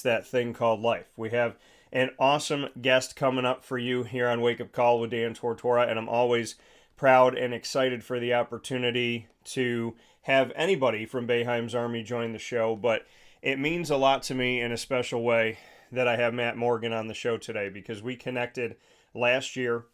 that thing called life. We have an awesome guest coming up for you here on Wake Up Call with Dan Tortora, and I'm always proud and excited for the opportunity to have anybody from Boeheim's Army join the show, but it means a lot to me in a special way that I have Matt Morgan on the show today because we connected last year,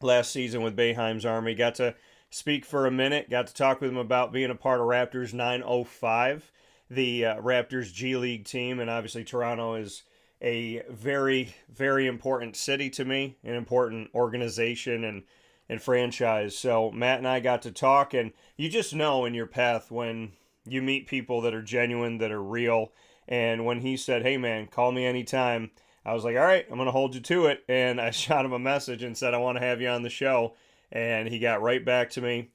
last season with Boeheim's Army, got to speak for a minute, got to talk with him about being a part of Raptors 905, the Raptors G League team, and obviously Toronto is a very, very important city to me, an important organization and franchise. So Matt and I got to talk, and you just know in your path when you meet people that are genuine, that are real. And when he said, "Hey man, call me anytime," I was like, "All right, I'm going to hold you to it." And I shot him a message and said, "I want to have you on the show." And he got right back to me.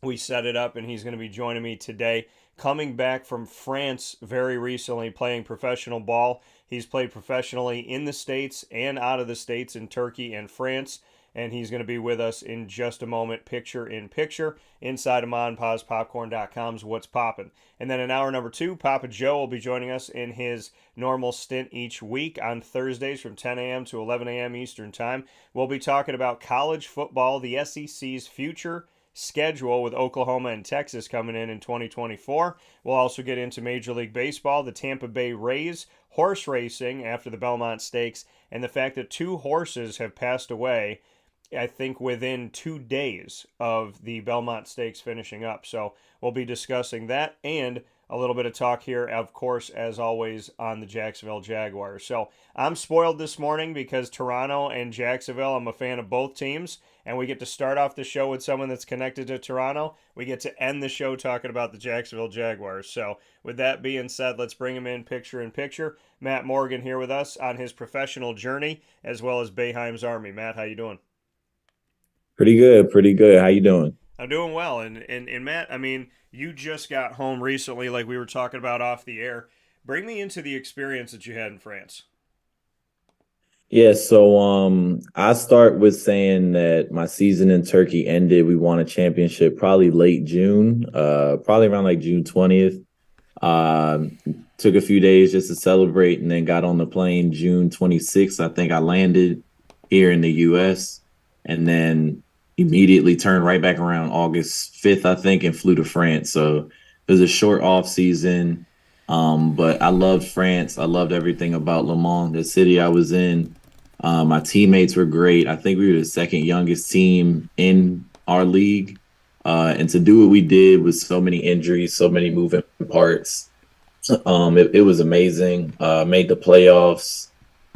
We set it up, and he's going to be joining me today. Coming back from France very recently, playing professional ball. He's played professionally in the States and out of the States in Turkey and France. And he's going to be with us in just a moment, picture in picture, inside of MonPazPopcorn.com's What's Poppin'. And then in hour number 2, Papa Joe will be joining us in his normal stint each week on Thursdays from 10 a.m. to 11 a.m. Eastern Time. We'll be talking about college football, the SEC's future schedule with Oklahoma and Texas coming in 2024. We'll also get into Major League Baseball, the Tampa Bay Rays, horse racing after the Belmont Stakes, and the fact that 2 horses have passed away, I think, within 2 days of the Belmont Stakes finishing up. So we'll be discussing that and a little bit of talk here, of course, as always, on the Jacksonville Jaguars. So I'm spoiled this morning because Toronto and Jacksonville, I'm a fan of both teams, and we get to start off the show with someone that's connected to Toronto. We get to end the show talking about the Jacksonville Jaguars. So with that being said, let's bring him in picture. Matt Morgan here with us on his professional journey, as well as Boeheim's Army. Matt, how you doing? Pretty good, pretty good. How you doing? I'm doing well. And Matt, I mean, you just got home recently, like we were talking about off the air. Bring me into the experience that you had in France. Yeah, so I start with saying that my season in Turkey ended. We won a championship probably late June, probably around like June 20th. Um, Took a few days just to celebrate and then got on the plane June 26th. I think I landed here in the US and then immediately turned right back around August 5th, I think, and flew to France. So it was a short off season. But I loved France. I loved everything about Le Mans, the city I was in. My teammates were great. I think we were the second youngest team in our league. And to do what we did with so many injuries, so many moving parts, it was amazing. Made the playoffs,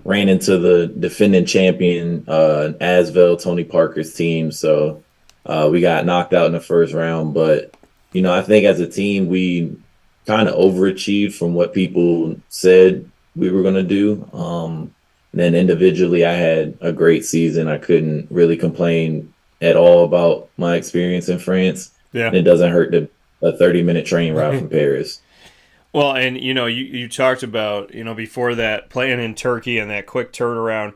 ran into the defending champion, Asvel, Tony Parker's team. So we got knocked out in the first round. But, I think as a team, we kind of overachieved from what people said we were going to do. Then individually, I had a great season. I couldn't really complain at all about my experience in France. Yeah. And it doesn't hurt to a 30-minute train ride from Paris. Well, and you talked about, before that playing in Turkey and that quick turnaround.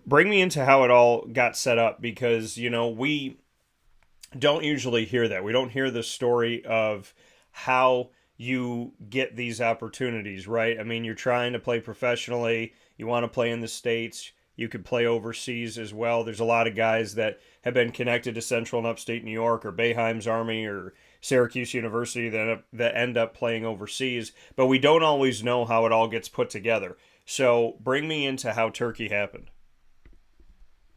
Bring me into how it all got set up because, we don't usually hear that. We don't hear the story of how you get these opportunities, right? I mean, you're trying to play professionally, you want to play in the States, you could play overseas as well. There's a lot of guys that have been connected to Central and Upstate New York or Boeheim's Army or Syracuse University that end up playing overseas, but we don't always know how it all gets put together. So bring me into how Turkey happened.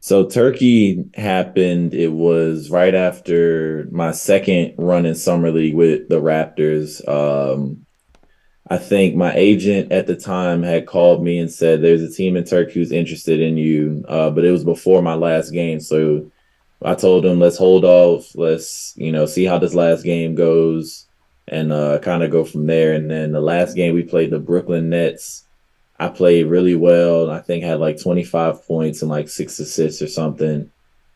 So Turkey happened. It was right after my second run in summer league with the Raptors. I think my agent at the time had called me and said there's a team in Turkey who's interested in you, but it was before my last game. So I told him let's hold off, let's see how this last game goes, and kind of go from there. And then the last game we played the Brooklyn Nets. I played really well. I think had like 25 points and like 6 assists or something.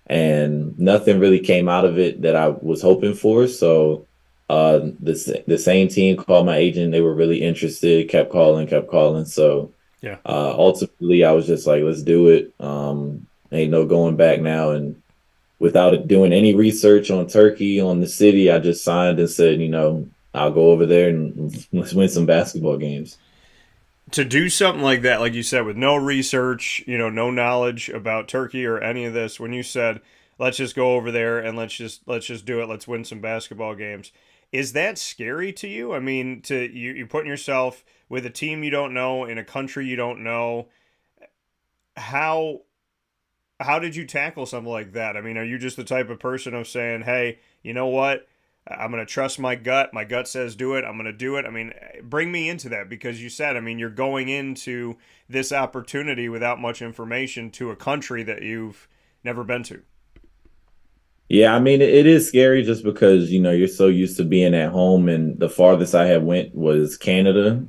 And nothing really came out of it that I was hoping for. So the same team called my agent. They were really interested, kept calling, kept calling. So Yeah. ultimately I was just like, let's do it. Ain't no going back now. And without doing any research on Turkey, on the city, I just signed and said, I'll go over there and let's win some basketball games. to do something like that, like you said, with no research, no knowledge about Turkey or any of this, when you said, let's just go over there and let's just do it, let's win some basketball games. Is that scary to you? I mean, you're putting yourself with a team you don't know in a country you don't know. How how did you tackle something like that? I mean, are you just the type of person of saying, "Hey, you know what? I'm going to trust my gut. My gut says do it. I'm going to do it." I mean, bring me into that because you said, I mean, you're going into this opportunity without much information to a country that you've never been to. Yeah, I mean it is scary just because you're so used to being at home, and the farthest I had went was Canada.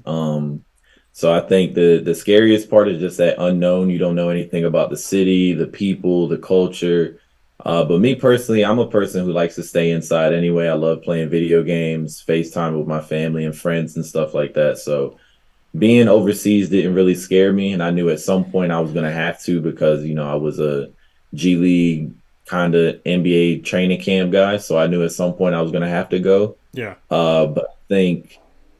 So I think the scariest part is just that unknown. You don't know anything about the city, the people, the culture. But me personally, I'm a person who likes to stay inside anyway. I love playing video games, FaceTime with my family and friends and stuff like that. So being overseas didn't really scare me, and I knew at some point I was going to have to because I was a G League kind of NBA training camp guy, so I knew at some point I was going to have to go. Yeah. But I think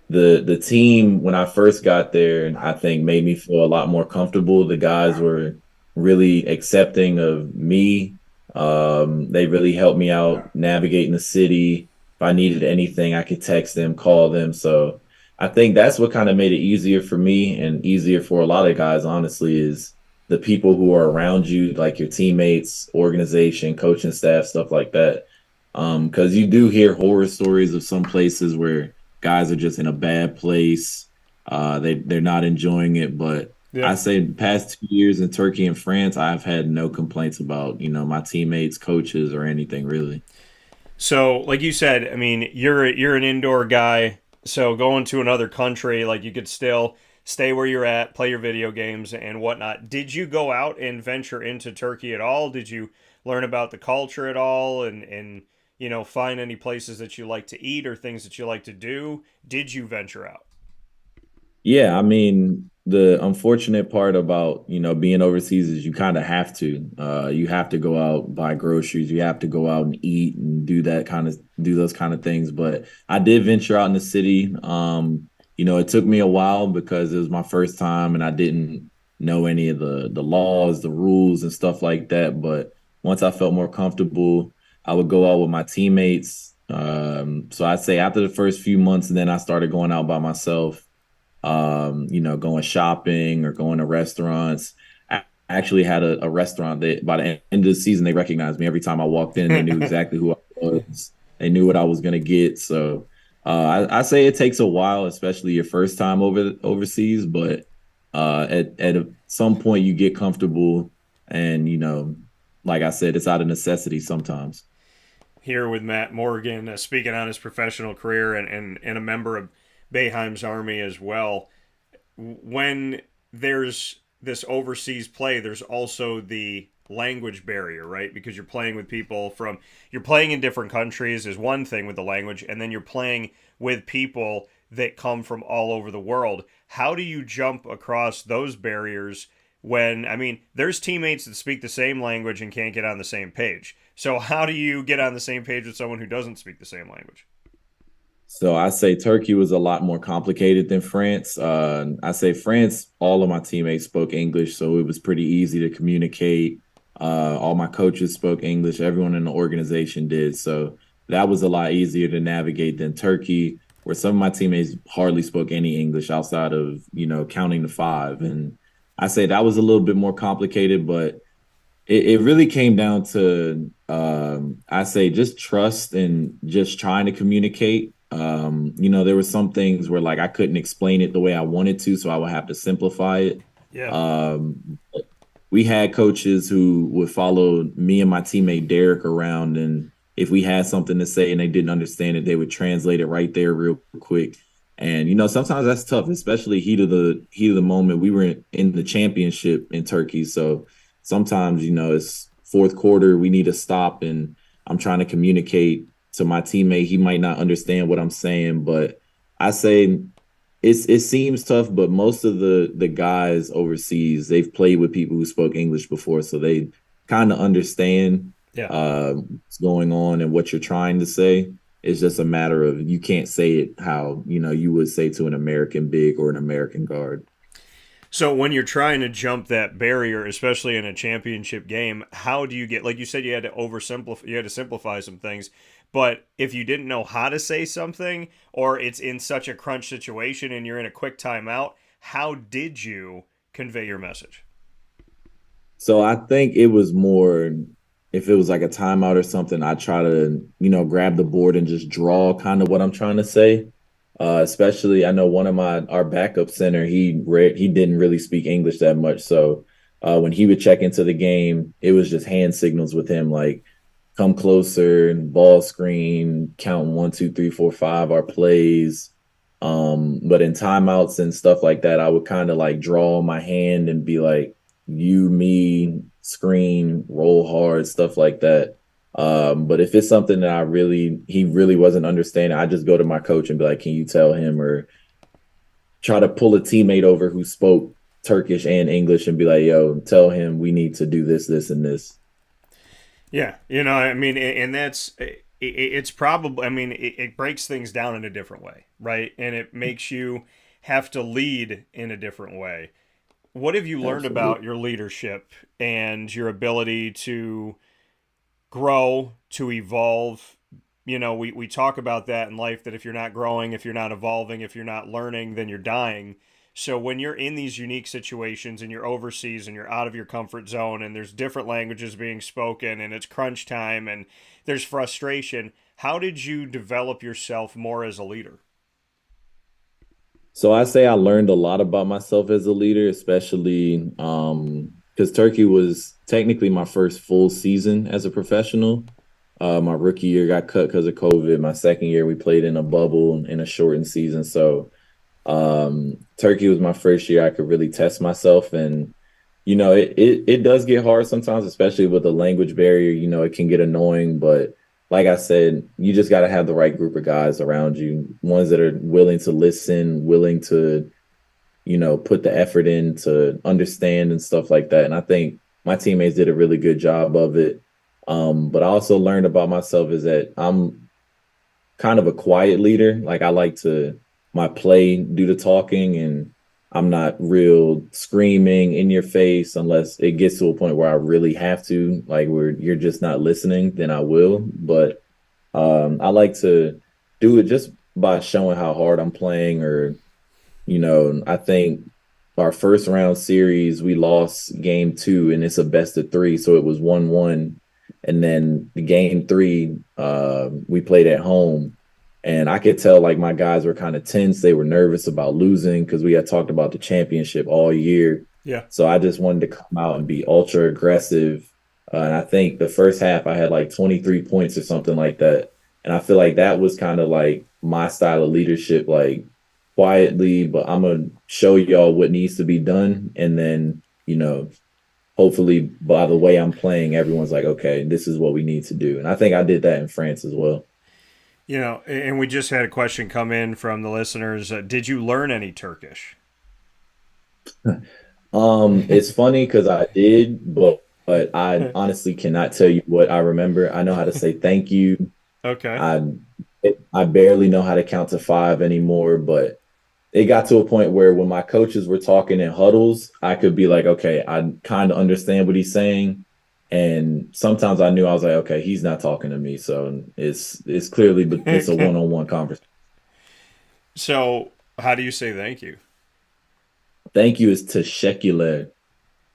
the team when I first got there, I think made me feel a lot more comfortable. The guys were really accepting of me. They really helped me out navigating the city. If I needed anything, I could text them, call them. So I think that's what kind of made it easier for me and easier for a lot of guys, honestly, is the people who are around you, like your teammates, organization, coaching staff, stuff like that. Because you do hear horror stories of some places where guys are just in a bad place. They're not enjoying it. But I Yeah. say the past 2 years in Turkey and France, I've had no complaints about, my teammates, coaches, or anything really. So, like you said, I mean, you're an indoor guy, so going to another country, like you could still stay where you're at, play your video games and whatnot. Did you go out and venture into Turkey at all? Did you learn about the culture at all, and find any places that you like to eat or things that you like to do? Did you venture out? Yeah, I mean, the unfortunate part about, being overseas is you kind of have to. You have to go out, buy groceries, you have to go out and eat and do those kind of things. But I did venture out in the city. It took me a while because it was my first time and I didn't know any of the laws, the rules and stuff like that. But once I felt more comfortable, I would go out with my teammates. So I'd say after the first few months, and then I started going out by myself, going shopping or going to restaurants. I actually had a restaurant that by the end of the season, they recognized me every time I walked in. They knew exactly who I was. They knew what I was going to get. So I say it takes a while, especially your first time overseas. But at some point, you get comfortable, and like I said, it's out of necessity sometimes. Here with Matt Morgan, speaking on his professional career and a member of Boeheim's army as well. When there's this overseas play, there's also the language barrier, right? Because you're playing in different countries is one thing with the language, and then you're playing with people that come from all over the world. How do you jump across those barriers when, I mean, there's teammates that speak the same language and can't get on the same page. So how do you get on the same page with someone who doesn't speak the same language? So I say Turkey was a lot more complicated than France. I say France, all of my teammates spoke English, so it was pretty easy to communicate. All my coaches spoke English, everyone in the organization did. So that was a lot easier to navigate than Turkey, where some of my teammates hardly spoke any English outside of, counting to five. And I say that was a little bit more complicated, but it really came down to I say just trust and just trying to communicate. There were some things where like I couldn't explain it the way I wanted to, so I would have to simplify it. Yeah. We had coaches who would follow me and my teammate Derek around, and if we had something to say and they didn't understand it, they would translate it right there real quick. And sometimes that's tough, especially heat of the moment. We were in the championship in Turkey, so sometimes it's fourth quarter, we need to stop, and I'm trying to communicate to my teammate. He might not understand what I'm saying, but I say it seems tough, but most of the guys overseas, they've played with people who spoke English before, so they kind of understand Yeah. what's going on and what you're trying to say. It's just a matter of you can't say it how you would say to an American big or an American guard. So when you're trying to jump that barrier, especially in a championship game, how do you get, like you said, you had to oversimplify, you had to simplify some things, but if you didn't know how to say something, or it's in such a crunch situation and you're in a quick timeout, how did you convey your message? So I think it was more if it was like a timeout or something, I try to, grab the board and just draw kind of what I'm trying to say. Especially, I know one of our backup center, he didn't really speak English that much. So when he would check into the game, it was just hand signals with him, like come closer, ball screen, count 1, 2, 3, 4, 5, our plays. But in timeouts and stuff like that, I would kind of like draw my hand and be like, you, me, screen, roll hard, stuff like that. But if it's something that he really wasn't understanding, I just go to my coach and be like, can you tell him, or try to pull a teammate over who spoke Turkish and English and be like, yo, tell him we need to do this, this, and this. Yeah, I mean, and it's probably, I mean, it breaks things down in a different way, right? And it makes you have to lead in a different way. What have you learned Absolutely. about your leadership and your ability to grow, to evolve? We talk about that in life, that if you're not growing, if you're not evolving, if you're not learning, then you're dying. So when you're in these unique situations and you're overseas and you're out of your comfort zone and there's different languages being spoken and it's crunch time and there's frustration, how did you develop yourself more as a leader? So I say I learned a lot about myself as a leader, especially because Turkey was technically my first full season as a professional. My rookie year got cut because of COVID. My second year, we played in a bubble in a shortened season. So Turkey was my first year I could really test myself. And, it does get hard sometimes, especially with the language barrier. It can get annoying. But like I said, you just got to have the right group of guys around you, ones that are willing to listen, willing to, put the effort in to understand and stuff like that. And I think my teammates did a really good job of it. But I also learned about myself is that I'm kind of a quiet leader. Like I like to my play do the talking, and I'm not real screaming in your face unless it gets to a point where I really have to, like where you're just not listening, then I will. But I like to do it just by showing how hard I'm playing, or I think our first round series, we lost game two, and it's a best of three. So it was 1-1. And then the game three, we played at home. And I could tell like my guys were kind of tense. They were nervous about losing because we had talked about the championship all year. Yeah. So I just wanted to come out and be ultra aggressive. And I think the first half I had like 23 points or something like that. And I feel like that was kind of like my style of leadership, like quietly, but I'm gonna show y'all what needs to be done. And then, hopefully by the way I'm playing, everyone's like, okay, this is what we need to do. And I think I did that in France as well. And we just had a question come in from the listeners. Did you learn any Turkish? It's funny because I did, but I honestly cannot tell you what I remember. I know how to say thank you. Okay. I I barely know how to count to five anymore, but it got to a point where when my coaches were talking in huddles, I could be like, okay, I kind of understand what he's saying. And sometimes I knew I was like, okay, he's not talking to me. So it's clearly, but it's a one-on-one conversation. So, how do you say thank you? Thank you is to Shekuler.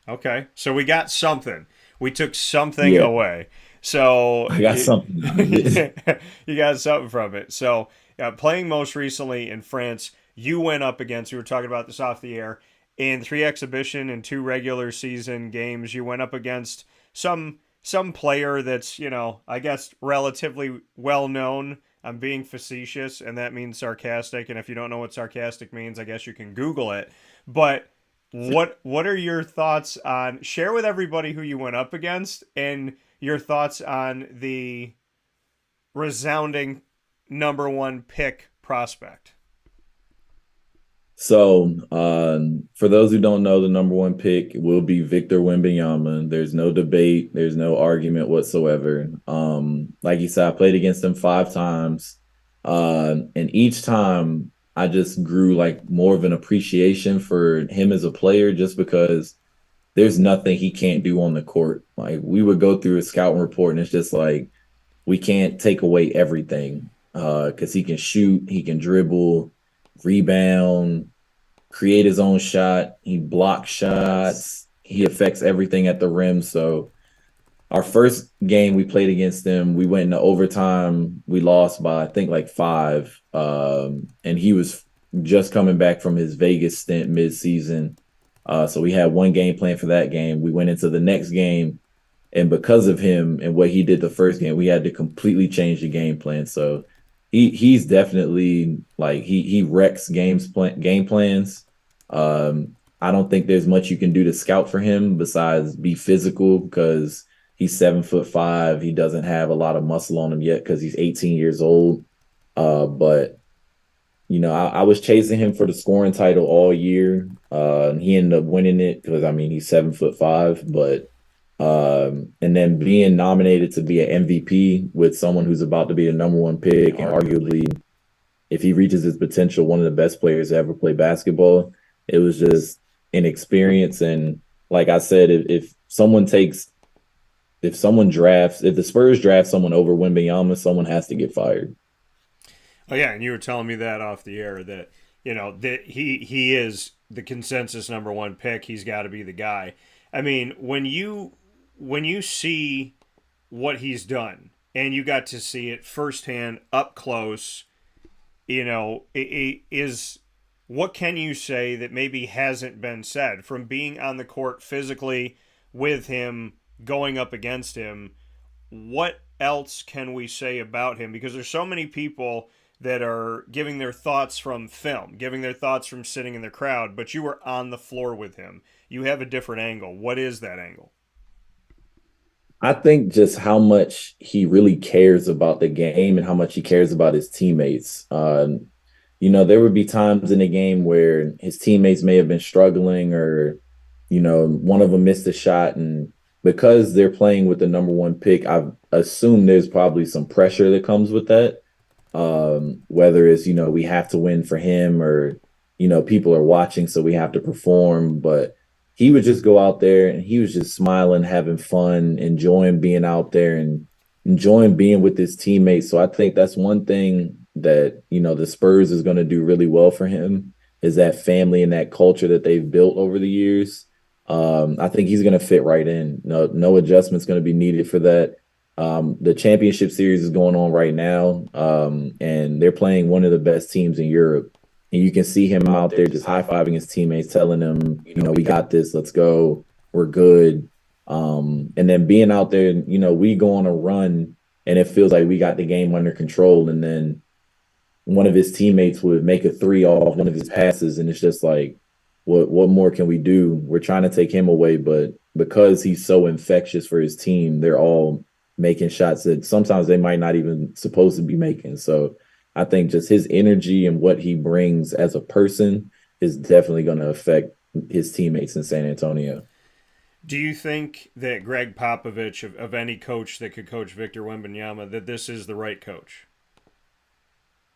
Okay. So we got something. We took something Yeah, away. So I got something out of it. you got something from it. So playing most recently in France, you went up against, we were talking about this off the air, in three exhibition and two regular season games, you went up against some player that's, I guess relatively well known. I'm being facetious, and that means sarcastic. And if you don't know what sarcastic means, I guess you can Google it. But what are your thoughts on, share with everybody who you went up against and your thoughts on the resounding number one pick prospect? So, for those who don't know, the number one pick will be Victor Wembanyama. There's no debate. There's no argument whatsoever. Like you said, I played against him 5 times. And each time I just grew like more of an appreciation for him as a player just because there's nothing he can't do on the court. Like we would go through a scouting report and it's just like we can't take away everything because he can shoot, he can dribble, rebound, create his own shot, he blocks shots, he affects everything at the rim. So our first game we played against them, we went into overtime. We lost by I think like five, and he was just coming back from his Vegas stint mid-season. So we had one game plan for that game. We went into the next game, and because of him and what he did the first game, we had to completely change the game plan. So he's definitely like he wrecks game plans. I don't think there's much you can do to scout for him besides be physical because he's 7'5". He doesn't have a lot of muscle on him yet because he's 18 years old. But I was chasing him for the scoring title all year. He ended up winning it because I mean he's 7'5". But and then being nominated to be an MVP with someone who's about to be the number one pick and arguably, if he reaches his potential, one of the best players to ever play basketball. It was just an experience. And like I said, if the Spurs draft someone over Wembanyama, someone has to get fired. Oh yeah, and you were telling me that off the air that that he is the consensus number one pick. He's got to be the guy. I mean, when you see what he's done and you got to see it firsthand up close, it is what can you say that maybe hasn't been said from being on the court physically with him, going up against him? What else can we say about him? Because there's so many people that are giving their thoughts from film, giving their thoughts from sitting in the crowd, but you were on the floor with him. You have a different angle. What is that angle? I think just how much he really cares about the game and how much he cares about his teammates. There would be times in the game where his teammates may have been struggling or, one of them missed a shot. And because they're playing with the number one pick, I assume there's probably some pressure that comes with that. Whether it's, we have to win for him or, people are watching, so we have to perform. But he would just go out there and he was just smiling, having fun, enjoying being out there and enjoying being with his teammates. So I think that's one thing that, the Spurs is going to do really well for him is that family and that culture that they've built over the years. I think he's going to fit right in. No adjustments going to be needed for that. The championship series is going on right now, and they're playing one of the best teams in Europe. And you can see him out there just high-fiving his teammates, telling them, we got this, let's go, we're good. And then being out there, we go on a run, and it feels like we got the game under control. And then one of his teammates would make a three off one of his passes, and it's just like, what more can we do? We're trying to take him away, but because he's so infectious for his team, they're all making shots that sometimes they might not even supposed to be making. So I think just his energy and what he brings as a person is definitely going to affect his teammates in San Antonio. Do you think that Greg Popovich, of any coach that could coach Victor Wembanyama, that this is the right coach?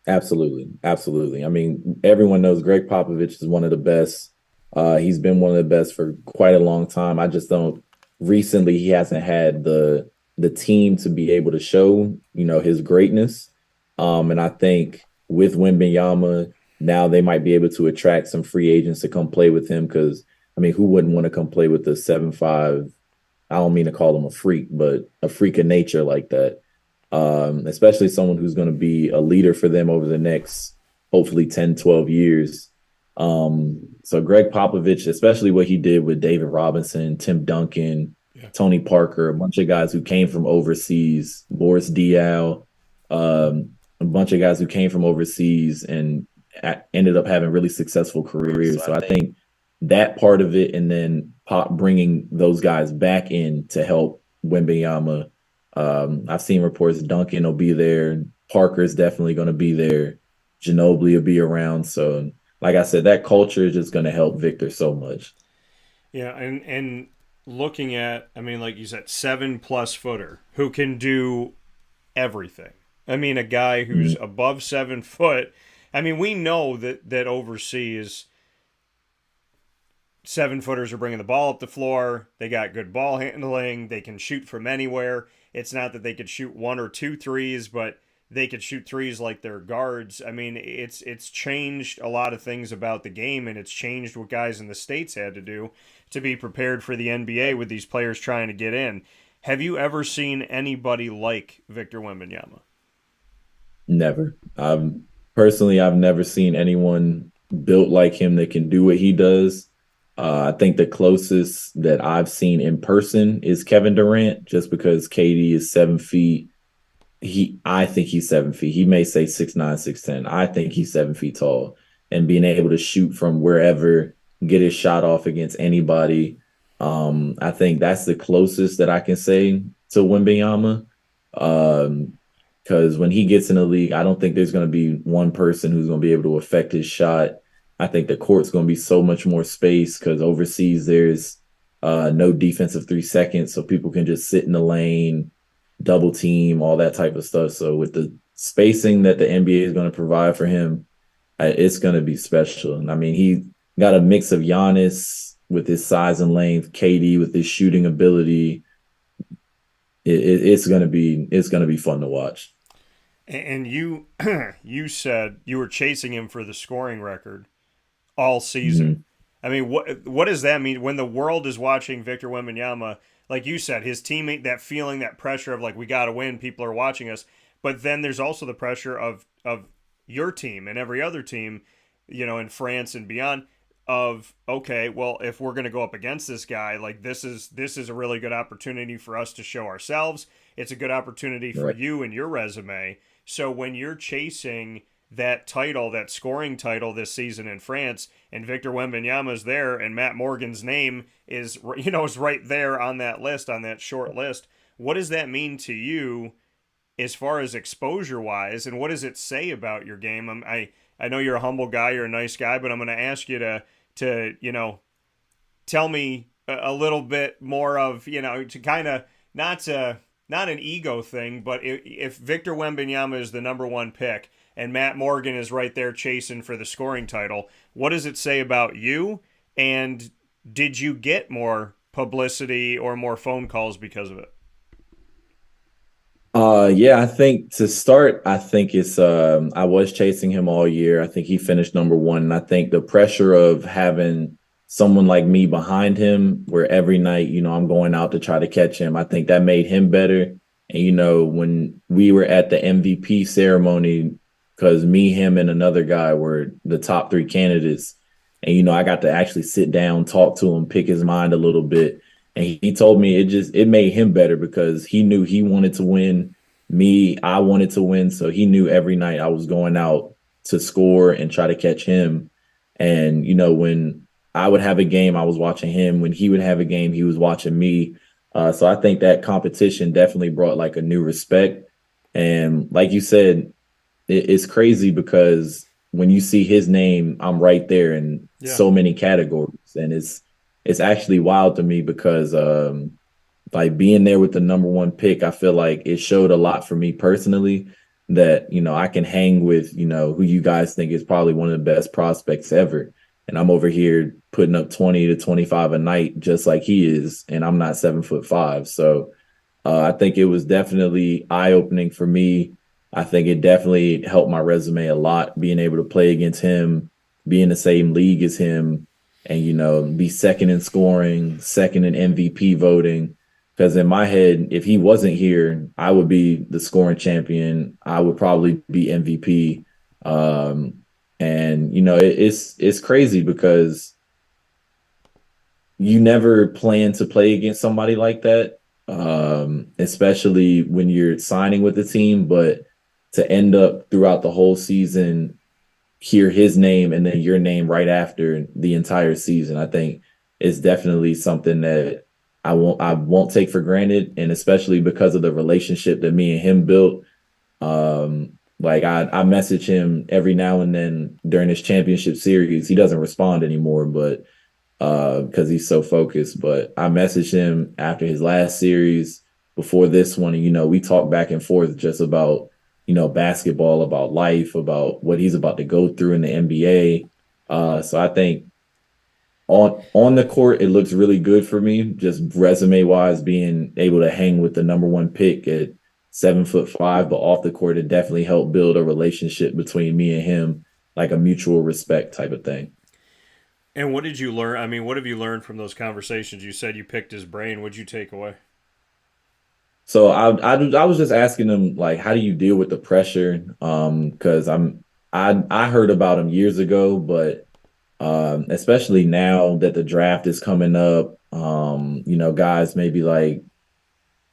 Absolutely. Absolutely. I mean, everyone knows Greg Popovich is one of the best. He's been one of the best for quite a long time. I just don't recently he hasn't had the team to be able to show, his greatness. And I think with Wembanyama, now they might be able to attract some free agents to come play with him because, I mean, who wouldn't want to come play with the 7'5"? I don't mean to call him a freak, but a freak of nature like that. Especially someone who's going to be a leader for them over the next, hopefully 10, 12 years. So Greg Popovich, especially what he did with David Robinson, Tim Duncan, Tony Parker, a bunch of guys who came from overseas, Boris Diaw, a bunch of guys who came from overseas and ended up having really successful careers. So I think that part of it, and then Pop bringing those guys back in to help Wembanyama. I've seen reports Duncan will be there. Parker's definitely going to be there. Ginobili will be around. So, like I said, that culture is just going to help Victor so much. Yeah, and looking at, I mean, like you said, 7+ footer who can do everything. I mean, a guy who's above 7 foot. I mean, we know that overseas 7-footers are bringing the ball up the floor. They got good ball handling. They can shoot from anywhere. It's not that they could shoot one or two threes, but they could shoot threes like they're guards. I mean, it's changed a lot of things about the game, and it's changed what guys in the States had to do to be prepared for the NBA with these players trying to get in. Have you ever seen anybody like Victor Wembanyama? Never. I've never seen anyone built like him that can do what he does. I think the closest that I've seen in person is Kevin Durant, just because KD is 7 feet. I think he's 7 feet. He may say 6'9", 6'10". I think he's 7 feet tall, and being able to shoot from wherever, get his shot off against anybody. I think that's the closest that I can say to Wembanyama. Because when he gets in the league, I don't think there's going to be one person who's going to be able to affect his shot. I think the court's going to be so much more space because overseas there's no defensive 3 seconds, so people can just sit in the lane, double team, all that type of stuff. So with the spacing that the NBA is going to provide for him, it's going to be special. And I mean, he got a mix of Giannis with his size and length, KD with his shooting ability. It's going to be fun to watch. And you you said you were chasing him for the scoring record all season. Mm-hmm. I mean, what does that mean when the world is watching Victor Wembanyama? Like you said, his teammate, that feeling, that pressure of like we got to win, people are watching us. But then there's also the pressure of your team and every other team, in France and beyond. Of okay, well, if we're going to go up against this guy, like this is a really good opportunity for us to show ourselves. It's a good opportunity for Right. you and your resume. So when you're chasing that title, that scoring title this season in France, and Victor Wembanyama's there, and Matt Morgan's name is right there on that list, on that short list. What does that mean to you as far as exposure wise, and what does it say about your game? I know you're a humble guy, you're a nice guy, but I'm going to ask you to tell me a little bit more of to kind of not an ego thing, but if Victor Wembanyama is the number one pick and Matt Morgan is right there chasing for the scoring title, what does it say about you? And did you get more publicity or more phone calls because of it? Yeah, I think to start, I think it's I was chasing him all year. I think he finished number one. And I think the pressure of having someone like me behind him, where every night, I'm going out to try to catch him, I think that made him better. And when we were at the MVP ceremony, because me, him, and another guy were the top three candidates, and I got to actually sit down, talk to him, pick his mind a little bit. And he told me it made him better because he knew he wanted to win. Me, I wanted to win. So he knew every night I was going out to score and try to catch him. And, when I would have a game, I was watching him. When he would have a game, he was watching me. So I think that competition definitely brought like a new respect. And like you said, it's crazy because when you see his name, I'm right there in Yeah. so many categories. And it's actually wild to me because like being there with the number one pick, I feel like it showed a lot for me personally that, I can hang with, who you guys think is probably one of the best prospects ever. And I'm over here putting up 20 to 25 a night, just like he is. And I'm not 7'5". So I think it was definitely eye-opening for me. I think it definitely helped my resume a lot, being able to play against him, be in the same league as him, and be second in scoring, second in MVP voting. Because in my head, if he wasn't here, I would be the scoring champion. I would probably be MVP. And it's crazy because you never plan to play against somebody like that, especially when you're signing with the team. But to end up throughout the whole season, hear his name and then your name right after the entire season, I think is definitely something that I won't take for granted, and especially because of the relationship that me and him built. Like I message him every now and then during his championship series. He doesn't respond anymore, but because he's so focused. But I messaged him after his last series, before this one, and we talked back and forth just about basketball, about life, about what he's about to go through in the NBA. So I think on the court, it looks really good for me, just resume wise, being able to hang with the number one pick at 7'5". But off the court, it definitely helped build a relationship between me and him, like a mutual respect type of thing. And what did you learn? I mean, what have you learned from those conversations? You said you picked his brain. What'd you take away? So I was just asking him, like, how do you deal with the pressure? Because I heard about him years ago, but especially now that the draft is coming up, guys maybe like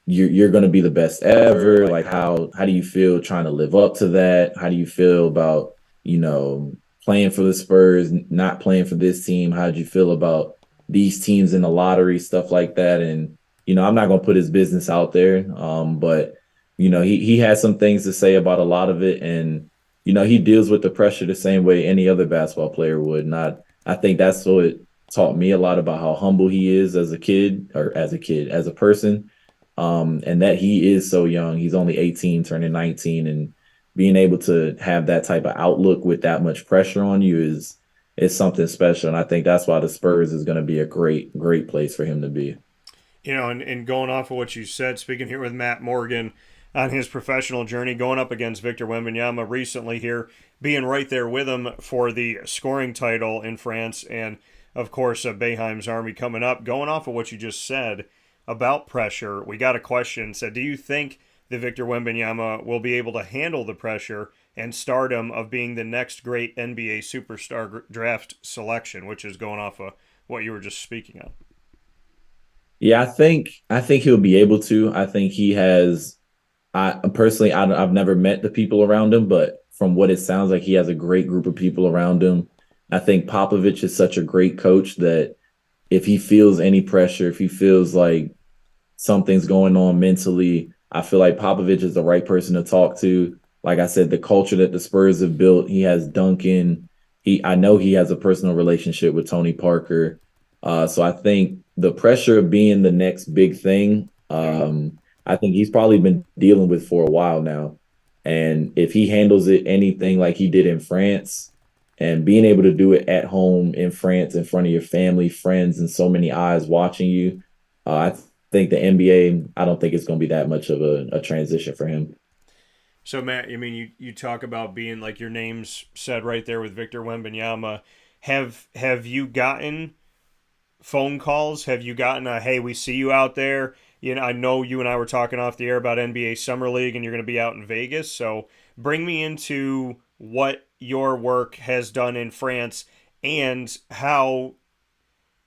you're going to be the best ever. Like, how do you feel trying to live up to that? How do you feel about playing for the Spurs, not playing for this team? How did you feel about these teams in the lottery, stuff like that? And I'm not going to put his business out there, but he has some things to say about a lot of it, and he deals with the pressure the same way any other basketball player would. Not, I think that's what taught me a lot about how humble he is as a kid, or as a person, and that he is so young. He's only 18, turning 19, and being able to have that type of outlook with that much pressure on you is something special. And I think that's why the Spurs is going to be a great, great place for him to be. And going off of what you said, speaking here with Matt Morgan on his professional journey, going up against Victor Wembanyama recently here, being right there with him for the scoring title in France, and of course, Boeheim's Army coming up. Going off of what you just said about pressure, we got a question. Said, do you think that Victor Wembanyama will be able to handle the pressure and stardom of being the next great NBA superstar draft selection, which is going off of what you were just speaking of? Yeah, I think he'll be able to. I think he has. I personally, I've never met the people around him, but from what it sounds like, he has a great group of people around him. I think Popovich is such a great coach that if he feels any pressure, if he feels like something's going on mentally, I feel like Popovich is the right person to talk to. Like I said, the culture that the Spurs have built, he has Duncan. I know he has a personal relationship with Tony Parker. So I think the pressure of being the next big thing, I think he's probably been dealing with for a while now. And if he handles it anything like he did in France, and being able to do it at home in France in front of your family, friends, and so many eyes watching you, I think the NBA, I don't think it's going to be that much of a transition for him. So Matt, I mean, you talk about being like your name's said right there with Victor Wembanyama. Have you gotten phone calls? Have you gotten a hey, we see you out there? I know you and I were talking off the air about NBA Summer League, and you're going to be out in Vegas. So bring me into what your work has done in France and how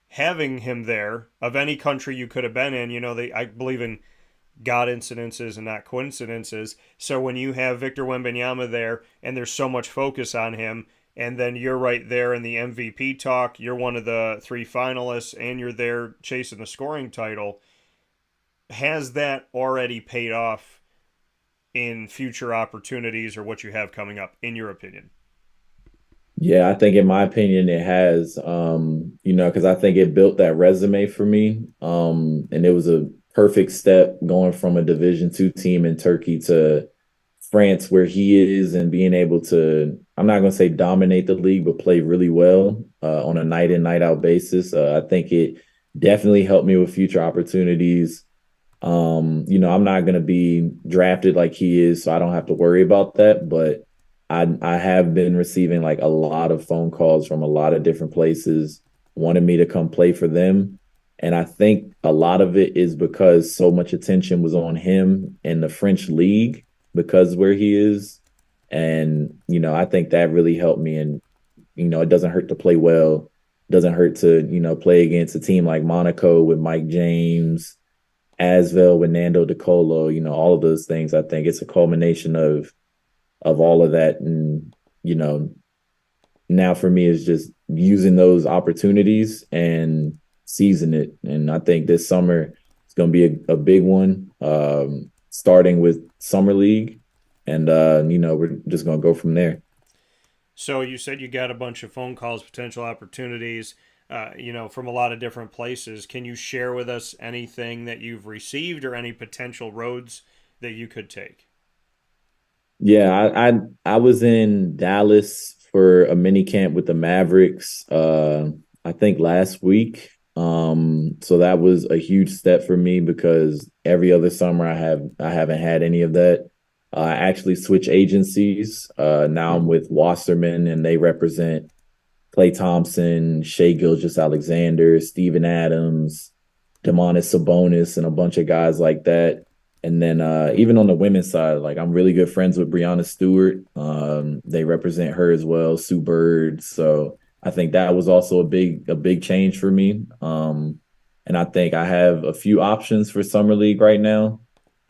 having him there of any country you could have been in. I believe in God incidences and not coincidences. So when you have Victor Wembanyama there and there's so much focus on him, and then you're right there in the MVP talk, you're one of the three finalists, and you're there chasing the scoring title, has that already paid off in future opportunities or what you have coming up, in your opinion? Yeah, I think in my opinion it has, because I think it built that resume for me. And it was a perfect step going from a Division II team in Turkey to France where he is, and being able to, I'm not going to say dominate the league, but play really well on a night in, night out basis. I think it definitely helped me with future opportunities. I'm not going to be drafted like he is, so I don't have to worry about that. But I have been receiving like a lot of phone calls from a lot of different places wanting me to come play for them. And I think a lot of it is because so much attention was on him in the French league because where he is. And, I think that really helped me. And, it doesn't hurt to play well. It doesn't hurt to, play against a team like Monaco with Mike James, Asvel with Nando De Colo, all of those things. I think it's a culmination of all of that. And, you know, now for me is just using those opportunities and seizing it. And I think this summer it's going to be a big one, starting with Summer League. And, we're just going to go from there. So you said you got a bunch of phone calls, potential opportunities, from a lot of different places. Can you share with us anything that you've received or any potential roads that you could take? Yeah, I was in Dallas for a mini camp with the Mavericks I think last week. So that was a huge step for me because every other summer I haven't had any of that. I actually switched agencies. Now I'm with Wasserman and they represent Clay Thompson, Shea Gilgeous-Alexander, Steven Adams, Demonis Sabonis, and a bunch of guys like that. And then even on the women's side, like I'm really good friends with Brianna Stewart. They represent her as well, Sue Bird. So I think that was also a big change for me. And I think I have a few options for summer league right now.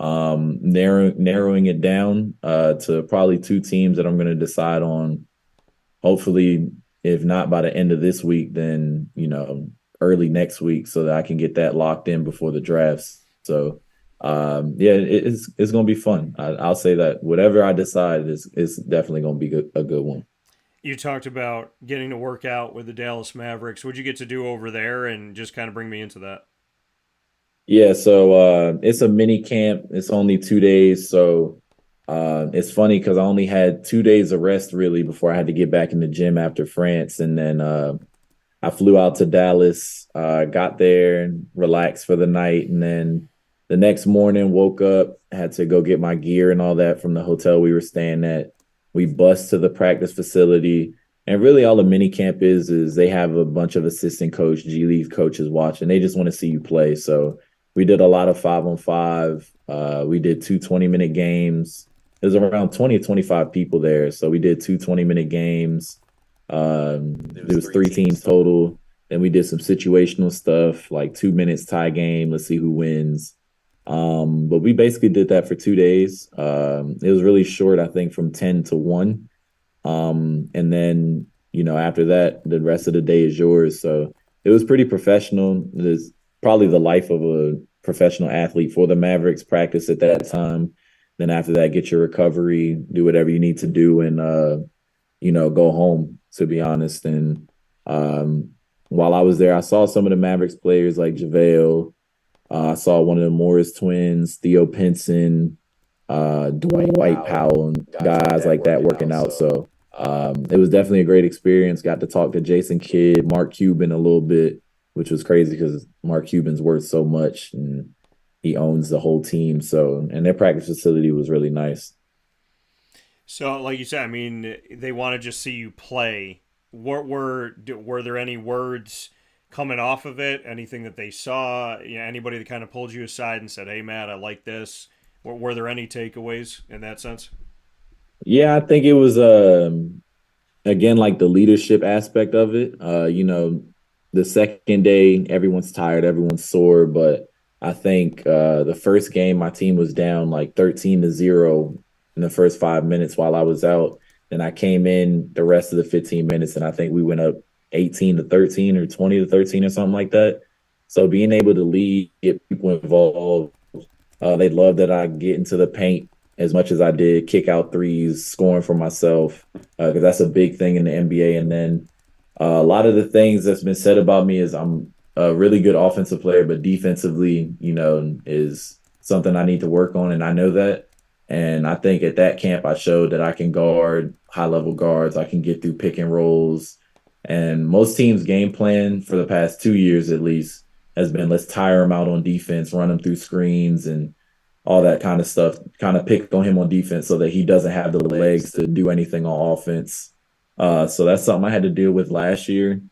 Narrowing it down to probably two teams that I'm going to decide on hopefully, if not by the end of this week, then early next week, so that I can get that locked in before the drafts. So, yeah, it's gonna be fun. I'll say that whatever I decide is definitely gonna be a good one. You talked about getting to work out with the Dallas Mavericks. What'd you get to do over there, and just kind of bring me into that? Yeah, so it's a mini camp. It's only 2 days, so it's funny because I only had 2 days of rest really before I had to get back in the gym after France, and then I flew out to Dallas, got there and relaxed for the night. And then the next morning, woke up, had to go get my gear and all that from the hotel we were staying at. We bus to the practice facility. And really, all the mini camp is they have a bunch of assistant coach, G League coaches watching. They just want to see you play. So we did a lot of 5-on-5. We did 2 20-minute games. There's around 20 or 25 people there. So we did 2 20-minute games. There was three teams total. Then we did some situational stuff, like 2 minutes tie game. Let's see who wins. But we basically did that for 2 days. It was really short, I think, from 10 to 1. And then after that, the rest of the day is yours. So it was pretty professional. It is probably the life of a professional athlete for the Mavericks. Practice at that time. Then after that, get your recovery, do whatever you need to do, and go home, to be honest. And while I was there, I saw some of the Mavericks players like JaVale. I saw one of the Morris twins, Theo Pinson, Dwight Powell, and guys like that working out. So it was definitely a great experience. Got to talk to Jason Kidd, Mark Cuban a little bit, which was crazy because Mark Cuban's worth so much and he owns the whole team. So, and their practice facility was really nice. So, like you said, I mean, they want to just see you play. What were there any words coming off of it? Anything that they saw? Anybody that kind of pulled you aside and said, "Hey, Matt, I like this." Were there any takeaways in that sense? Yeah, I think it was again like the leadership aspect of it. The second day everyone's tired, everyone's sore, but I think the first game my team was down like 13-0 in the first 5 minutes while I was out. Then I came in the rest of the 15 minutes and I think we went up 18-13 or 20-13 or something like that. So being able to lead, get people involved, they love that I get into the paint as much as I did, kick out threes, scoring for myself, because that's a big thing in the NBA. And then a lot of the things that's been said about me is I'm a really good offensive player, but defensively, is something I need to work on, and I know that. And I think at that camp, I showed that I can guard high level guards. I can get through pick and rolls. And most teams' game plan for the past 2 years, at least, has been let's tire him out on defense, run him through screens, and all that kind of stuff. Kind of picked on him on defense so that he doesn't have the legs to do anything on offense. So that's something I had to deal with last year.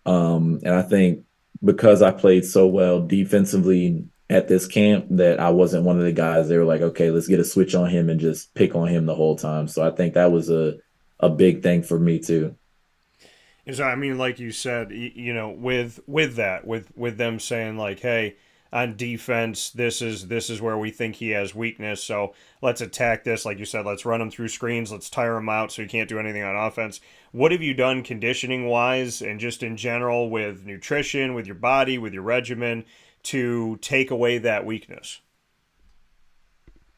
And I think because I played so well defensively at this camp that I wasn't one of the guys. They were like, okay, let's get a switch on him and just pick on him the whole time. So I think that was a big thing for me too. And so, I mean, like you said, with that, with them saying like, "Hey, on defense, this is where we think he has weakness. So let's attack this." Like you said, let's run him through screens. Let's tire him out so he can't do anything on offense. What have you done conditioning wise and just in general with nutrition, with your body, with your regimen to take away that weakness?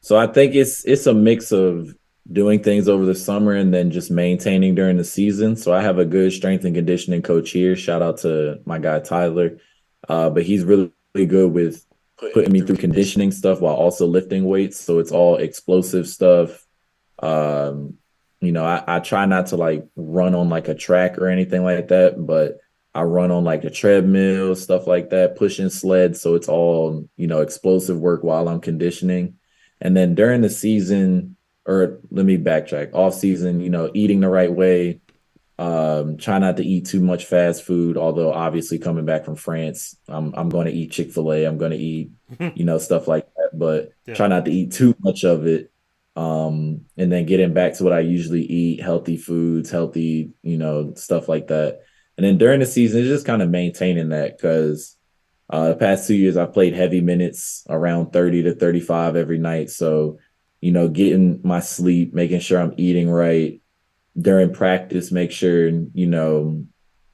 So I think it's a mix of doing things over the summer and then just maintaining during the season. So I have a good strength and conditioning coach here. Shout out to my guy Tyler. But he's really good with putting me through conditioning stuff while also lifting weights. So it's all explosive stuff, Um, I try not to like run on like a track or anything like that, but I run on like a treadmill, stuff like that, pushing sleds. So it's all, explosive work while I'm conditioning. And then during the season, or let me backtrack, off season, eating the right way, try not to eat too much fast food, although obviously coming back from France, I'm going to eat Chick-fil-A. I'm going to eat, stuff like that, but Yeah. try not to eat too much of it. And then getting back to what I usually eat, healthy foods, healthy, stuff like that. And then during the season, it's just kind of maintaining that because the past 2 years I've played heavy minutes around 30 to 35 every night. So, getting my sleep, making sure I'm eating right during practice, make sure,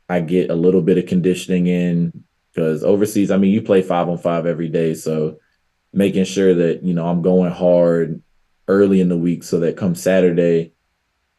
I get a little bit of conditioning in because overseas, I mean, you play 5-on-5 every day. So making sure that, I'm going hard early in the week so that come Saturday,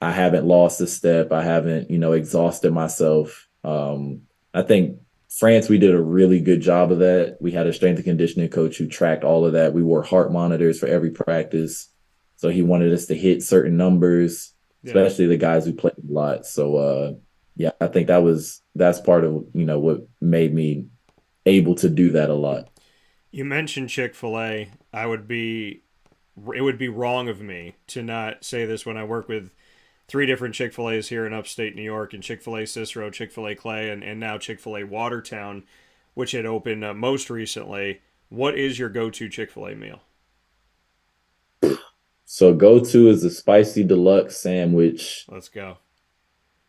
I haven't lost a step. I haven't, exhausted myself. I think France, we did a really good job of that. We had a strength and conditioning coach who tracked all of that. We wore heart monitors for every practice. So he wanted us to hit certain numbers, Yeah. especially the guys who played a lot. So yeah, I think that's part of, what made me able to do that a lot. You mentioned Chick-fil-A. It would be wrong of me to not say this when I work with three different Chick-fil-A's here in upstate New York, and Chick-fil-A Cicero, Chick-fil-A Clay, and now Chick-fil-A Watertown, which had opened most recently. What is your go-to Chick-fil-A meal? So go to is the spicy deluxe sandwich Let's go.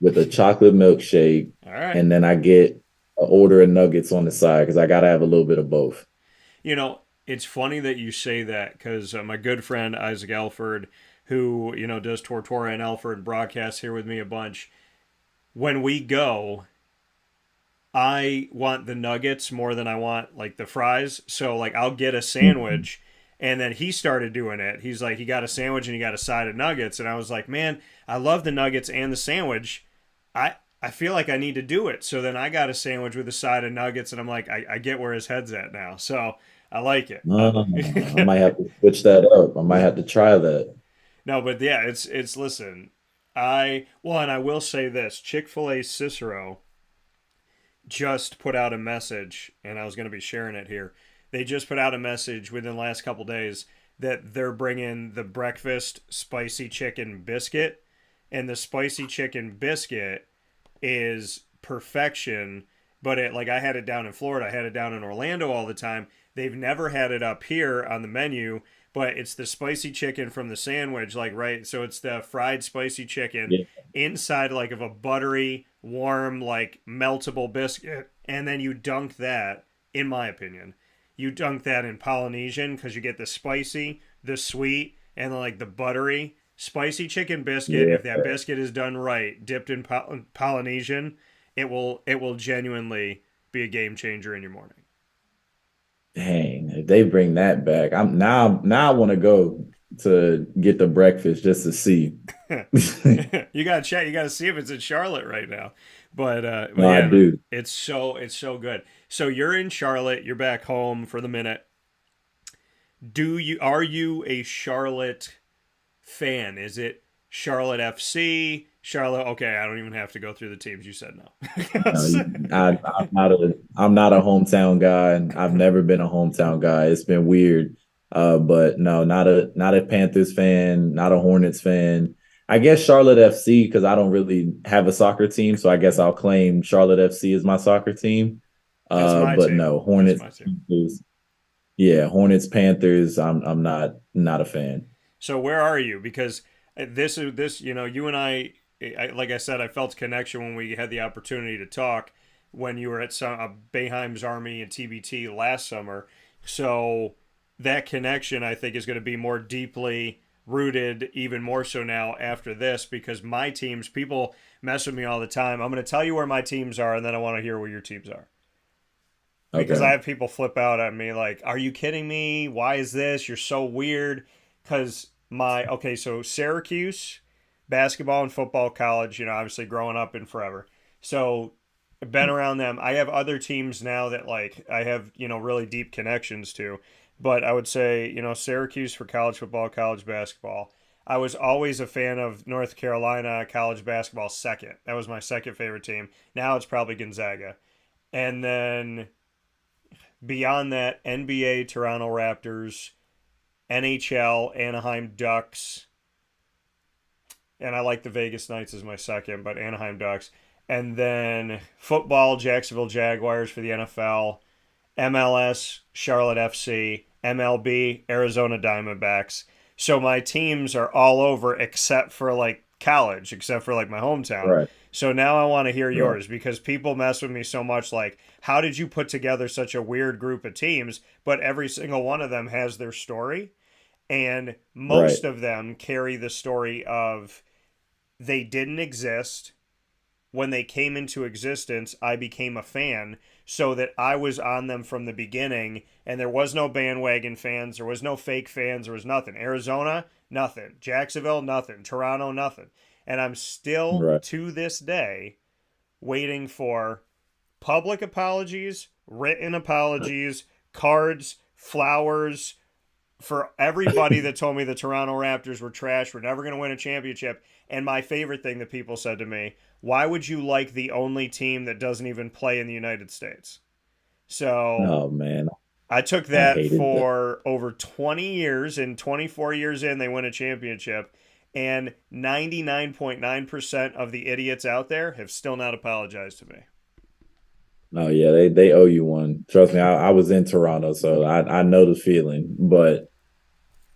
with a chocolate milkshake, All right. and then I get an order of nuggets on the side because I gotta have a little bit of both. You know, it's funny that you say that because my good friend Isaac Alford, who does Tortora and Alford broadcasts here with me a bunch, when we go, I want the nuggets more than I want like the fries. So like I'll get a Mhm. sandwich, and then he started doing it. He's like he got a sandwich and he got a side of nuggets, and I was like, "Man, I love the nuggets and the sandwich. I feel like I need to do it." So then I got a sandwich with a side of nuggets, and I'm like, I get where his head's at now. So I like it. I might have to switch that up. I might have to try that. No, but yeah, it's listen. And I will say this: Chick-fil-A Cicero just put out a message, and I was going to be sharing it here. They just put out a message within the last couple days that they're bringing the breakfast spicy chicken biscuit, and the spicy chicken biscuit is perfection. But it like I had it down in Florida, I had it down in Orlando all the time. They've never had it up here on the menu, but it's the spicy chicken from the sandwich, like right. So it's the fried spicy chicken Yeah. inside like of a buttery, warm, like meltable biscuit, and then you dunk that. In my opinion, you dunk that in Polynesian because you get the spicy, the sweet, and like the buttery spicy chicken biscuit. Yeah. If that biscuit is done right, dipped in Polynesian, it will genuinely be a game changer in your morning. Dang, if they bring that back, I'm now I want to go to get the breakfast just to see. You gotta check. You gotta see if it's in Charlotte right now. But No, I yeah, man, do. it's so good. So you're in Charlotte. You're back home for the minute. Are you a Charlotte fan? Is it Charlotte FC? Charlotte. Okay, I don't even have to go through the teams. You said No, no. I'm not a hometown guy. I've never been a hometown guy. It's been weird. But no, not a Panthers fan, not a Hornets fan. I guess Charlotte FC because I don't really have a soccer team, so I guess I'll claim Charlotte FC as my soccer team. That's my But team. no, That's Hornets, my team. Panthers. Yeah, Hornets, Panthers. I'm not a fan. So where are you? Because this. You and like I said, I felt a connection when we had the opportunity to talk when you were at Boeheim's Army and TBT last summer. So that connection, I think, is going to be more deeply rooted, even more so now after this, because my teams, people mess with me all the time. I'm going to tell you where my teams are, and then I want to hear where your teams are. Because I Okay. have people flip out at me like, "Are you kidding me? Why is this? You're so weird." Because so Syracuse basketball and football college, obviously growing up in forever. So been around them. I have other teams now that like I have really deep connections to, but I would say Syracuse for college football, college basketball. I was always a fan of North Carolina college basketball second. That was my second favorite team. Now it's probably Gonzaga. And then beyond that, NBA Toronto Raptors, NHL Anaheim Ducks, and I like the Vegas Knights as my second, but Anaheim Ducks. And then football, Jacksonville Jaguars for the NFL, MLS, Charlotte FC, MLB, Arizona Diamondbacks. So my teams are all over except for like college, except for like my hometown. Right. So now I want to hear Right. yours because people mess with me so much. Like, how did you put together such a weird group of teams, but every single one of them has their story? And Right. most of them carry the story of they didn't exist. When they came into existence, I became a fan so that I was on them from the beginning, and there was no bandwagon fans, there was no fake fans, there was nothing. Arizona, nothing. Jacksonville, nothing. Toronto, nothing. And I'm still, Right. to this day, waiting for public apologies, written apologies, cards, flowers, for everybody that told me the Toronto Raptors were trash, we're never going to win a championship. And my favorite thing that people said to me, why would you like the only team that doesn't even play in the United States? So Oh man, I took I that hated that. for over 20 years, and 24 years in, they win a championship. And 99.9% of the idiots out there have still not apologized to me. Oh yeah, they owe you one. Trust me, I was in Toronto, so I know the feeling. But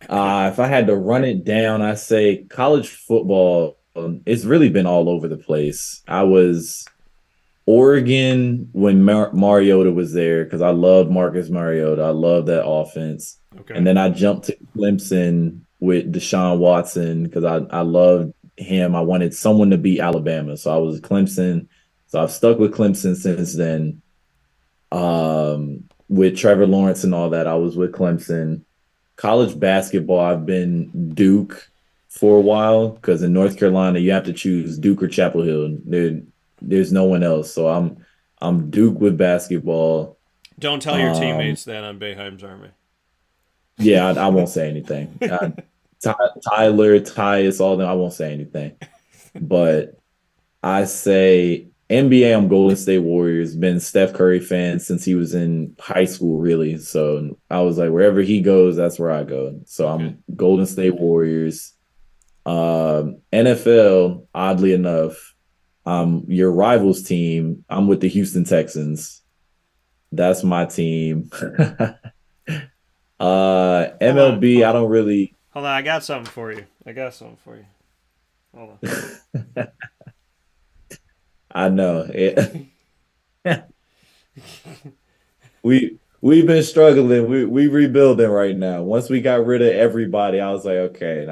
if I had to run it down, I say college football. It's really been all over the place. I was Oregon when Mariota was there because I loved Marcus Mariota. I love that offense. And Okay. then I jumped to Clemson with Deshaun Watson because I loved him. I wanted someone to beat Alabama, so I was Clemson. So I've stuck with Clemson since then. With Trevor Lawrence and all that, I was with Clemson. College basketball, I've been Duke for a while because in North Carolina you have to choose Duke or Chapel Hill. There's no one else, so I'm Duke with basketball. Don't tell your Um, teammates that on Boeheim's Army. yeah, I won't say anything. Tyler, Tyus, all them, I won't say anything. But I say NBA, I'm Golden State Warriors. Been Steph Curry fan since he was in high school, really. So I was like, wherever he goes, that's where I go. So Okay. I'm Golden State Warriors. NFL, oddly enough, your rivals team. I'm with the Houston Texans. That's my team. Hold on. MLB, Hold I on. don't really. Hold on. I got something for you. I got something for you. Hold I know it. We've been struggling. We rebuilding right now. Once we got rid of everybody, I was like, okay,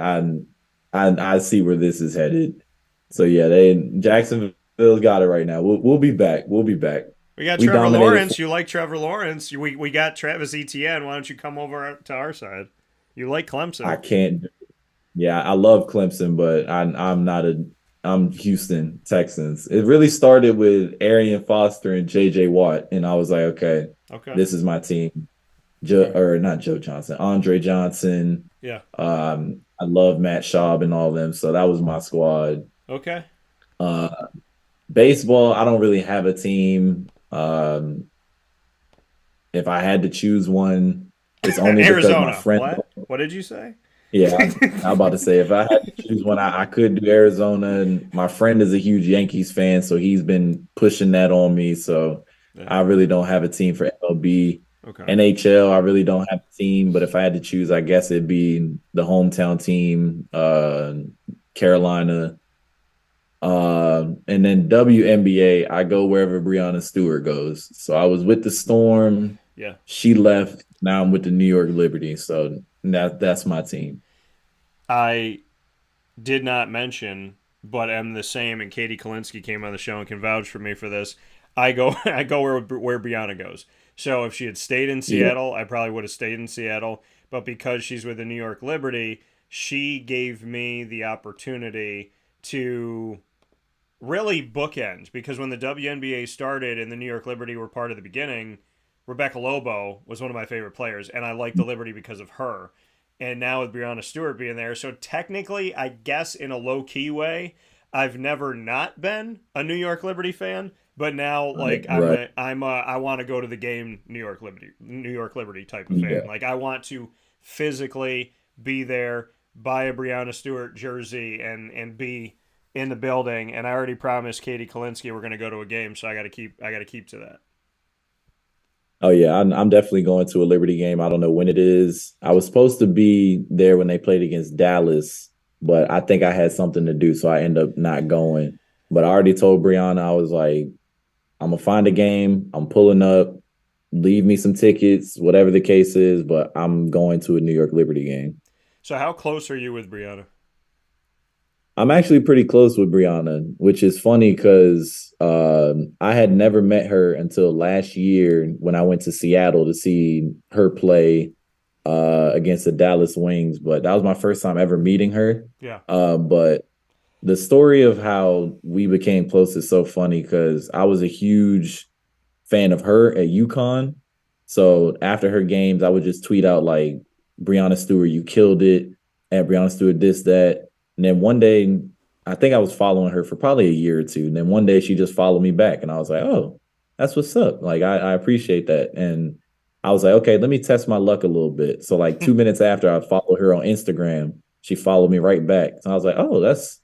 I see where this is headed. So yeah, they Jacksonville got it right now. We'll be back. We'll be back. We got We Trevor dominated. Lawrence. You like Trevor Lawrence. We got Travis Etienne. Why don't you come over to our side? You like I Clemson. can't. Yeah, I love Clemson, but I'm not a. I'm Houston Texans. It really started with Arian Foster and J.J. Watt, and I was like, okay, Okay. this is my team. Okay. Or not Joe Johnson, Andre Johnson. Yeah. I love Matt Schaub and all of them, so that was my squad. Okay. Uh, Baseball, I don't really have a team. If I had to choose one, it's only because my Arizona. friend. What? What did you say? Yeah, I'm about to say if I had to choose one, I could do Arizona. And my friend is a huge Yankees fan, so he's been pushing that on me. So Yeah. I really don't have a team for MLB. Okay. NHL, I really don't have a team, but if I had to choose, I guess it'd be the hometown team, Carolina. And then WNBA, I go wherever Breonna Stewart goes. So I was with the Storm. Yeah. She left. Now I'm with the New York Liberty. So that's my team. I did not mention, but am the same. And Katie Kalinske came on the show and can vouch for me for this. I go I go where Brianna goes. So if she had stayed in Yeah. Seattle, I probably would have stayed in Seattle. But because she's with the New York Liberty, she gave me the opportunity to really bookend. Because when the WNBA started and the New York Liberty were part of the beginning, Rebecca Lobo was one of my favorite players, and I liked the Liberty because of her. and now with Breonna Stewart being there. So technically, I guess in a low key way, I've never not been a New York Liberty fan, but now Right. like Right. I want to go to the game New York Liberty type of fan. Yeah. Like I want to physically be there, buy a Breonna Stewart jersey, and be in the building. And I already promised Katie Kalinske we're going to go to a game, so I got to keep to that. Oh yeah, I'm definitely going to a Liberty game. I don't know when it is. I was supposed to be there when they played against Dallas, but I think I had something to do, so I end up not going. But I already told Brianna, I was like, I'm gonna find a game. I'm pulling up. Leave me some tickets, whatever the case is. But I'm going to a New York Liberty game. So how close are you with Brianna? I'm actually pretty close with Brianna, which is funny because I had never met her until last year when I went to Seattle to see her play against the Dallas Wings. But that was my first time ever meeting her. Yeah. But the story of how we became close is so funny because I was a huge fan of her at UConn. So after her games, I would just tweet out like, Breonna Stewart, you killed it. And Breonna Stewart, this, that. And then one day, I think I was following her for probably a year or two. And then one day she just followed me back. And I was like, oh, that's what's up. Like, I appreciate that. And I was like, okay, let me test my luck a little bit. So, like, 2 minutes after I followed her on Instagram, she followed me right back. So I was like, oh, that's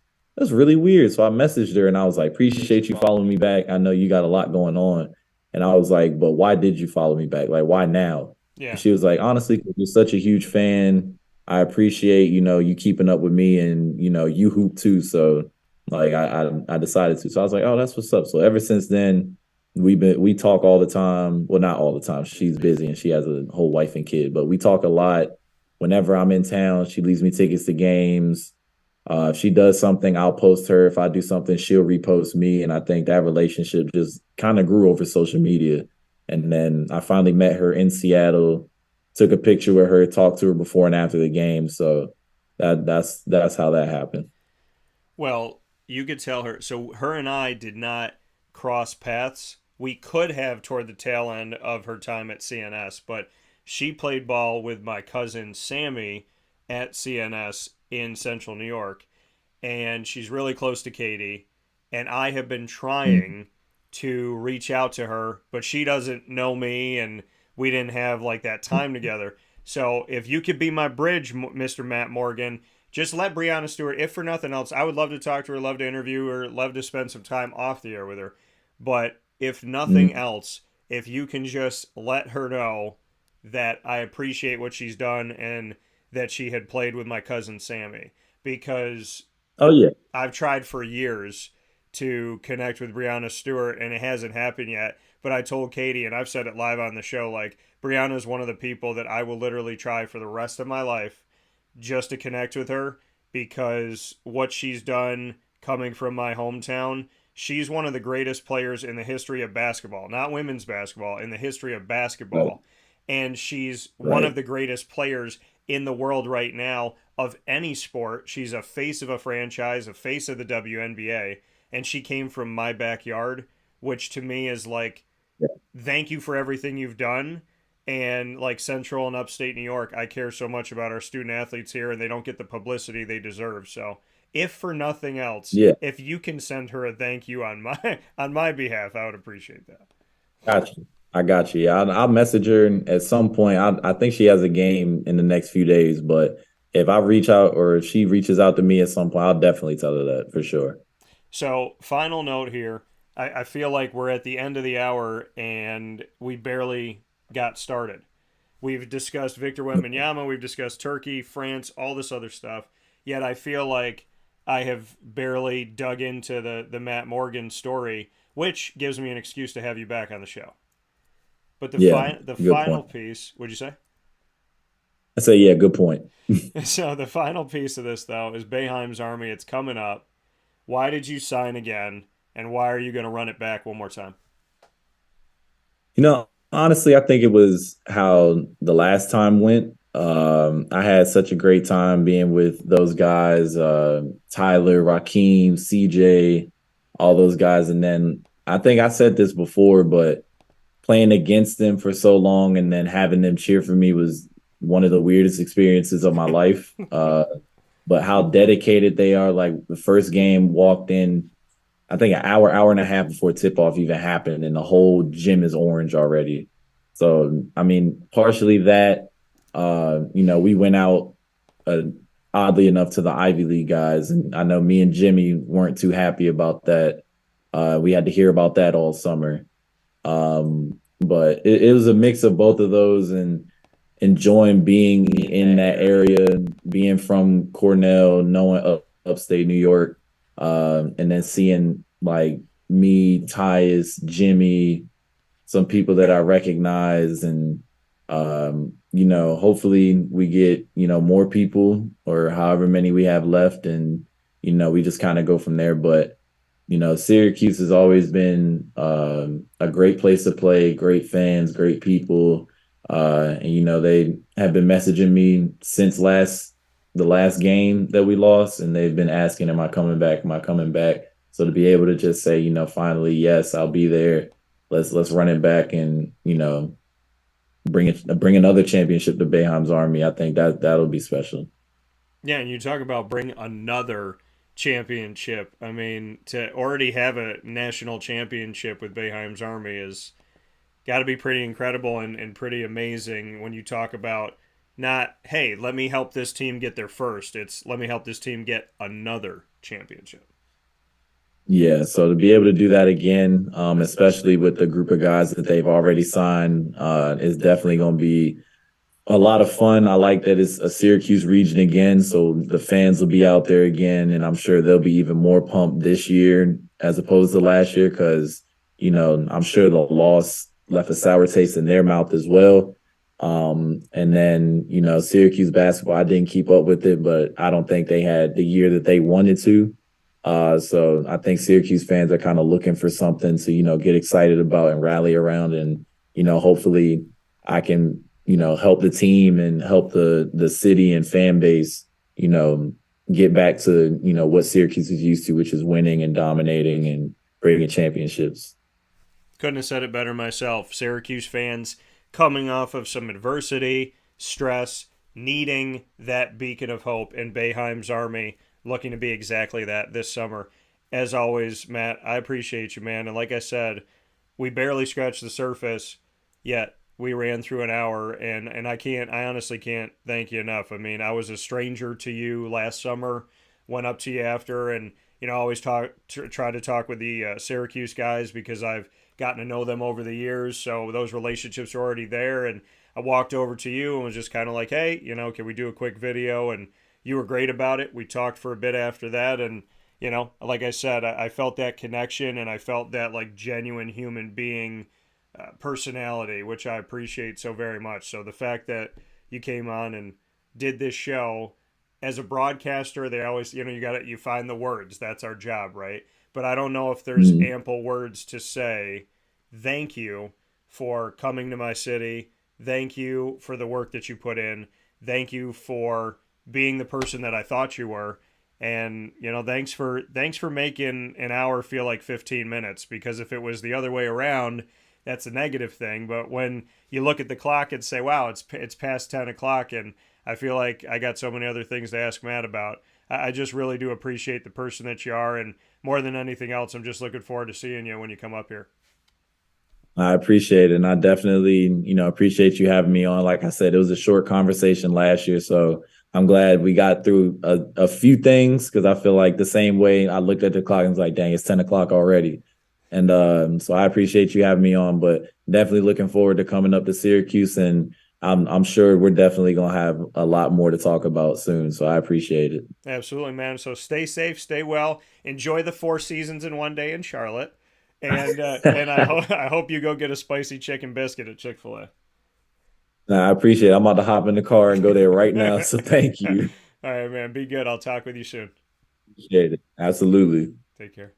really weird. So I messaged her and I was like, appreciate you following me back. I know you got a lot going on. And I was like, but why did you follow me back? Like, why now? And Yeah. she was like, honestly, 'cause you're such a huge fan. I appreciate, you keeping up with me and, you hoop too. So like I decided to. So I was like, oh, that's what's up. So ever since then, we talk all the time. Well, not all the time. She's busy and she has a whole wife and kid, but we talk a lot. Whenever I'm in town, she leaves me tickets to games. If she does something, I'll post her. If I do something, she'll repost me. And I think that relationship just kind of grew over social media. And then I finally met her in Seattle, took a picture with her, talked to her before and after the game. So that's how that happened. Well, you could tell her. So her and I did not cross paths. We could have toward the tail end of her time at CNS, but she played ball with my cousin Sammy at CNS in Central New York, and she's really close to Katie. And I have been Mhm. trying to reach out to her, but she doesn't know me, and we didn't have like that time together. So if you could be my bridge, Mr. Matt Morgan, just let Breonna Stewart, if for nothing else, I would love to talk to her, love to interview her, love to spend some time off the air with her. But if nothing Mhm. else, if you can just let her know that I appreciate what she's done and that she had played with my cousin Sammy, because Oh yeah. I've tried for years to connect with Breonna Stewart and it hasn't happened yet. But I told Katie, and I've said it live on the show, like Brianna is one of the people that I will literally try for the rest of my life just to connect with her because what she's done coming from my hometown, she's one of the greatest players in the history of basketball, not women's basketball, in the history of Right. basketball. And she's one of Right. the greatest players in the world right now of any sport. She's a face of a franchise, a face of the WNBA, and she came from my backyard, which to me is like, Yeah. thank you for everything you've done. And like Central and Upstate New York, I care so much about our student athletes here, and they don't get the publicity they deserve. So, if for nothing else, Yeah. if you can send her a thank you on my on my behalf, I would appreciate that. Got you. I got you. Yeah, I'll message her at some point. I think she has a game in the next few days, but if I reach out or if she reaches out to me at some point, I'll definitely tell her that for sure. So, final note here. I feel like we're at the end of the hour and we barely got started. We've discussed Victor Wembanyama, we've discussed Turkey, France, all this other stuff. Yet I feel like I have barely dug into the Matt Morgan story, which gives me an excuse to have you back on the show. But Yeah, the good final point. piece, would you say? I say, yeah, good point. So the final piece of this though is Boeheim's Army. It's coming up. Why did you sign again, and why are you going to run it back one more time? Honestly, I think it was how the last time went. I had such a great time being with those guys, Tyler, Raheem, CJ, all those guys. And then I think I said this before, but playing against them for so long and then having them cheer for me was one of the weirdest experiences of my life. But how dedicated they are. Like the first game, walked in, I think an hour and a half before tip off even happened, and the whole gym is orange already. So I mean, partially that, we went out, uh, oddly enough, to the Ivy League guys, and I know me and Jimmy weren't too happy about that. We had to hear about that all summer. But it was a mix of both of those, and enjoying being in that area, being from Cornell, knowing upstate New York, and then seeing like me, Tyus, Jimmy, some people that I recognize, and hopefully we get more people or however many we have left, and we just kind of go from there. But Syracuse has always been a great place to play, great fans, great people. And they have been messaging me since the last game that we lost, and they've been asking, "Am I coming back? Am I coming back?" So to be able to just say, finally, yes, I'll be there. Let's run it back, and bring another championship to Boeheim's Army. I think that'll be special. Yeah, and you talk about bring another championship. I mean, to already have a national championship with Boeheim's Army is got to be pretty incredible and pretty amazing when you talk about not, hey, let me help this team get their first. It's let me help this team get another championship. Yeah, so to be able to do that again, especially with the group of guys that they've already signed, is definitely going to be a lot of fun. I like that it's a Syracuse region again, so the fans will be out there again, and I'm sure they'll be even more pumped this year as opposed to last year because, I'm sure the loss left a sour taste in their mouth as well. And then, Syracuse basketball, I didn't keep up with it, but I don't think they had the year that they wanted to. So I think Syracuse fans are kind of looking for something to, get excited about and rally around. And, hopefully I can, help the team and help the city and fan base, get back to, what Syracuse is used to, which is winning and dominating and bringing championships. Couldn't have said it better myself. Syracuse fans coming off of some adversity, stress, needing that beacon of hope in Boeheim's Army, looking to be exactly that this summer. As always, Matt, I appreciate you, man. And like I said, we barely scratched the surface, yet we ran through an hour, and I honestly can't thank you enough. I mean, I was a stranger to you last summer, went up to you after, and always try to talk with the Syracuse guys because I've gotten to know them over the years, so those relationships are already there. And I walked over to you and was just kind of like, hey, can we do a quick video? And you were great about it. We talked for a bit after that, and like I said, I felt that connection, and I felt that like genuine human being personality, which I appreciate so very much. So the fact that you came on and did this show as a broadcaster, they always, you find the words. That's our job, right? But I don't know if there's Mhm. ample words to say thank you for coming to my city. Thank you for the work that you put in. Thank you for being the person that I thought you were. And thanks for making an hour feel like 15 minutes, because if it was the other way around, that's a negative thing. But when you look at the clock and say, wow, it's past 10 o'clock, and I feel like I got so many other things to ask Matt about, I just really do appreciate the person that you are. And more than anything else, I'm just looking forward to seeing you when you come up here. I appreciate it. And I definitely, appreciate you having me on. Like I said, it was a short conversation last year. So I'm glad we got through a few things because I feel like the same way I looked at the clock and was like, dang, it's 10 o'clock already. And so I appreciate you having me on, but definitely looking forward to coming up to Syracuse. And I'm sure we're definitely going to have a lot more to talk about soon. So I appreciate it. Absolutely, man. So stay safe, stay well, enjoy the Four Seasons in one day in Charlotte, and I hope you go get a spicy chicken biscuit at Chick-fil-A. Nah, I appreciate it. I'm about to hop in the car and go there right now. So thank All you. right, man. Be good. I'll talk with you soon. Appreciate it. Absolutely. Take care.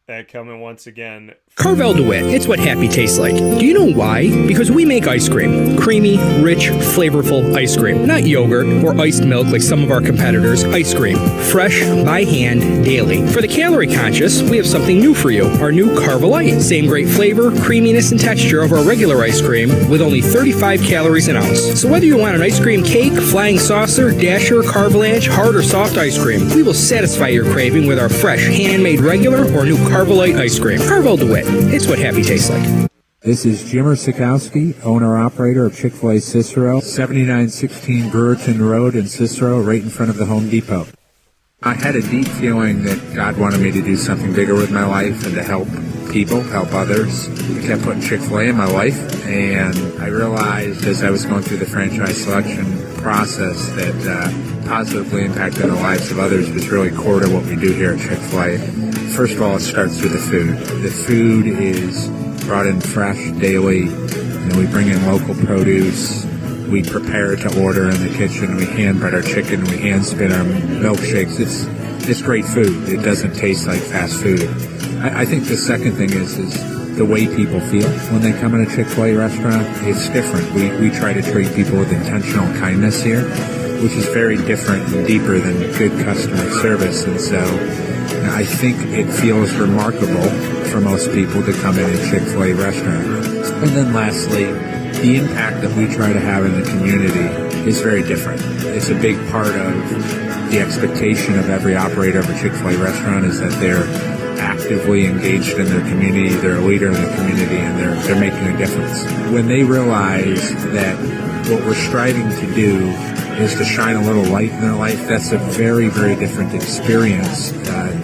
that coming once again. Carvel DeWitt, it's what happy tastes like. Do you know why? Because we make ice cream. Creamy, rich, flavorful ice cream. Not yogurt or iced milk like some of our competitors. Ice cream. Fresh, by hand, daily. For the calorie conscious, we have something new for you. Our new Carvelite. Same great flavor, creaminess, and texture of our regular ice cream with only 35 calories an ounce. So whether you want an ice cream cake, flying saucer, dasher, carvalanche, hard or soft ice cream, we will satisfy your craving with our fresh, handmade regular or new Carvelite ice cream. Carvel DeWitt. It's what happy tastes like. This is Jimmer Sikowski, owner-operator of Chick-fil-A Cicero, 7916 Brewerton Road in Cicero, right in front of the Home Depot. I had a deep feeling that God wanted me to do something bigger with my life and to help people, help others. I kept putting Chick-fil-A in my life, and I realized as I was going through the franchise selection process that positively impacting the lives of others was really core to what we do here at Chick-fil-A. First of all, it starts with the food. The food is brought in fresh daily. We bring in local produce. We prepare to order in the kitchen. We hand bread our chicken. We hand spin our milkshakes. It's great food. It doesn't taste like fast food. I think the second thing is the way people feel when they come in a Chick-fil-A restaurant. It's different. We try to treat people with intentional kindness here, which is very different and deeper than good customer service. And so I think it feels remarkable for most people to come in a Chick-fil-A restaurant. And then lastly, the impact that we try to have in the community is very different. It's a big part of the expectation of every operator of a Chick-fil-A restaurant is that they're actively engaged in their community, they're a leader in the community, and they're making a difference. When they realize that what we're striving to do is to shine a little light in their life, that's a very, very different experience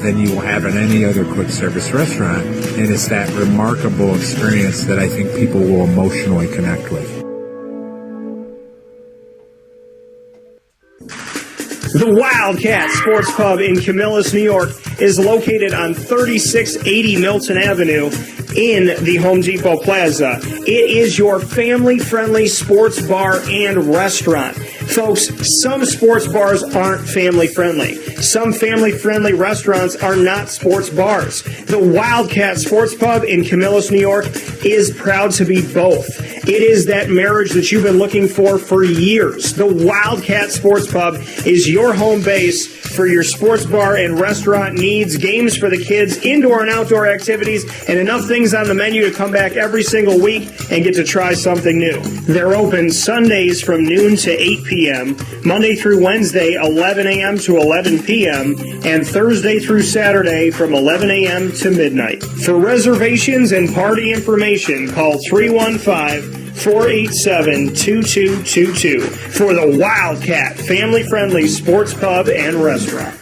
than you will have in any other quick service restaurant. And it's that remarkable experience that I think people will emotionally connect with. The Wildcat Sports Pub in Camillus, New York is located on 3680 Milton Avenue in the Home Depot Plaza. It is your family-friendly sports bar and restaurant. Folks, some sports bars aren't family-friendly. Some family-friendly restaurants are not sports bars. The Wildcat Sports Pub in Camillus, New York is proud to be both. It is that marriage that you've been looking for years. The Wildcat Sports Pub is your home base for your sports bar and restaurant needs, games for the kids, indoor and outdoor activities, and enough things on the menu to come back every single week and get to try something new. They're open Sundays from noon to 8 p.m., Monday through Wednesday, 11 a.m. to 11 p.m., and Thursday through Saturday from 11 a.m. to midnight. For reservations and party information, call 315-487-2222 for the Wildcat family-friendly sports pub and restaurant.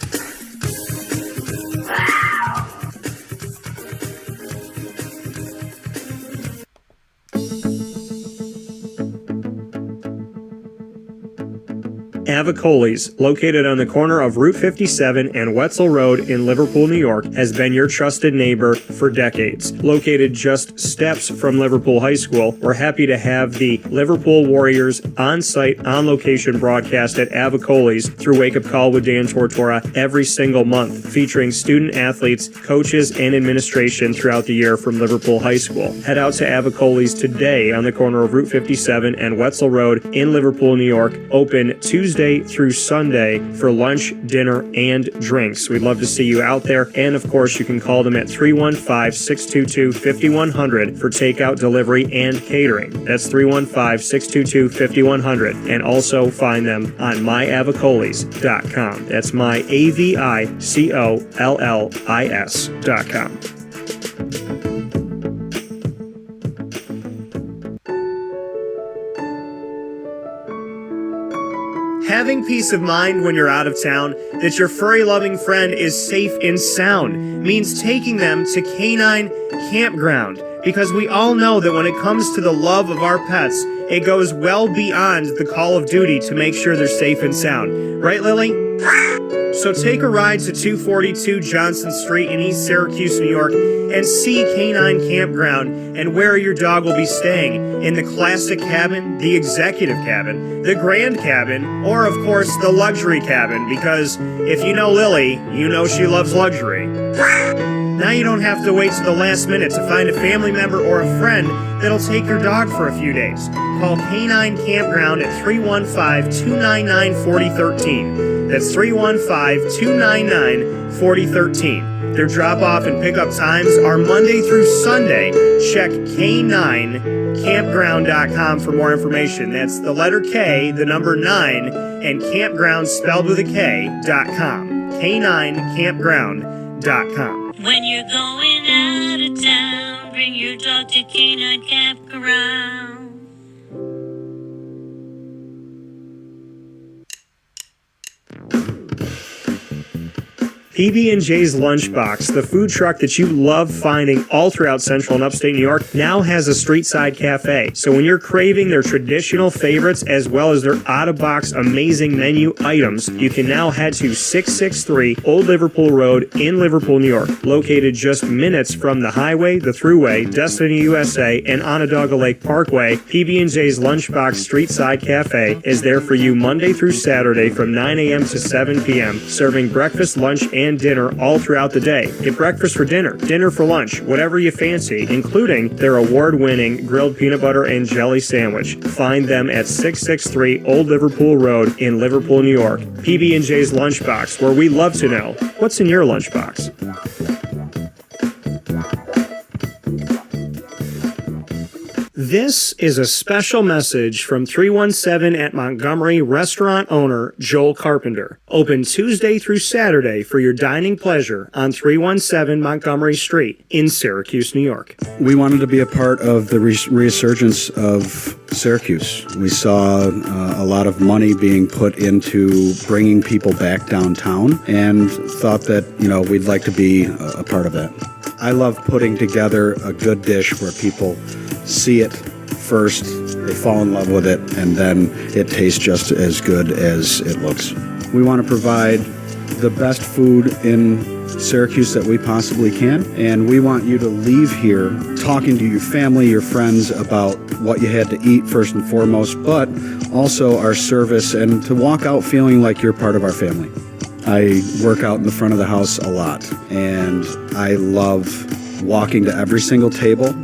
Avicoli's, located on the corner of Route 57 and Wetzel Road in Liverpool, New York, has been your trusted neighbor for decades. Located just steps from Liverpool High School, we're happy to have the Liverpool Warriors on-site, on-location broadcast at Avicoli's through Wake Up Call with Dan Tortora every single month, featuring student athletes, coaches, and administration throughout the year from Liverpool High School. Head out to Avicoli's today on the corner of Route 57 and Wetzel Road in Liverpool, New York, open Tuesday through Sunday for lunch, dinner, and drinks. We'd love to see you out there. And of course, you can call them at 315-622-5100 for takeout, delivery, and catering. That's 315-622-5100. And also find them on myavicolis.com. That's myavicollis.com. Having peace of mind when you're out of town that your furry-loving friend is safe and sound means taking them to Canine Campground, because we all know that when it comes to the love of our pets, it goes well beyond the call of duty to make sure they're safe and sound. Right, Lily? So take a ride to 242 Johnson Street in East Syracuse, New York, and see Canine Campground and where your dog will be staying, in the classic cabin, the executive cabin, the grand cabin, or of course the luxury cabin, because if you know Lily, you know she loves luxury. Now you don't have to wait to the last minute to find a family member or a friend that'll take your dog for a few days. Call Canine Campground at 315-299-4013. That's 315-299-4013. Their drop-off and pickup times are Monday through Sunday. Check K9campground.com for more information. That's the letter K, the number 9, and campground spelled with a K.com. K9campground.com. When you're going out of town, bring your dog to Canine Campground. PB&J's Lunchbox, the food truck that you love finding all throughout Central and Upstate New York, now has a street-side cafe. So when you're craving their traditional favorites as well as their out-of-box amazing menu items, you can now head to 663 Old Liverpool Road in Liverpool, New York. Located just minutes from the highway, the Thruway, Destiny USA, and Onondaga Lake Parkway, PB&J's Lunchbox Street-Side Cafe is there for you Monday through Saturday from 9 a.m. to 7 p.m., serving breakfast, lunch, and dinner all throughout the day. Get breakfast for dinner, dinner for lunch, whatever you fancy, including their award-winning grilled peanut butter and jelly sandwich. Find them at 663 Old Liverpool Road in Liverpool, New York. PB&J's Lunchbox, where we love to know what's in your lunchbox. This is a special message from 317 at Montgomery restaurant owner Joel Carpenter. Open Tuesday through Saturday for your dining pleasure on 317 Montgomery Street in Syracuse, New York. We wanted to be a part of the resurgence of Syracuse. We saw a lot of money being put into bringing people back downtown and thought that, we'd like to be a part of that. I love putting together a good dish where people see it first, they fall in love with it, and then it tastes just as good as it looks. We want to provide the best food in Syracuse that we possibly can, and we want you to leave here talking to your family, your friends about what you had to eat first and foremost, but also our service, and to walk out feeling like you're part of our family. I work out in the front of the house a lot, and I love walking to every single table,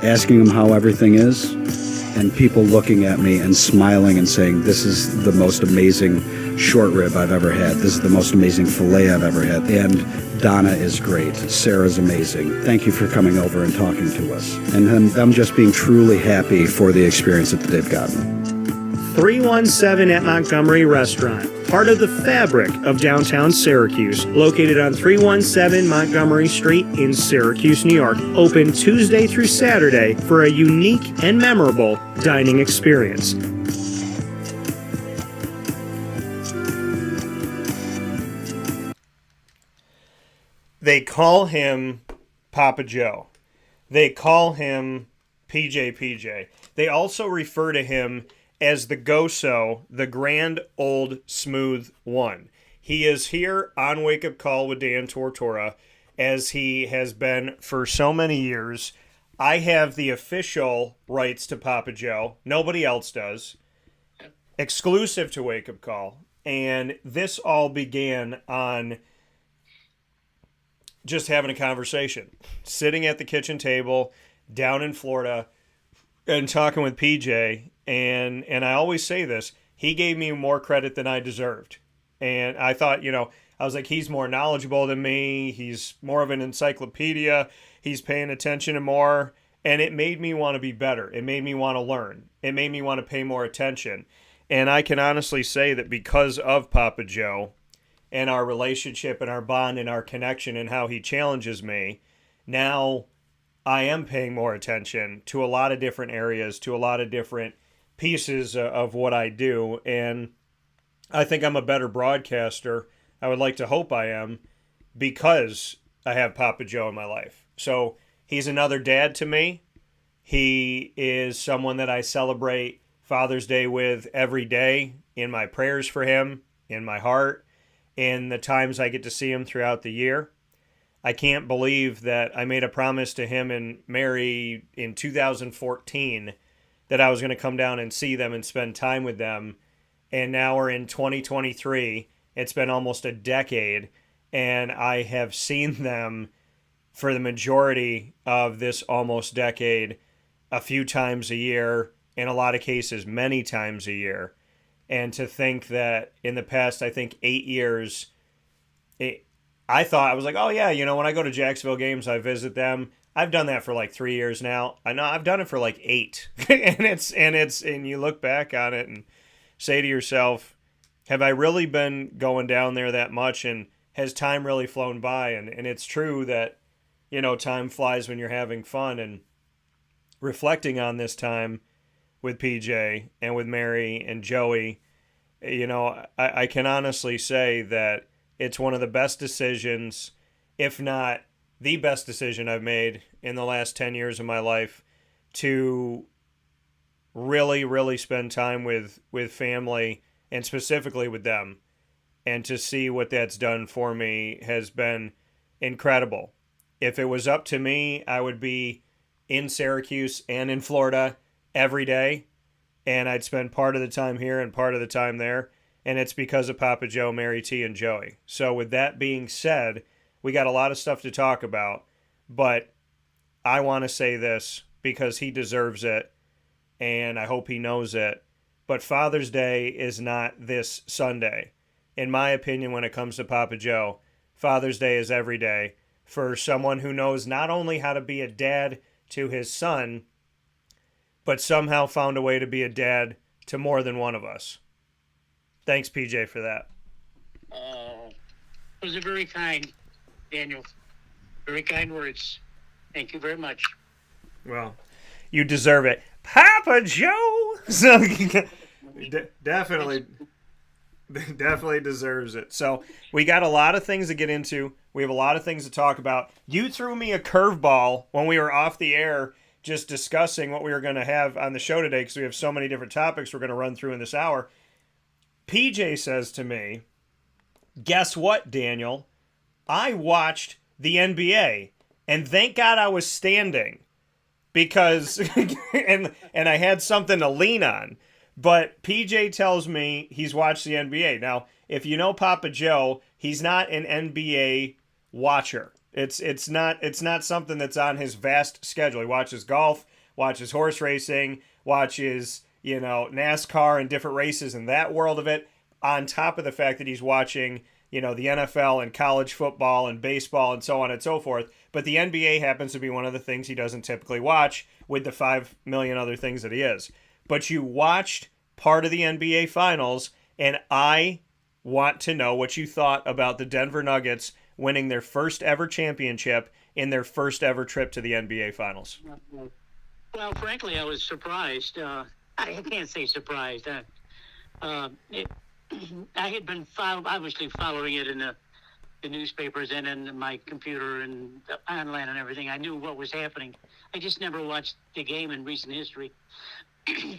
asking them how everything is, and people looking at me and smiling and saying, this is the most amazing short rib I've ever had. This is the most amazing filet I've ever had. And Donna is great. Sarah's amazing. Thank you for coming over and talking to us. And then them just being truly happy for the experience that they've gotten. 317 at Montgomery Restaurant, part of the fabric of downtown Syracuse, located on 317 Montgomery Street in Syracuse, New York. Open Tuesday through Saturday for a unique and memorable dining experience. They call him Papa Joe. They call him PJ. They also refer to him as the Goso, the grand old smooth one. He is here on Wake Up Call with Dan Tortora, as he has been for so many years. I have the official rights to Papa Joe. Nobody else does. Exclusive to Wake Up Call. And this all began on just having a conversation. Sitting at the kitchen table down in Florida and talking with PJ. And I always say this, he gave me more credit than I deserved. And I thought, I was like, he's more knowledgeable than me. He's more of an encyclopedia. He's paying attention to more. And it made me want to be better. It made me want to learn. It made me want to pay more attention. And I can honestly say that because of Papa Joe and our relationship and our bond and our connection and how he challenges me, now I am paying more attention to a lot of different areas, to a lot of different pieces of what I do, and I think I'm a better broadcaster. I would like to hope I am, because I have Papa Joe in my life. So he's another dad to me. He is someone that I celebrate Father's Day with every day, in my prayers for him, in my heart, in the times I get to see him throughout the year. I can't believe that I made a promise to him and Mary in 2014 that I was going to come down and see them and spend time with them. And now we're in 2023. It's been almost a decade, and I have seen them for the majority of this almost decade, a few times a year, in a lot of cases, many times a year. And to think that in the past, I think 8 years, I thought, I was like, oh yeah, when I go to Jacksonville games, I visit them. I've done that for like 3 years now. I know I've done it for like 8. and you look back on it and say to yourself, have I really been going down there that much? And has time really flown by? And it's true that, time flies when you're having fun. And reflecting on this time with PJ and with Mary and Joey, I can honestly say that it's one of the best decisions, if not the best decision I've made in the last 10 years of my life, to really, really spend time with family and specifically with them. And to see what that's done for me has been incredible. If it was up to me, I would be in Syracuse and in Florida every day, and I'd spend part of the time here and part of the time there, and it's because of Papa Joe, Mary T, and Joey. So with that being said, we got a lot of stuff to talk about, but I want to say this because he deserves it, and I hope he knows it, but Father's Day is not this Sunday. In my opinion, when it comes to Papa Joe, Father's Day is every day for someone who knows not only how to be a dad to his son, but somehow found a way to be a dad to more than one of us. Thanks, PJ, for that. Those are very kind, Daniel. Very kind words. Thank you very much. Well, you deserve it. Papa Joe! So, definitely deserves it. So we got a lot of things to get into. We have a lot of things to talk about. You threw me a curveball when we were off the air just discussing what we were going to have on the show today because we have so many different topics we're going to run through in this hour. PJ says to me, guess what, Daniel? I watched the NBA, and thank God I was standing because and I had something to lean on. But PJ tells me he's watched the NBA. Now, if you know Papa Joe, he's not an NBA watcher. It's not something that's on his vast schedule. He watches golf, watches horse racing, watches, NASCAR and different races and that world of it, on top of the fact that he's watching, the NFL and college football and baseball and so on and so forth. But the NBA happens to be one of the things he doesn't typically watch with the 5 million other things that he is. But you watched part of the NBA Finals, and I want to know what you thought about the Denver Nuggets winning their first ever championship in their first ever trip to the NBA Finals. Well, frankly, I was surprised. I can't say surprised. I had been obviously following it in the newspapers and in my computer and online and everything. I knew what was happening. I just never watched the game in recent history.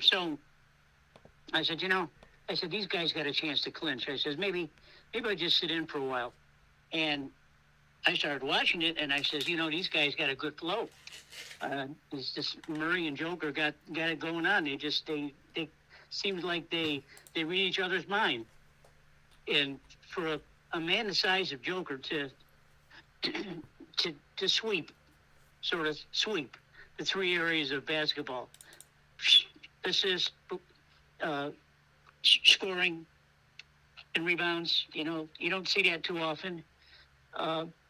So I said, these guys got a chance to clinch. I said, maybe I'll just sit in for a while. And I started watching it, and I says, these guys got a good flow. It's just Murray and Joker got it going on. They seemed like they read each other's mind. And for a man the size of Joker to sweep the three areas of basketball, assist, scoring, and rebounds. You don't see that too often.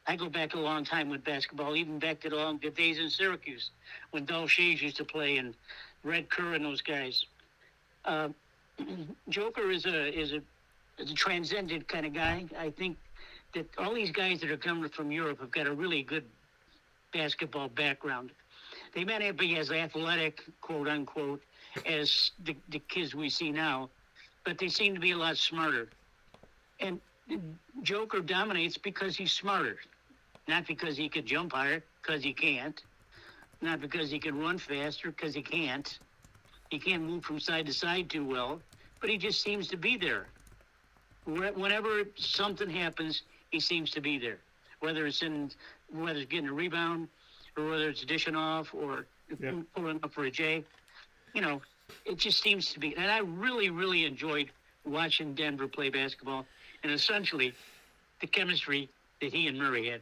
I go back a long time with basketball, even back to the days in Syracuse when Dal Shays used to play and Red Kerr and those guys. Joker is a transcendent kind of guy. I think that all these guys that are coming from Europe have got a really good basketball background. They may not be as athletic, quote unquote, as the kids we see now, but they seem to be a lot smarter. And Joker dominates because he's smarter, not because he could jump higher, because he can't, not because he can run faster, because he can't. He can't move from side to side too well, but he just seems to be there. Whenever something happens, he seems to be there. Whether it's getting a rebound, or whether it's dishing off, or pulling up for a J, it just seems to be. And I really, really enjoyed watching Denver play basketball, and essentially the chemistry that he and Murray had.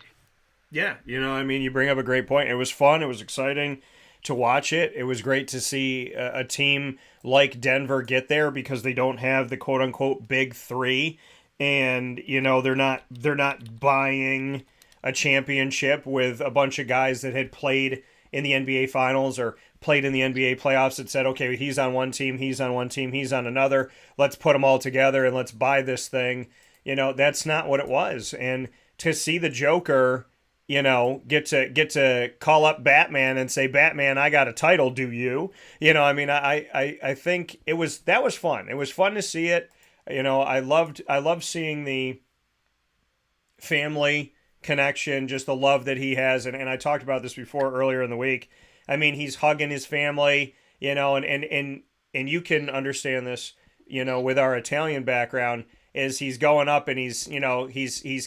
Yeah, I mean, you bring up a great point. It was fun. It was exciting to watch it. It was great to see a team like Denver get there because they don't have the quote unquote big three, and they're not buying a championship with a bunch of guys that had played in the NBA finals or played in the NBA playoffs that said, okay, he's on one team, he's on one team, he's on another. Let's put them all together and let's buy this thing. That's not what it was. And to see the Joker, get to call up Batman and say, Batman, I got a title, do you? I mean, I think that was fun. It was fun to see it. I loved seeing the family connection, just the love that he has. And I talked about this before earlier in the week. I mean, he's hugging his family, and you can understand this, with our Italian background, is he's going up and he's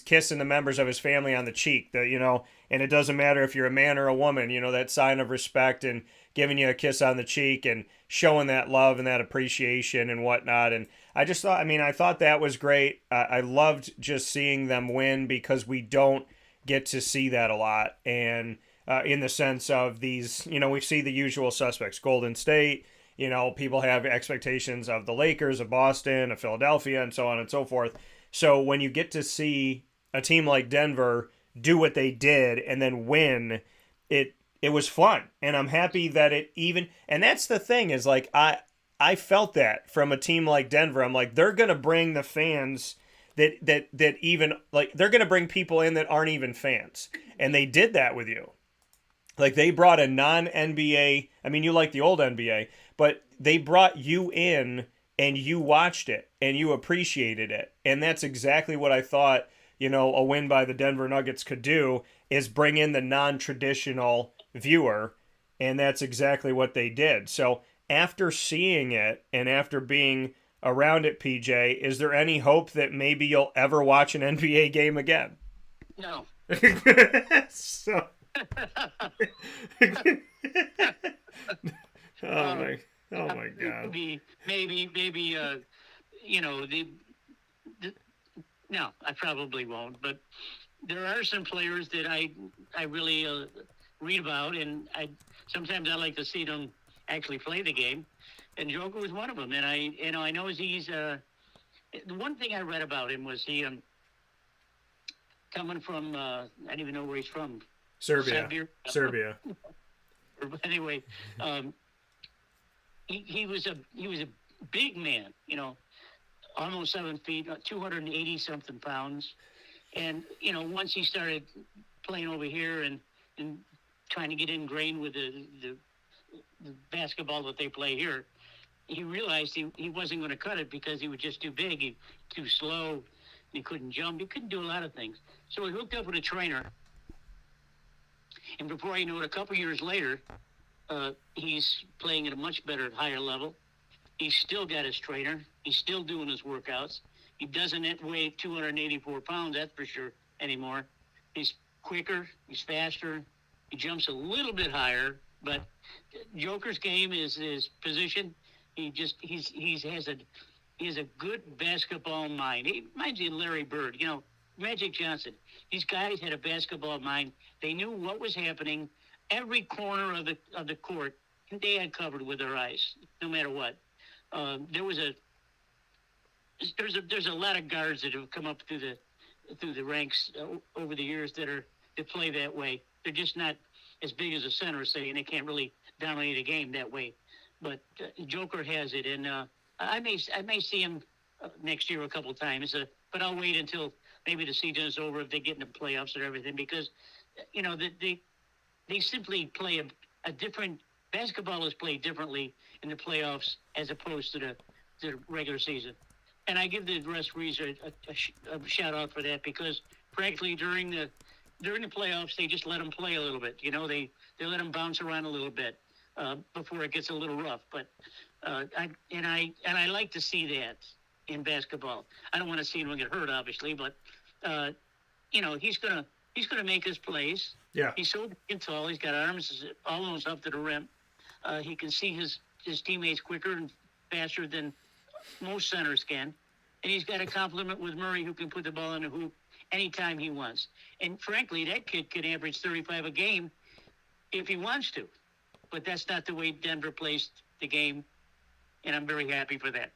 kissing the members of his family on the cheek, and it doesn't matter if you're a man or a woman, that sign of respect and giving you a kiss on the cheek and showing that love and that appreciation and whatnot. And I thought that was great. I loved just seeing them win because we don't get to see that a lot. And in the sense of these, we see the usual suspects, Golden State, people have expectations of the Lakers, of Boston, of Philadelphia, and so on and so forth. So when you get to see a team like Denver do what they did and then win, it was fun. And I'm happy that and that's the thing is like, I felt that from a team like Denver. I'm like, they're going to bring the fans that even like, they're going to bring people in that aren't even fans. And they did that with you. Like they brought a non-NBA, I mean, you like the old NBA, but they brought you in and you watched it and you appreciated it. And that's exactly what I thought, a win by the Denver Nuggets could do, is bring in the non-traditional viewer. And that's exactly what they did. So after seeing it and after being around it, PJ, is there any hope that maybe you'll ever watch an NBA game again? No. So... oh my God. Maybe no, I probably won't, but there are some players that I really read about, and sometimes I like to see them actually play the game, and Joker was one of them. And I know he's the one thing I read about him was he coming from I don't even know where he's from. Serbia. Anyway, he was a big man, almost 7 feet, 280 something pounds, and once he started playing over here and trying to get ingrained with the basketball that they play here, he realized he wasn't going to cut it because he was just too big, too slow, he couldn't jump, he couldn't do a lot of things. So he hooked up with a trainer. And before I knew it, a couple years later, he's playing at a much better, higher level. He's still got his trainer. He's still doing his workouts. He doesn't weigh 284 pounds, that's for sure, anymore. He's quicker. He's faster. He jumps a little bit higher. But Joker's game is his position. He has a good basketball mind. He reminds me of Larry Bird. Magic Johnson. These guys had a basketball mind. They knew what was happening. Every corner of the court, they had covered with their eyes, no matter what. There's a lot of guards that have come up through the ranks over the years that play that way. They're just not as big as a center, say, and they can't really dominate a game that way. But Joker has it, and I may see him next year a couple times, but I'll wait until maybe the season is over if they get in the playoffs and everything, because they simply play a different basketball is played differently in the playoffs as opposed to the regular season. And I give the referees a shout out for that, because frankly during the playoffs they just let them play a little bit. They let them bounce around a little bit before it gets a little rough. But I like to see that in basketball. I don't want to see anyone get hurt, obviously, but he's gonna make his plays. Yeah. He's so big and tall. He's got arms almost up to the rim. He can see his teammates quicker and faster than most centers can. And he's got a complement with Murray, who can put the ball in the hoop anytime he wants. And frankly, that kid could average 35 a game if he wants to. But that's not the way Denver plays the game, and I'm very happy for that.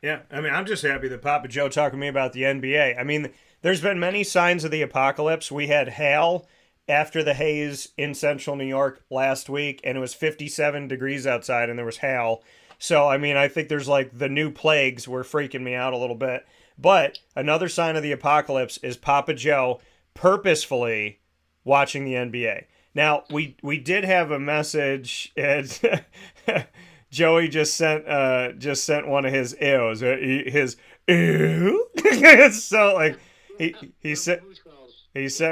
Yeah, I mean, I'm just happy that Papa Joe talking to me about the NBA. I mean, there's been many signs of the apocalypse. We had hail after the haze in central New York last week, and it was 57 degrees outside, and there was hail. So, I mean, I think there's like the new plagues were freaking me out a little bit. But another sign of the apocalypse is Papa Joe purposefully watching the NBA. Now, we did have a message, and Joey just sent one of his ews, his ew. So like he sent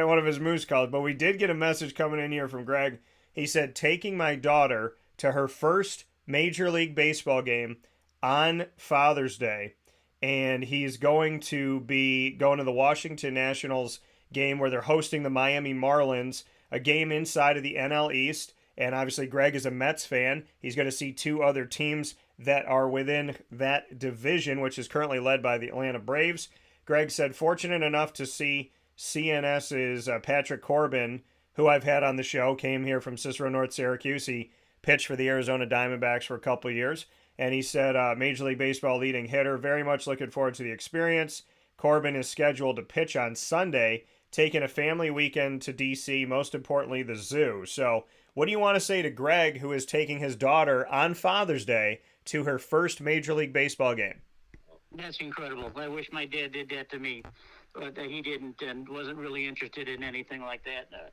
one of his moose calls, but we did get a message coming in here from Greg. He said, taking my daughter to her first Major League Baseball game on Father's Day, and he's going to be going to the Washington Nationals game where they're hosting the Miami Marlins, a game inside of the NL East. And obviously Greg is a Mets fan. He's going to see two other teams that are within that division, which is currently led by the Atlanta Braves. Greg said, fortunate enough to see CNS's Patrick Corbin, who I've had on the show, came here from Cicero, North Syracuse. He pitched for the Arizona Diamondbacks for a couple of years. And he said, Major League Baseball leading hitter, very much looking forward to the experience. Corbin is scheduled to pitch on Sunday, taking a family weekend to D.C., most importantly, the zoo. So what do you want to say to Greg, who is taking his daughter on Father's Day to her first Major League Baseball game? That's incredible. I wish my dad did that to me, but he didn't and wasn't really interested in anything like that.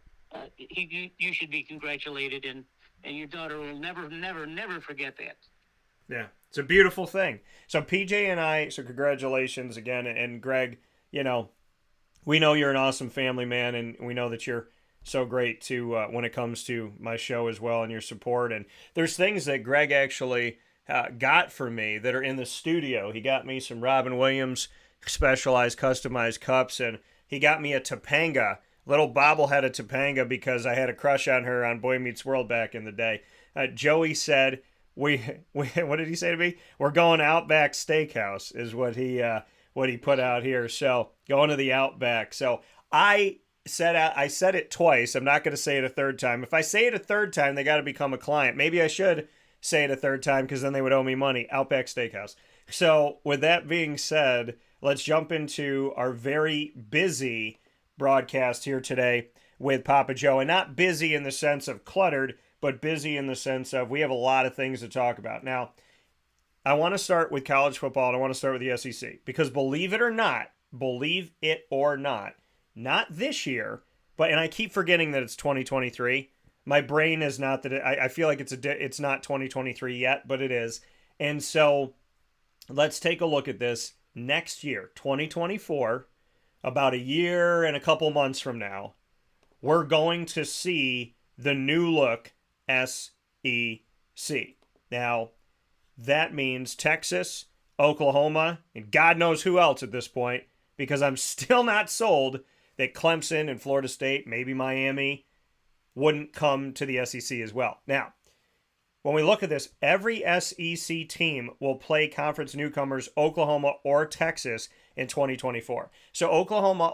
You should be congratulated, and your daughter will never forget that. Yeah, it's a beautiful thing. So PJ and I, so congratulations again. And Greg, you know, we know you're an awesome family man, and we know that you're so great to when it comes to my show as well and your support. And there's things that Greg actually got for me that are in the studio. He got me some Robin Williams specialized customized cups, and he got me a Topanga, little bobblehead of Topanga, because I had a crush on her on Boy Meets World back in the day. Joey said, we what did he say to me? We're going Outback Steakhouse is what he put out here. So going to the Outback. So I said it twice. I'm not going to say it a third time. If I say it a third time, they got to become a client. Maybe I should say it a third time because then they would owe me money. Outback Steakhouse. So with that being said, let's jump into our very busy broadcast here today with Papa Joe. And not busy in the sense of cluttered, but busy in the sense of we have a lot of things to talk about. Now, I want to start with college football, and I want to start with the SEC. Because believe it or not, not this year, and I keep forgetting that it's 2023. My brain is not that I feel like it's not 2023 yet, but it is. And so let's take a look at this next year, 2024, about a year and a couple months from now. We're going to see the new look SEC. Now, that means Texas, Oklahoma, and God knows who else at this point, because I'm still not sold that Clemson and Florida State, maybe Miami, wouldn't come to the SEC as well. Now, when we look at this, every SEC team will play conference newcomers Oklahoma or Texas in 2024. So Oklahoma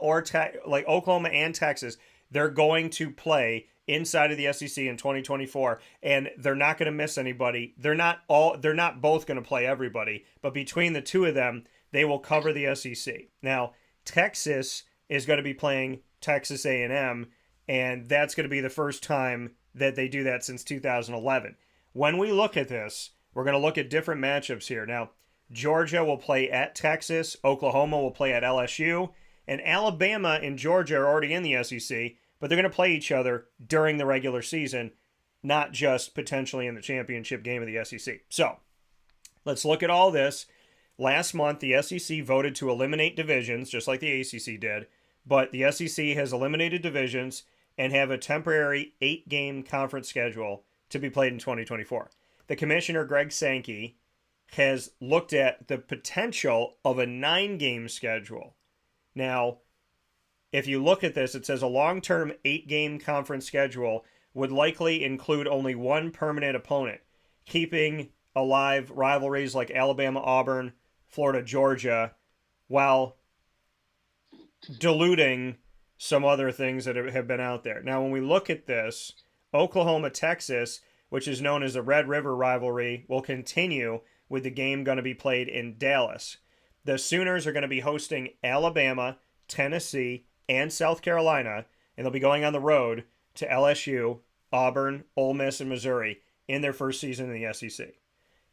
and Texas, they're going to play inside of the SEC in 2024, and they're not going to miss anybody. They're not both going to play everybody, but between the two of them, they will cover the SEC. Now, Texas is going to be playing Texas A&M, and that's going to be the first time that they do that since 2011. When we look at this, we're going to look at different matchups here. Now, Georgia will play at Texas, Oklahoma will play at LSU, and Alabama and Georgia are already in the SEC, but they're going to play each other during the regular season, not just potentially in the championship game of the SEC. So, let's look at all this. Last month, the SEC voted to eliminate divisions, just like the ACC did, but the SEC has eliminated divisions and have a temporary 8-game conference schedule to be played in 2024. The commissioner, Greg Sankey, has looked at the potential of a 9-game schedule. Now, if you look at this, it says a long-term 8-game conference schedule would likely include only one permanent opponent, keeping alive rivalries like Alabama, Auburn, Florida, Georgia, while diluting some other things that have been out there. Now, when we look at this, Oklahoma, Texas, which is known as the Red River rivalry, will continue with the game going to be played in Dallas. The Sooners are going to be hosting Alabama, Tennessee, and South Carolina, and they'll be going on the road to LSU, Auburn, Ole Miss, and Missouri in their first season in the SEC.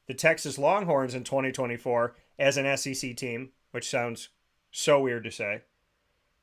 The Texas Longhorns in 2024, as an SEC team, which sounds so weird to say,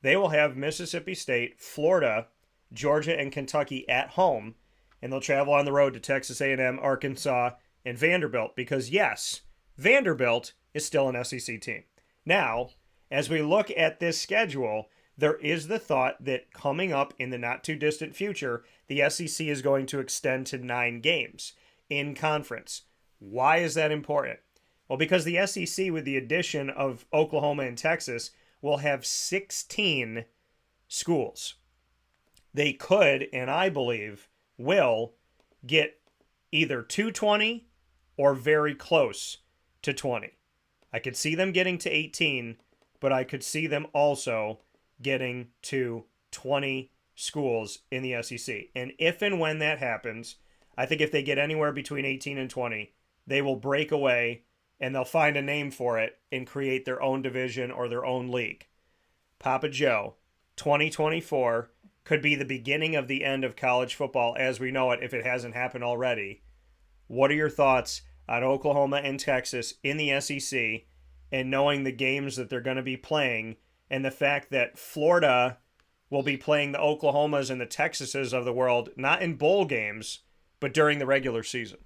they will have Mississippi State, Florida, Georgia, and Kentucky at home, and they'll travel on the road to Texas A&M, Arkansas, and Vanderbilt, because yes, Vanderbilt is still an SEC team. Now, as we look at this schedule, there is the thought that coming up in the not-too-distant future, the SEC is going to extend to 9 games in conference. Why is that important? Well, because the SEC, with the addition of Oklahoma and Texas, will have 16 schools. They could, and I believe will, get either to 20 or very close to 20. I could see them getting to 18, but I could see them also getting to 20 schools in the SEC. And if and when that happens, I think if they get anywhere between 18 and 20, they will break away and they'll find a name for it and create their own division or their own league. Papa Joe, 2024 could be the beginning of the end of college football as we know it if it hasn't happened already. What are your thoughts on Oklahoma and Texas in the SEC and knowing the games that they're going to be playing and the fact that Florida will be playing the Oklahomas and the Texases of the world, not in bowl games, but during the regular season?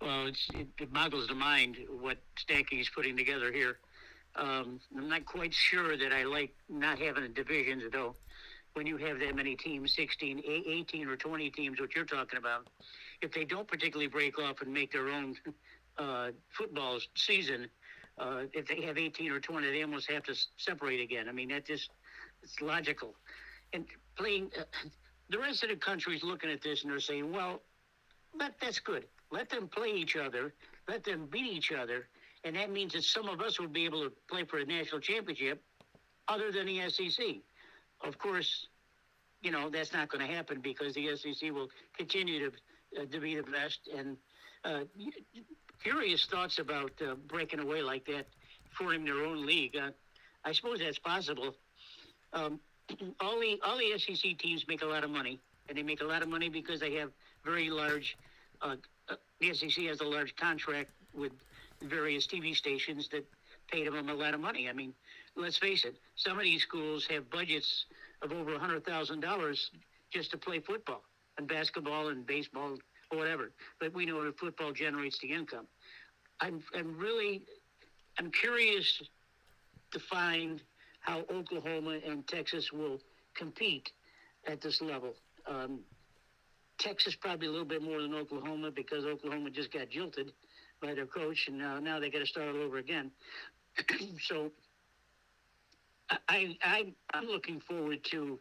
Well, it boggles the mind what Stanky's putting together here. I'm not quite sure that I like not having a divisions, though. When you have that many teams, 16, 18 or 20 teams, what you're talking about, if they don't particularly break off and make their own football season, if they have 18 or 20, they almost have to separate again. I mean, it's logical. And playing, the rest of the country's looking at this and they're saying, well, that's good. Let them play each other. Let them beat each other. And that means that some of us will be able to play for a national championship other than the SEC. Of course, that's not going to happen because the SEC will continue to be the best. And curious thoughts about breaking away like that, forming their own league. I suppose that's possible. All the SEC teams make a lot of money, and they make a lot of money because they have very large the SEC has a large contract with various TV stations that pay them a lot of money. I mean, let's face it, some of these schools have budgets of over $100,000 just to play football and basketball and baseball or whatever. But we know that football generates the income. I'm curious to find how Oklahoma and Texas will compete at this level. Texas probably a little bit more than Oklahoma because Oklahoma just got jilted by their coach, and now they got to start all over again. So I'm looking forward to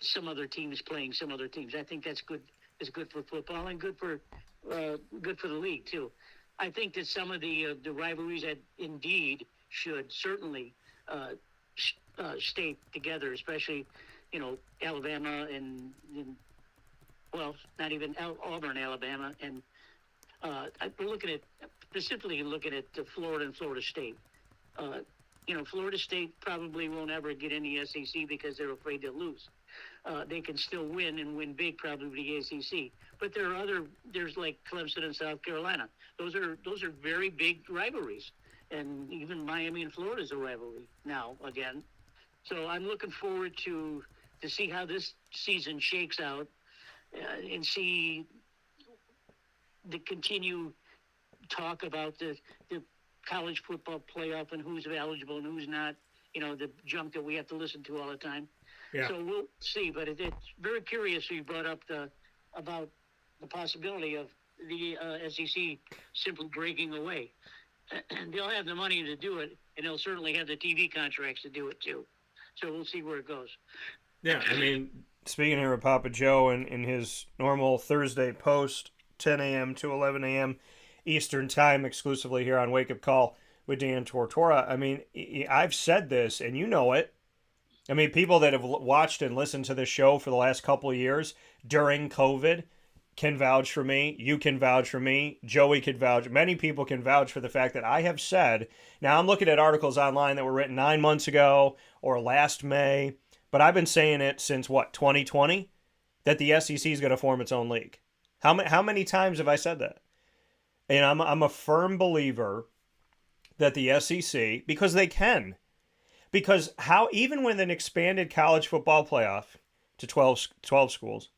some other teams playing some other teams. I think that's good. It's good for football and good for the league too. I think that some of the rivalries that indeed should certainly stay together, especially Alabama and well, not even Auburn, Alabama, and specifically looking at Florida and Florida State. Florida State probably won't ever get in the SEC because they're afraid they'll lose. They can still win and win big, probably the ACC. But there's like Clemson and South Carolina. Those are very big rivalries, and even Miami and Florida is a rivalry now again. So I'm looking forward to see how this season shakes out. And see the continued talk about the college football playoff and who's eligible and who's not, the junk that we have to listen to all the time. Yeah. So we'll see, but it's very curious you brought up about the possibility of the SEC simply breaking away. And they'll have the money to do it, and they'll certainly have the TV contracts to do it too. So we'll see where it goes. Yeah, I mean, speaking here with Papa Joe in his normal Thursday post, 10 a.m. to 11 a.m. Eastern Time, exclusively here on Wake Up Call with Dan Tortora. I mean, I've said this, and you know it. I mean, people that have watched and listened to this show for the last couple of years during COVID can vouch for me. You can vouch for me. Joey could vouch. Many people can vouch for the fact that I have said. Now, I'm looking at articles online that were written 9 months ago or last May, but I've been saying it since, 2020? That the SEC is going to form its own league. How many times have I said that? And I'm a firm believer that the SEC, because they can, because how, even with an expanded college football playoff to 12 schools,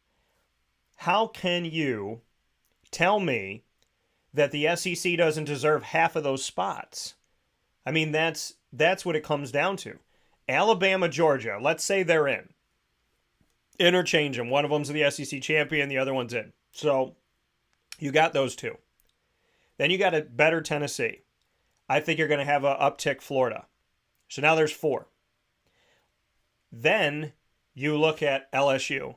how can you tell me that the SEC doesn't deserve half of those spots? I mean, that's what it comes down to. Alabama, Georgia, let's say they're in. Interchange them. One of them's the SEC champion, the other one's in. So you got those two. Then you got a better Tennessee. I think you're going to have an uptick Florida. So now there's 4. Then you look at LSU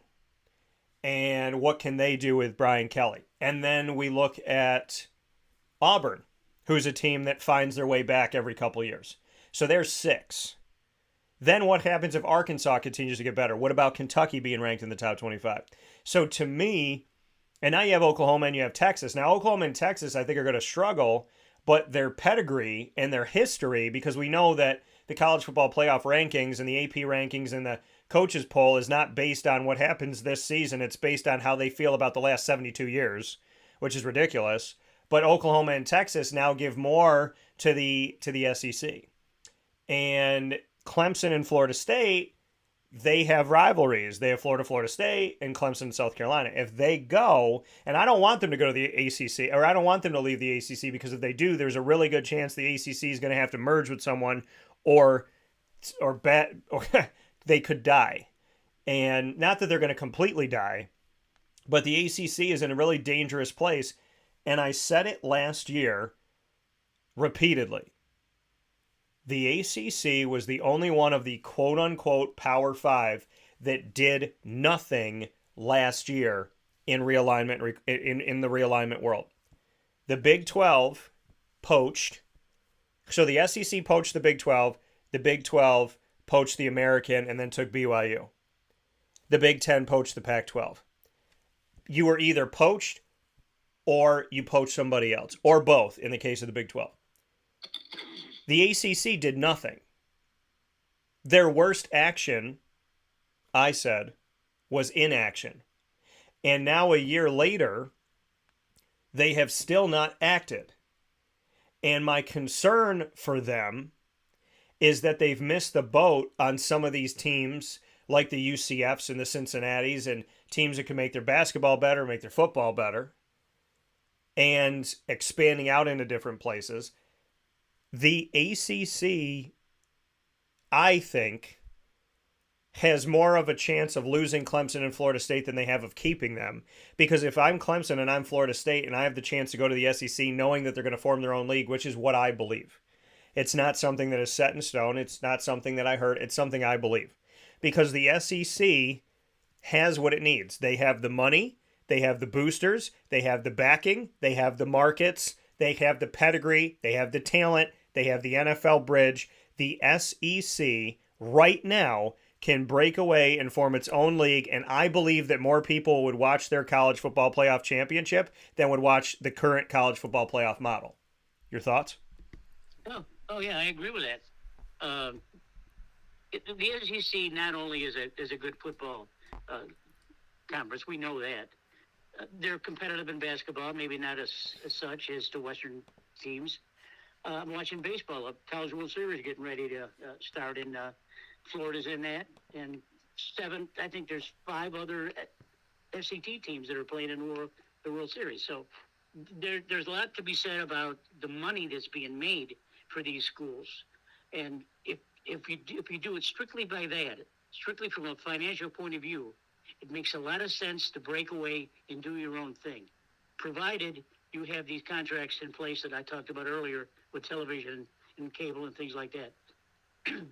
and what can they do with Brian Kelly. And then we look at Auburn, who's a team that finds their way back every couple of years. So there's 6. Then what happens if Arkansas continues to get better? What about Kentucky being ranked in the top 25? So to me, and now you have Oklahoma and you have Texas. Now Oklahoma and Texas I think are going to struggle, but their pedigree and their history, because we know that the college football playoff rankings and the AP rankings and the coaches poll is not based on what happens this season. It's based on how they feel about the last 72 years, which is ridiculous. But Oklahoma and Texas now give more to the SEC. And Clemson and Florida State, they have rivalries. They have Florida State, and Clemson and South Carolina. If they go, and I don't want them to go to the ACC, or I don't want them to leave the ACC, because if they do, there's a really good chance the ACC is going to have to merge with someone, or they could die. And not that they're going to completely die, but the ACC is in a really dangerous place. And I said it last year repeatedly. The ACC was the only one of the quote-unquote Power 5 that did nothing last year in realignment in the realignment world. The Big 12 poached. So the SEC poached the Big 12. The Big 12 poached the American and then took BYU. The Big 10 poached the Pac-12. You were either poached or you poached somebody else, or both in the case of the Big 12. The ACC did nothing. Their worst action, I said, was inaction. And now a year later, they have still not acted. And my concern for them is that they've missed the boat on some of these teams like the UCFs and the Cincinnatis and teams that can make their basketball better, make their football better, and expanding out into different places. The ACC, I think, has more of a chance of losing Clemson and Florida State than they have of keeping them. Because if I'm Clemson and I'm Florida State and I have the chance to go to the SEC knowing that they're going to form their own league, which is what I believe. It's not something that is set in stone. It's not something that I heard. It's something I believe. Because the SEC has what it needs. They have the money. They have the boosters. They have the backing. They have the markets. They have the pedigree. They have the talent. They have the NFL bridge. The SEC right now can break away and form its own league, and I believe that more people would watch their college football playoff championship than would watch the current college football playoff model. Your thoughts? Oh yeah, I agree with that. The SEC not only is a good football conference, we know that. They're competitive in basketball, maybe not as such as the Western teams. I'm watching baseball. A College World Series getting ready to start in Florida's in that. And I think there's 5 other SEC teams that are playing in the World Series. So there's a lot to be said about the money that's being made for these schools. And if you do it strictly by that, strictly from a financial point of view, it makes a lot of sense to break away and do your own thing, provided you have these contracts in place that I talked about earlier with television and cable and things like that.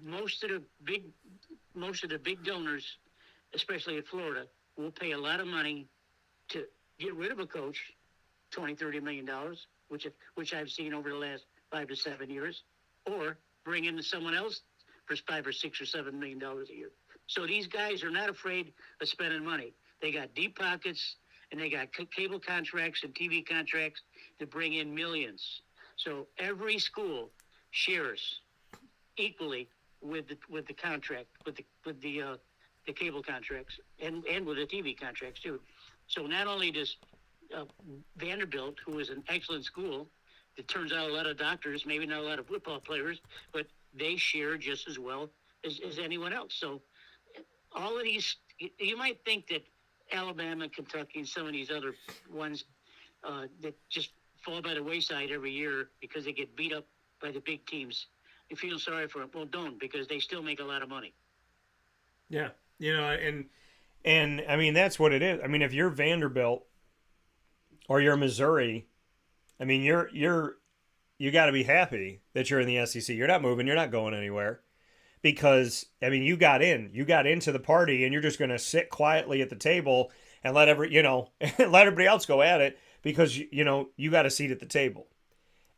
Most of the big donors, especially in Florida, will pay a lot of money to get rid of a coach, $20-30 million, which I've seen over the last 5 to 7 years, or bring in someone else for $5 or $6 or $7 million a year. So these guys are not afraid of spending money. They got deep pockets, and they got cable contracts and TV contracts to bring in millions. So every school shares equally with the contract, with the cable contracts, and with the TV contracts too. So not only does Vanderbilt, who is an excellent school, it turns out a lot of doctors, maybe not a lot of football players, but they share just as well as anyone else. So all of these, you might think that Alabama, Kentucky, and some of these other ones that just fall by the wayside every year because they get beat up by the big teams. You feel sorry for them. Well, don't, because they still make a lot of money. Yeah, and I mean, that's what it is. I mean, if you're Vanderbilt or you're Missouri, I mean, you got to be happy that you're in the SEC. You're not moving. You're not going anywhere. Because, I mean, you got into the party, and you're just going to sit quietly at the table and let let everybody else go at it because, you got a seat at the table.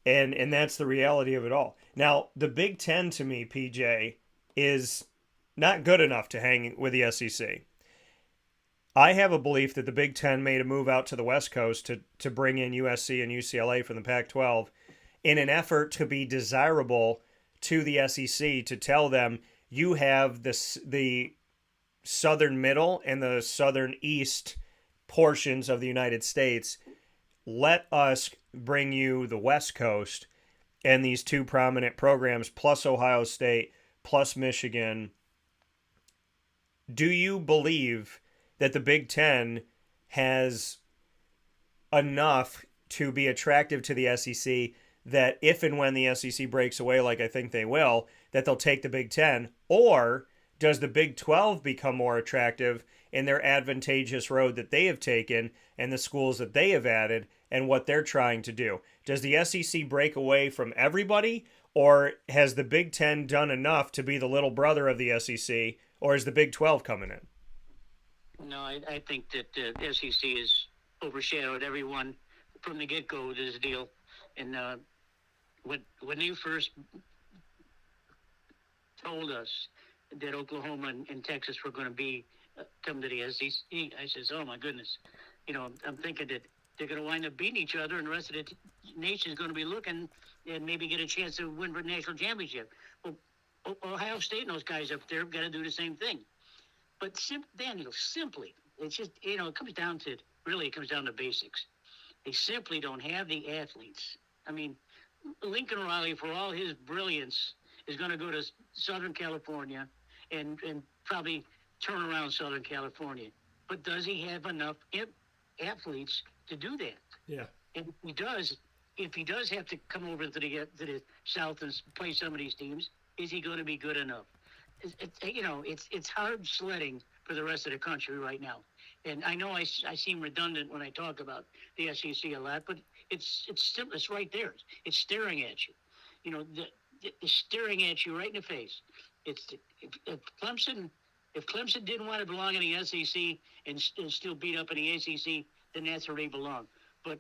And that's the reality of it all. Now, the Big Ten to me, PJ, is not good enough to hang with the SEC. I have a belief that the Big Ten made a move out to the West Coast to bring in USC and UCLA from the Pac-12 in an effort to be desirable to the SEC, to tell them you have the southern middle and the southern east portions of the United States. Let us bring you the West Coast and these two prominent programs, plus Ohio State, plus Michigan. Do you believe that the Big Ten has enough to be attractive to the SEC, that if and when the SEC breaks away, like I think they will, that they'll take the Big Ten? Or does the Big 12 become more attractive in their advantageous road that they have taken and the schools that they have added and what they're trying to do? Does the SEC break away from everybody, or has the Big Ten done enough to be the little brother of the SEC, or is the Big 12 coming in? No, I think that the SEC has overshadowed everyone from the get-go with this deal. And when they first told us that Oklahoma and Texas were going to come to the SEC, I says, oh my goodness, I'm thinking that they're going to wind up beating each other, and the rest of the nation is going to be looking and maybe get a chance to win for the national championship. Well, Ohio State and those guys up there have got to do the same thing. But Daniel, simply, it's just, it comes down to basics. They simply don't have the athletes. I mean, Lincoln Riley, for all his brilliance, is going to go to Southern California and probably turn around Southern California. But does he have enough athletes to do that? Yeah. And if he does have to come over to the South and play some of these teams, is he going to be good enough? It's hard sledding for the rest of the country right now. And I know I seem redundant when I talk about the SEC a lot, but it's right there. It's staring at you. It's staring at you right in the face. If Clemson didn't want to belong in the SEC and still beat up in the ACC, then that's where they belong. But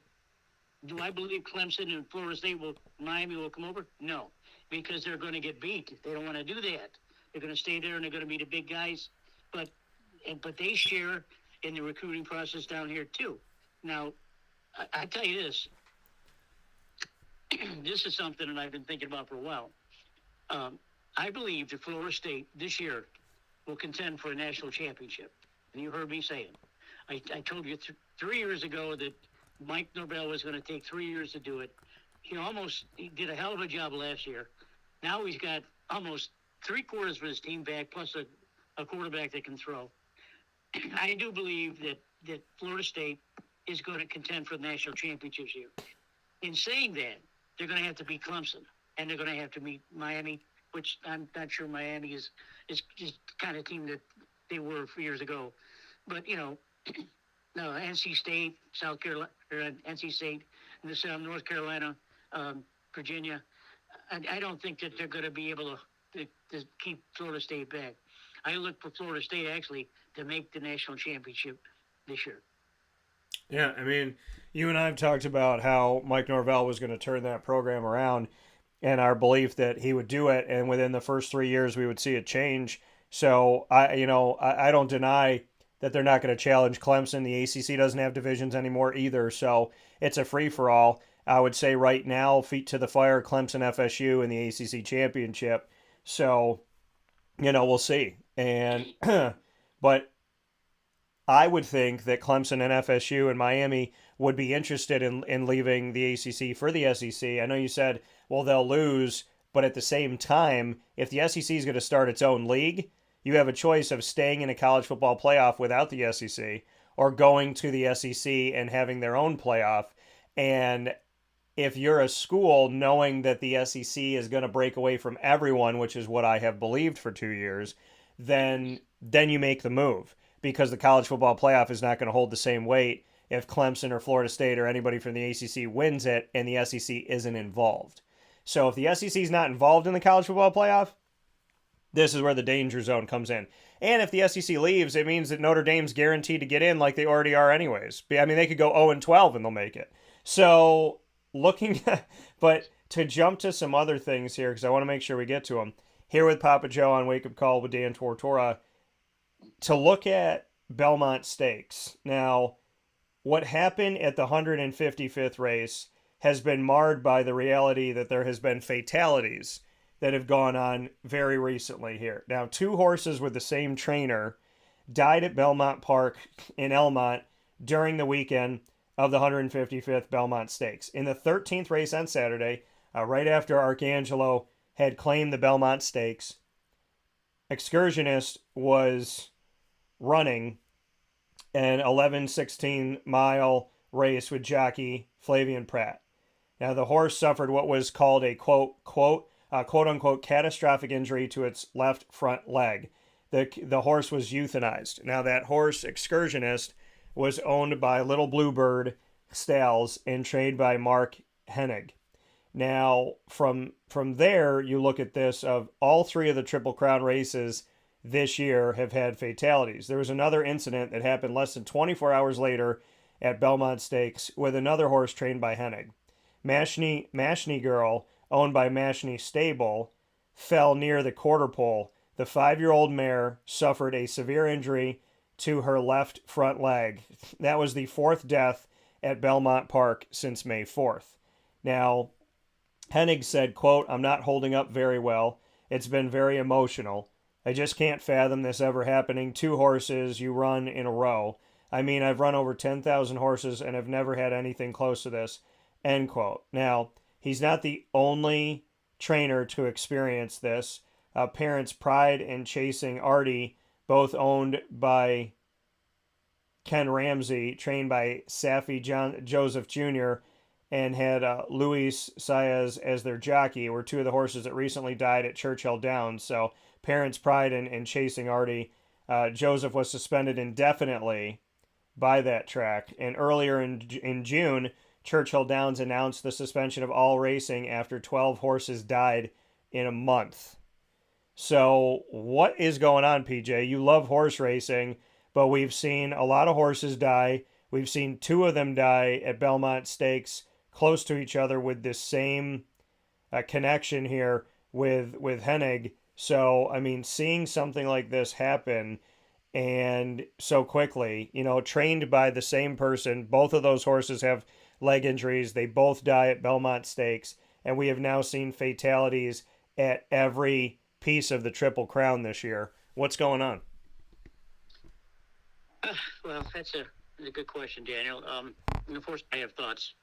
do I believe Clemson and Florida State Miami will come over? No, because they're going to get beat. They don't want to do that. They're going to stay there and they're going to be the big guys. But they share in the recruiting process down here too. Now, I tell you this. This is something that I've been thinking about for a while. I believe that Florida State this year will contend for a national championship. And you heard me say it. I told you 3 years ago that Mike Norvell was going to take 3 years to do it. He did a hell of a job last year. Now he's got almost three-quarters of his team back, plus a quarterback that can throw. I do believe that Florida State is going to contend for the national championship here. In saying that, they're going to have to beat Clemson, and they're going to have to meet Miami, which I'm not sure Miami is just the kind of team that they were 4 years ago. But, no, NC State, South Carolina, or NC State, North Carolina, Virginia, I don't think that they're going to be able to keep Florida State back. I look for Florida State actually to make the national championship this year. Yeah, I mean, you and I have talked about how Mike Norvell was going to turn that program around, and our belief that he would do it, and within the first 3 years we would see a change. So I don't deny that they're not going to challenge Clemson. The ACC doesn't have divisions anymore either, so it's a free for all. I would say right now, feet to the fire, Clemson, FSU in the ACC championship. So, we'll see. And but I would think that Clemson and FSU and Miami would be interested in leaving the ACC for the SEC. I know you said, well, they'll lose, but at the same time, if the SEC is going to start its own league, you have a choice of staying in a college football playoff without the SEC or going to the SEC and having their own playoff. And if you're a school knowing that the SEC is going to break away from everyone, which is what I have believed for 2 years, then you make the move, because the college football playoff is not going to hold the same weight if Clemson or Florida State or anybody from the ACC wins it and the SEC isn't involved. So if the SEC is not involved in the college football playoff, this is where the danger zone comes in. And if the SEC leaves, it means that Notre Dame's guaranteed to get in like they already are anyways. I mean, they could go 0-12 and they'll make it. So but to jump to some other things here, because I want to make sure we get to them, here with Papa Joe on Wake Up Call with Dan Tortora, to look at Belmont Stakes. Now, what happened at the 155th race has been marred by the reality that there has been fatalities that have gone on very recently here. Now, 2 horses with the same trainer died at Belmont Park in Elmont during the weekend of the 155th Belmont Stakes. In the 13th race on Saturday, right after Arcangelo had claimed the Belmont Stakes, Excursionist was running an 11-16-mile race with jockey Flavian Pratt. Now, the horse suffered what was called a quote-unquote catastrophic injury to its left front leg. The horse was euthanized. Now, that horse, Excursionist, was owned by Little Bluebird Stalls and trained by Mark Hennig. Now, from there, you look at this, of all 3 of the Triple Crown races this year have had fatalities. There was another incident that happened less than 24 hours later at Belmont Stakes with another horse trained by Hennig. Mashney Girl, owned by Mashney Stable, fell near the quarter pole. The 5-year-old mare suffered a severe injury to her left front leg. That was the 4th death at Belmont Park since May 4th. Now, Hennig said, quote, "I'm not holding up very well. It's been very emotional. I just can't fathom this ever happening. 2 horses you run in a row. I mean, I've run over 10,000 horses and have never had anything close to this," end quote. Now, he's not the only trainer to experience this. Parents Pride and Chasing Artie, both owned by Ken Ramsey, trained by Safi Joseph Jr., and had Luis Saez as their jockey, were 2 of the horses that recently died at Churchill Downs. So Parents Pride and Chasing Artie, Joseph was suspended indefinitely by that track. And earlier in June, Churchill Downs announced the suspension of all racing after 12 horses died in a month. So what is going on, PJ? You love horse racing, but we've seen a lot of horses die. We've seen 2 of them die at Belmont Stakes close to each other with this same connection here with Hennig. So, I mean, seeing something like this happen and so quickly, trained by the same person, both of those horses have leg injuries. They both die at Belmont Stakes, and we have now seen fatalities at every piece of the Triple Crown this year. What's going on? Well, that's a good question, Daniel. And of course, I have thoughts.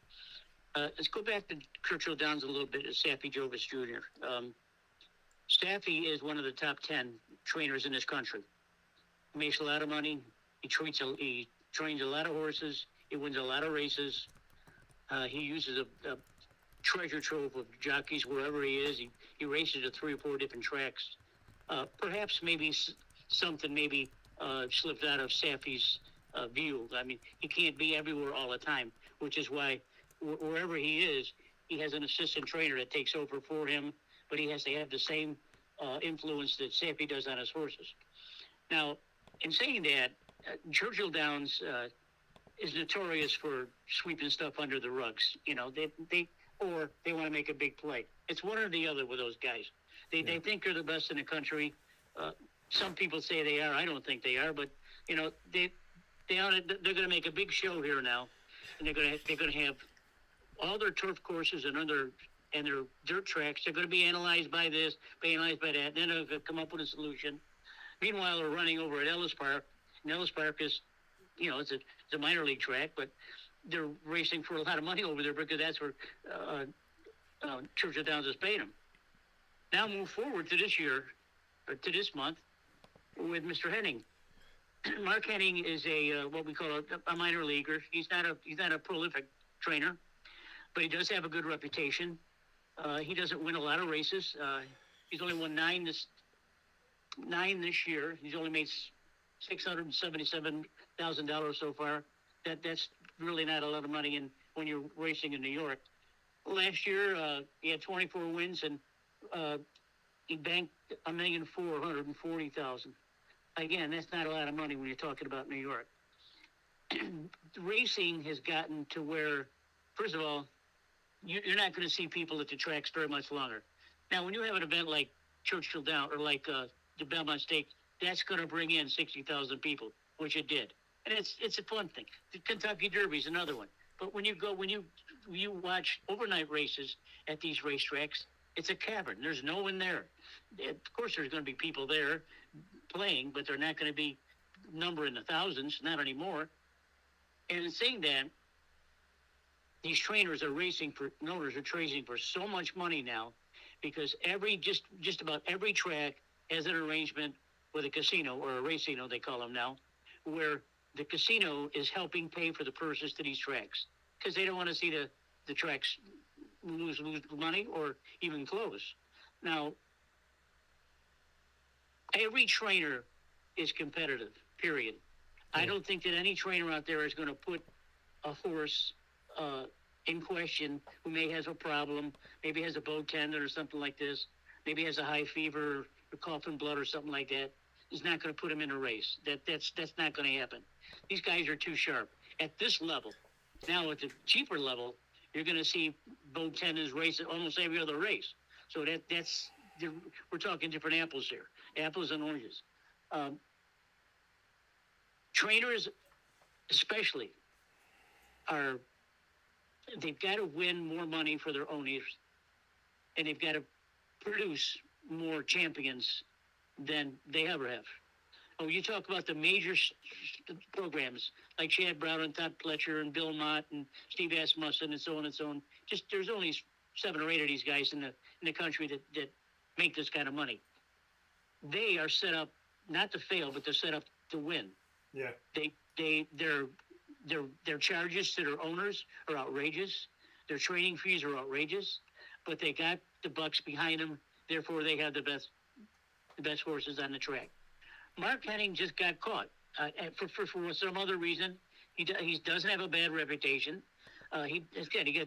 Let's go back to Churchill Downs a little bit, to Safi Jovis Jr. Staffy is one of the top 10 trainers in this country. He makes a lot of money. He trains a lot of horses. He wins a lot of races. He uses a treasure trove of jockeys wherever he is. He races at 3 or 4 different tracks. Perhaps maybe something slipped out of Safi's view. I mean, he can't be everywhere all the time, which is why wherever he is, he has an assistant trainer that takes over for him, but he has to have the same influence that Safi does on his horses. Now, in saying that, Churchill Downs is notorious for sweeping stuff under the rugs. or they want to make a big play. It's one or the other with those guys. They think they're the best in the country. Some people say they are. I don't think they are, but they're going to make a big show here now, and they're going to have all their turf courses and their dirt tracks. They're going to be analyzed by this, be analyzed by that. And then they'll come up with a solution. Meanwhile, they're running over at Ellis Park. And Ellis Park is, it's a minor league track, but they're racing for a lot of money over there because that's where Churchill Downs is paying them. Now move forward to this year, or to this month, with Mr. Henning. Mark Henning is what we call a minor leaguer. He's not a prolific trainer, but he does have a good reputation. He doesn't win a lot of races. He's only won nine this year. He's only made $677,000 so far. That's really not a lot of money when you're racing in New York. Last year, he had 24 wins and he banked $1,440,000. Again, that's not a lot of money when you're talking about New York. Racing has gotten to where, first of all, you're not going to see people at the tracks very much longer. Now, when you have an event like Churchill Down or like the Belmont Stakes, that's going to bring in 60,000 people, which it did, and it's a fun thing. The Kentucky Derby is another one. But when you watch overnight races at these racetracks, it's a cavern. There's no one there. Of course, there's going to be people there playing, but they're not going to be number in the thousands, not anymore. And in saying that, these trainers are racing for so much money now, because just about every track has an arrangement with a casino, or a racino they call them now, where the casino is helping pay for the purses to these tracks, because they don't want to see the tracks lose money or even close. Now, every trainer is competitive, period. I don't think that any trainer out there is going to put a horse in question who may has a problem, maybe has a bow tendon or something like this, maybe has a high fever or coughing blood or something like that. Is not going to put him in a race. That's not going to happen. These guys are too sharp. At this level, now at the cheaper level, you're going to see bow tendons race almost every other race. So we're talking different apples here, apples and oranges. Trainers, especially, they've got to win more money for their owners, and they've got to produce more champions than they ever have. Oh, you talk about the major programs like Chad Brown and Todd Pletcher and Bill Mott and Steve Asmussen and so on and so on. Just there's only 7 or 8 of these guys in the country that make this kind of money. They are set up not to fail, but they're set up to win. Yeah. Their charges to their owners are outrageous. Their training fees are outrageous, but they got the bucks behind them. Therefore, they have the best horses on the track. Mark Henning just got caught for some other reason. He doesn't have a bad reputation. He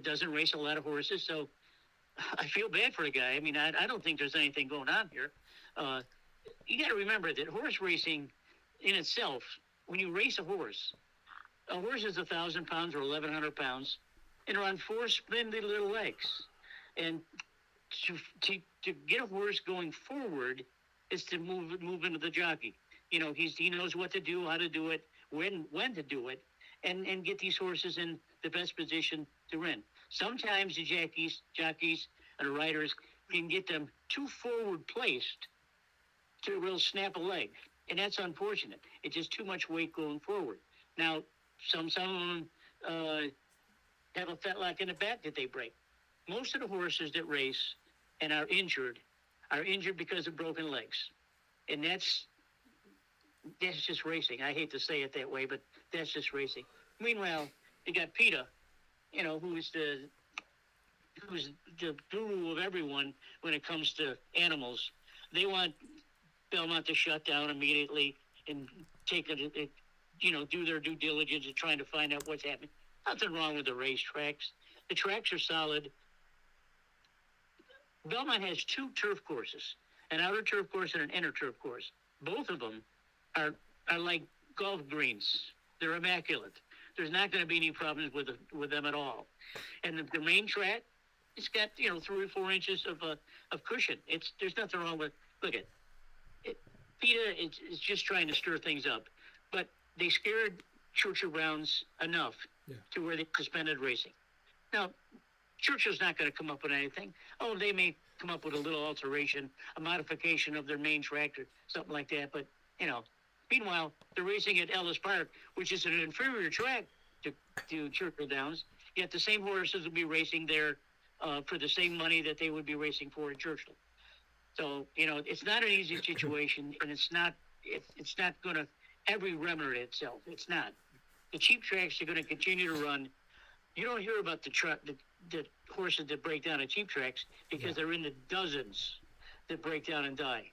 doesn't race a lot of horses, so I feel bad for the guy. I mean, I don't think there's anything going on here. You got to remember that horse racing in itself, when you race a horse is 1,000 pounds or 1,100 pounds, and are on 4 spindly little legs. And to get a horse going forward is to move into the jockey. He knows what to do, how to do it, when to do it, and get these horses in the best position to win. Sometimes the jockeys and the riders can get them too forward placed to really snap a leg, and that's unfortunate. It's just too much weight going forward. Now, some of them have a fetlock in the back that they break. Most of the horses that race and are injured because of broken legs, and that's just racing. I hate to say it that way, but that's just racing. Meanwhile, you got PETA, who's the guru of everyone when it comes to animals. They want Belmont to shut down immediately and take do their due diligence in trying to find out what's happening. Nothing wrong with the racetracks. The tracks are solid. Belmont has 2 turf courses, an outer turf course and an inner turf course. Both of them are like golf greens. They're immaculate. There's not going to be any problems with them at all. And the main track It's got 3 or 4 inches of cushion. There's nothing wrong with. Look at it. PETA is just trying to stir things up, but they scared Churchill Browns enough to where they suspended racing. Now, Churchill's not going to come up with anything. Oh, they may come up with a little alteration, a modification of their main tractor, something like that. But meanwhile, they're racing at Ellis Park, which is an inferior track to Churchill Downs. Yet the same horses will be racing there for the same money that they would be racing for in Churchill. So it's not an easy situation, and it's not going to ever remedy itself. It's not. The cheap tracks are going to continue to run. You don't hear about the horses that break down at cheap tracks because they're in the dozens that break down and die.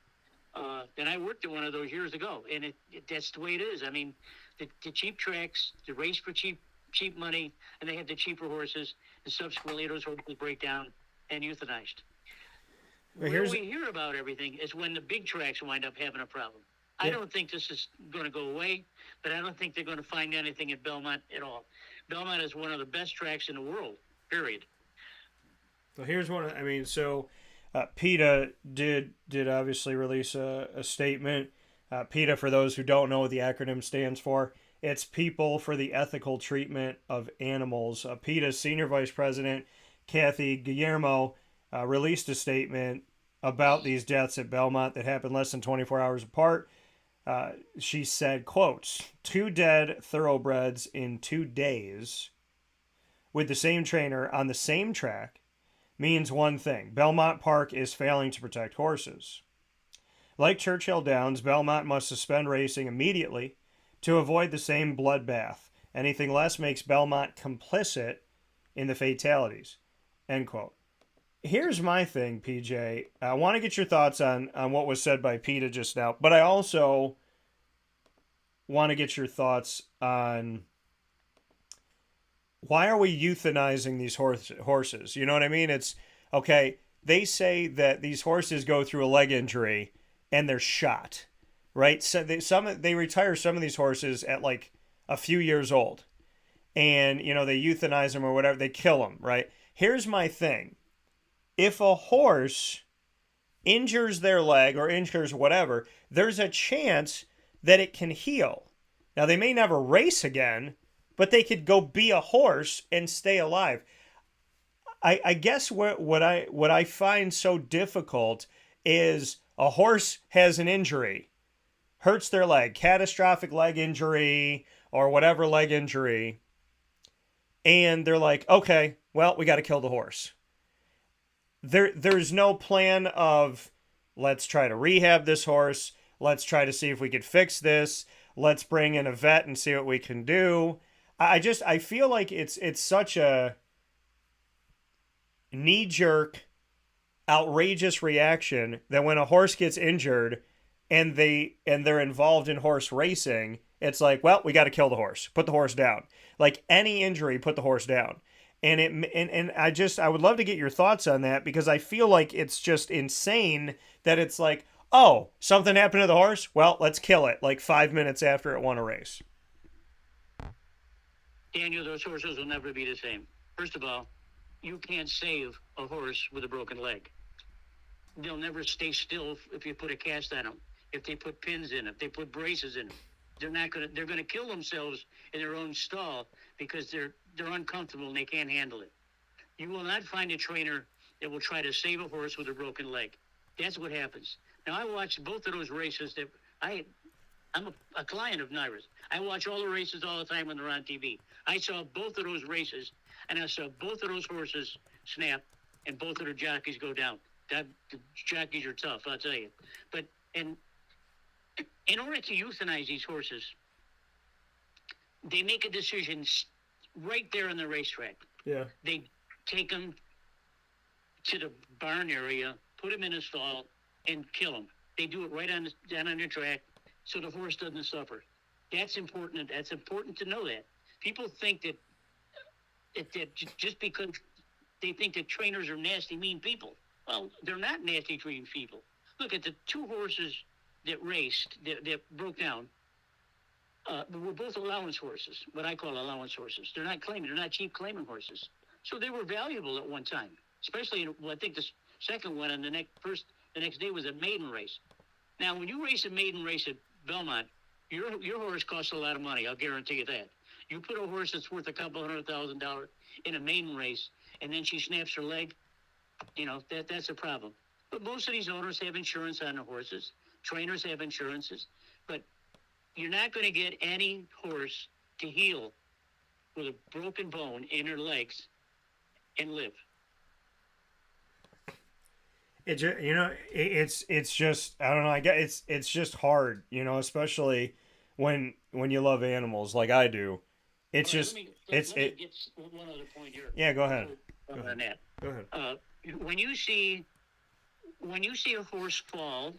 And I worked at one of those years ago, and that's the way it is. I mean, the cheap tracks, the race for cheap money, and they have the cheaper horses, and subsequently those horses break down and euthanized. Where we hear about everything is when the big tracks wind up having a problem. I don't think this is going to go away, but I don't think they're going to find anything at Belmont at all. Belmont is one of the best tracks in the world, period. So here's one. I mean, PETA did obviously release a statement. PETA, for those who don't know what the acronym stands for, it's People for the Ethical Treatment of Animals. PETA's Senior Vice President, Kathy Guillermo, released a statement about these deaths at Belmont that happened less than 24 hours apart. She said, quotes, 2 dead thoroughbreds in 2 days with the same trainer on the same track means one thing. Belmont Park is failing to protect horses. Like Churchill Downs, Belmont must suspend racing immediately to avoid the same bloodbath. Anything less makes Belmont complicit in the fatalities. End quote. Here's my thing, PJ. I want to get your thoughts on what was said by PETA just now, but I also want to get your thoughts on why are we euthanizing these horses? You know what I mean? It's, okay, they say that these horses go through a leg injury and they're shot, right? So they retire some of these horses at like a few years old, and, they euthanize them or whatever. They kill them, right? Here's my thing. If a horse injures their leg or injures whatever, there's a chance that it can heal. Now, they may never race again, but they could go be a horse and stay alive. I guess what I find so difficult is a horse has an injury, hurts their leg, catastrophic leg injury or whatever leg injury, and they're like, okay, well, we got to kill the horse. There's no plan of, let's try to rehab this horse. Let's try to see if we could fix this. Let's bring in a vet and see what we can do. I feel like it's such a knee-jerk, outrageous reaction that when a horse gets injured and they're involved in horse racing, it's like, well, we got to kill the horse. Put the horse down. Like any injury, put the horse down. And I would love to get your thoughts on that, because I feel like it's just insane that it's like, oh, something happened to the horse? Well, let's kill it like 5 minutes after it won a race. Daniel, those horses will never be the same. First of all, you can't save a horse with a broken leg. They'll never stay still if you put a cast on them, if they put pins in, if they put braces in them. They're gonna kill themselves in their own stall because they're uncomfortable and they can't handle it. You will not find a trainer that will try to save a horse with a broken leg. That's what happens. Now, I watched both of those races that I'm a client of Naira's. I watch all the races all the time when they're on TV. I saw both of those races, and I saw both of those horses snap and both of their jockeys go down. The jockeys are tough, I'll tell you. But in order to euthanize these horses, they make a decision right there on the racetrack. Yeah. They take them to the barn area, put them in a stall, and kill them. They do it right down on the track so the horse doesn't suffer. That's important. That's important to know that. People think that just because they think that trainers are nasty, mean people. Well, they're not nasty, mean people. Look at the 2 horses that raced, that broke down. Were both allowance horses, what I call allowance horses. They're not cheap claiming horses. So they were valuable at one time. especially I think the second one and the next day was a maiden race. Now, when you race a maiden race at Belmont, your horse costs a lot of money. I'll guarantee you that. You put a horse that's worth a couple $100,000 in a maiden race, and then she snaps her leg. That's a problem. But most of these owners have insurance on the horses. Trainers have insurances. But you're not going to get any horse to heal with a broken bone in her legs and live. It's just, I don't know. I guess it's just hard, especially when you love animals like I do. It's All right, just let me get one other point here. Yeah, go ahead. On Go ahead. that. Go ahead. When you see a horse fall,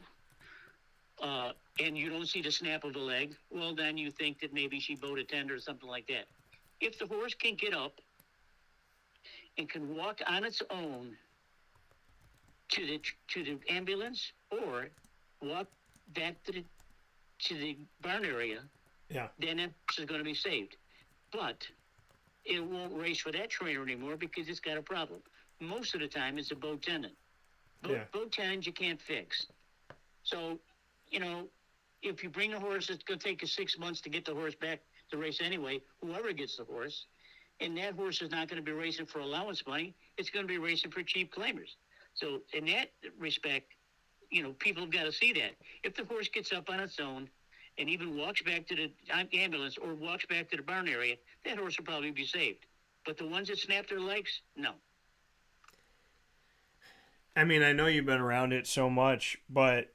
and you don't see the snap of the leg, well, then you think that maybe she bowed a tender or something like that. If the horse can get up and can walk on its own to the ambulance or walk back to the barn area, Yeah. then that horse is going to be saved. But it won't race for that trainer anymore because it's got a problem. Most of the time, it's a bowed tendon. Bowed tendons you can't fix. So, if you bring the horse, it's going to take you 6 months to get the horse back to race anyway, whoever gets the horse. And that horse is not going to be racing for allowance money. It's going to be racing for cheap claimers. So in that respect, people have got to see that. If the horse gets up on its own and even walks back to the ambulance or walks back to the barn area, that horse will probably be saved. But the ones that snap their legs, no. I mean, I know you've been around it so much, but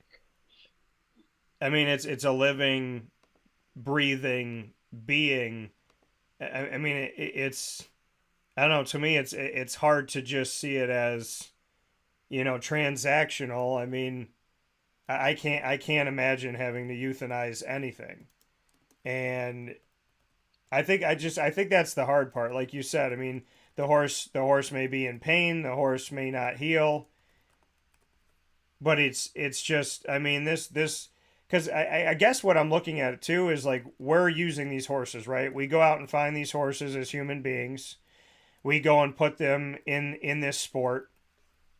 I mean, it's a living, breathing being. I mean, it's I don't know. To me, it's hard to just see it as, transactional. I mean, I can't imagine having to euthanize anything, and I think that's the hard part. Like you said, I mean, the horse may be in pain, the horse may not heal, but it's just, I mean, this because I guess what I'm looking at it too is like we're using these horses, right? We go out and find these horses as human beings. We go and put them in this sport,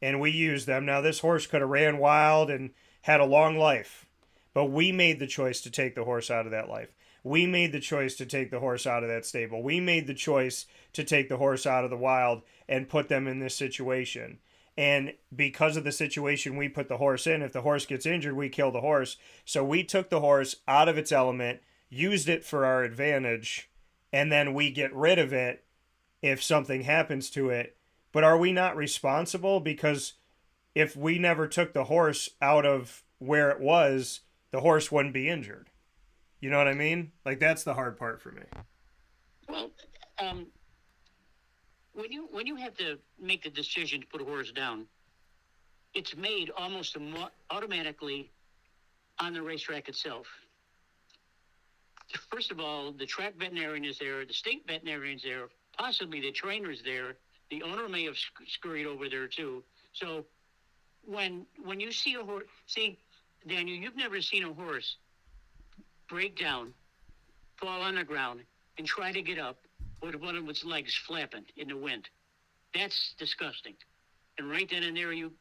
and we use them. Now, this horse could have ran wild and had a long life, but we made the choice to take the horse out of that life. We made the choice to take the horse out of that stable. We made the choice to take the horse out of the wild and put them in this situation. And because of the situation we put the horse in, if the horse gets injured, we kill the horse. So we took the horse out of its element, used it for our advantage, and then we get rid of it if something happens to it. But are we not responsible? Because if we never took the horse out of where it was, the horse wouldn't be injured. You know what I mean? Like, that's the hard part for me. Well, when you have to make the decision to put a horse down, it's made almost automatically on the racetrack itself. First of all, the track veterinarian is there, the state veterinarian's there, possibly the trainer's there. The owner may have scurried over there too. So when you see a horse, see, Daniel, you've never seen a horse break down, fall on the ground, and try to get up with one of its legs flapping in the wind. That's disgusting. And right then and there, you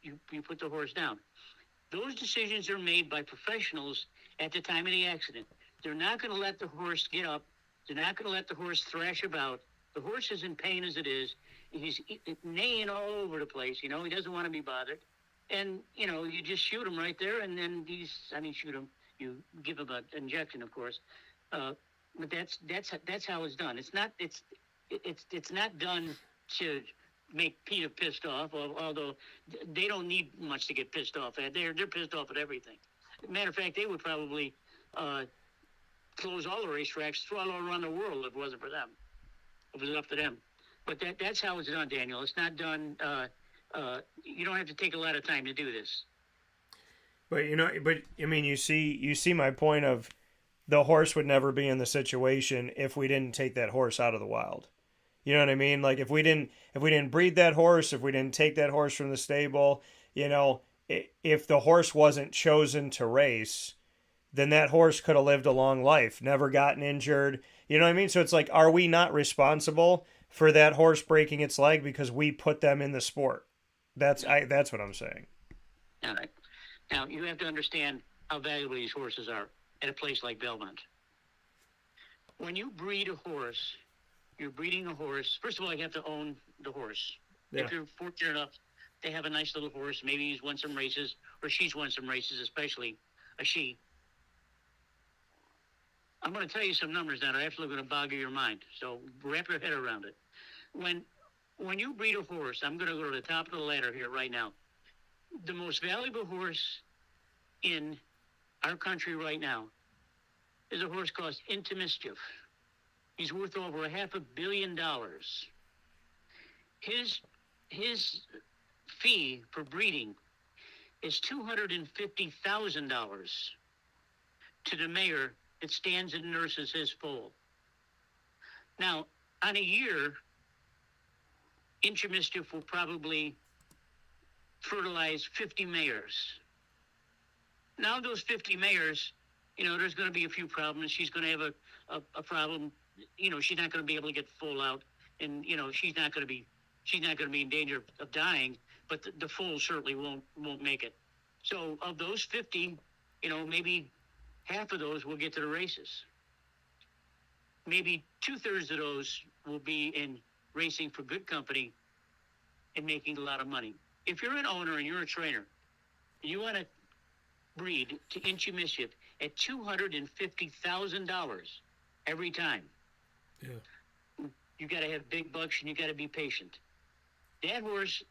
put the horse down. Those decisions are made by professionals at the time of the accident. They're not going to let the horse get up. They're not going to let the horse thrash about. The horse is in pain as it is. He's neighing all over the place. He doesn't want to be bothered. And, you just shoot him right there, and then shoot him. You give him an injection, of course. But that's how it's done. It's not done to make PETA pissed off, although they don't need much to get pissed off at. They're pissed off at everything. Matter of fact, they would probably close all the racetracks all around the world if it wasn't for them. If it was up to them. But that's how it's done, Daniel. It's not done. You don't have to take a lot of time to do this. But I mean, you see my point of the horse would never be in the situation if we didn't take that horse out of the wild. You know what I mean? Like if we didn't breed that horse, if we didn't take that horse from the stable, if the horse wasn't chosen to race, then that horse could have lived a long life, never gotten injured. You know what I mean? So it's like, are we not responsible for that horse breaking its leg because we put them in the sport? That's what I'm saying. All right. Now, you have to understand how valuable these horses are at a place like Belmont. When you breed a horse, you're breeding a horse. First of all, you have to own the horse. Yeah. If you're fortunate enough to have a nice little horse, maybe he's won some races, or she's won some races, especially a she. I'm going to tell you some numbers that are absolutely going to boggle your mind. So wrap your head around it. When you breed a horse, I'm going to go to the top of the ladder here right now. The most valuable horse in our country right now is a horse called Into Mischief. He's worth over $500 million. His fee for breeding is $250,000 to the mayor that stands and nurses his foal. Now, on a year, Into Mischief will probably fertilize 50 mares. Now those 50 mares, there's going to be a few problems. She's going to have a problem. She's not going to be able to get full out, and she's not going to be in danger of dying. But the foal certainly won't make it. So of those 50, maybe half of those will get to the races. Maybe 2/3 of those will be in racing for good company and making a lot of money. If you're an owner and you're a trainer, and you want to breed to Into Mischief at $250,000 every time. Yeah. You got to have big bucks and you got to be patient. That horse,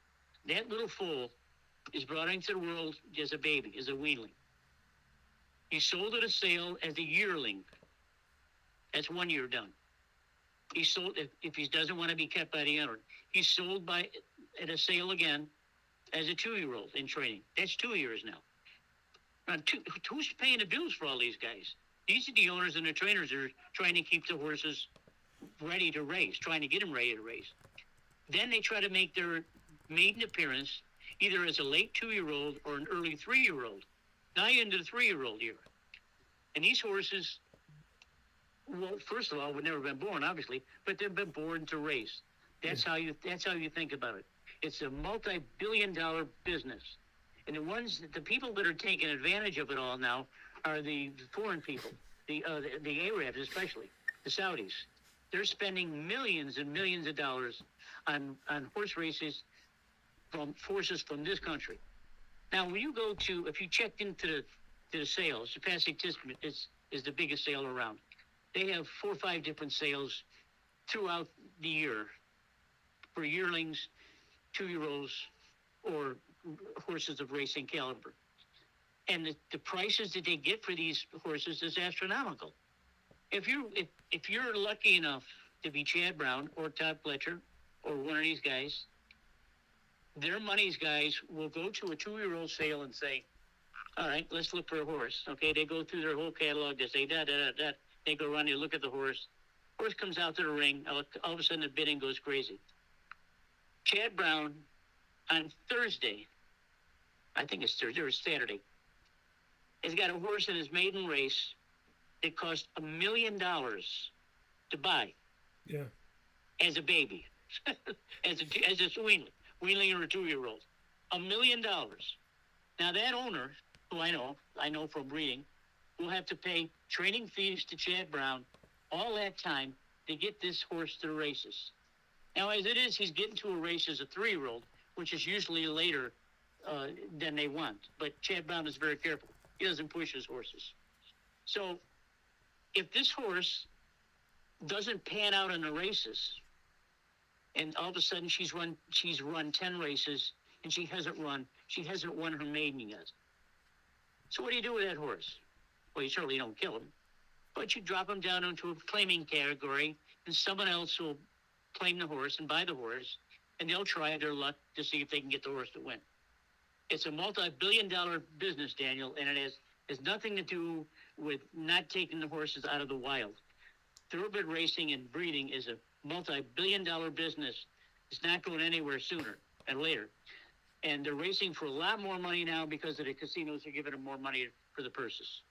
that little foal, is brought into the world as a baby, as a weanling. He's sold at a sale as a yearling. That's 1 year done. He's sold if he doesn't want to be kept by the owner. He's sold at a sale again as a 2-year-old in training. That's 2 years now. Now, who's paying the bills for all these guys? These are the owners and the trainers that are trying to keep the horses ready to race, trying to get them ready to race. Then they try to make their maiden appearance either as a late 2-year-old or an early 3-year-old. Now you're into the 3-year-old year. And these horses, well, first of all, would never been born, obviously, but they've been born to race. That's how you think about it. It's a multi-billion-dollar business. And the people that are taking advantage of it all now are the foreign people, the Arabs especially, the Saudis. They're spending millions and millions of dollars on horse races from horses from this country. Now, when you if you checked into the sales, the Passing Testament is the biggest sale around. They have 4 or 5 different sales throughout the year for yearlings, 2-year-olds, or horses of racing caliber. And the prices that they get for these horses is astronomical. If you're lucky enough to be Chad Brown or Todd Fletcher or one of these guys, their money's guys will go to a 2-year-old sale and say, all right, let's look for a horse. Okay, they go through their whole catalog. They say, da. They go around, they look at the horse. Horse comes out to the ring. All of a sudden, the bidding goes crazy. Chad Brown, on Thursday, I think it's Thursday or Saturday, has got a horse in his maiden race that cost $1 million to buy. Yeah. As a baby, as a weanling or a 2-year-old, $1 million. Now that owner, who I know from breeding, will have to pay training fees to Chad Brown all that time to get this horse to the races. Now, as it is, he's getting to a race as a 3-year-old, which is usually later than they want. But Chad Brown is very careful. He doesn't push his horses. So if this horse doesn't pan out in the races, and all of a sudden she's run 10 races and she hasn't won her maiden yet. So what do you do with that horse? Well, you certainly don't kill him, but you drop him down into a claiming category, and someone else will claim the horse and buy the horse, and they'll try their luck to see if they can get the horse to win. It's a multi-billion-dollar business, Daniel, and it has nothing to do with not taking the horses out of the wild. Thoroughbred racing and breeding is a multi-billion-dollar business. It's not going anywhere sooner and later. And they're racing for a lot more money now because of the casinos are giving them more money for the purses.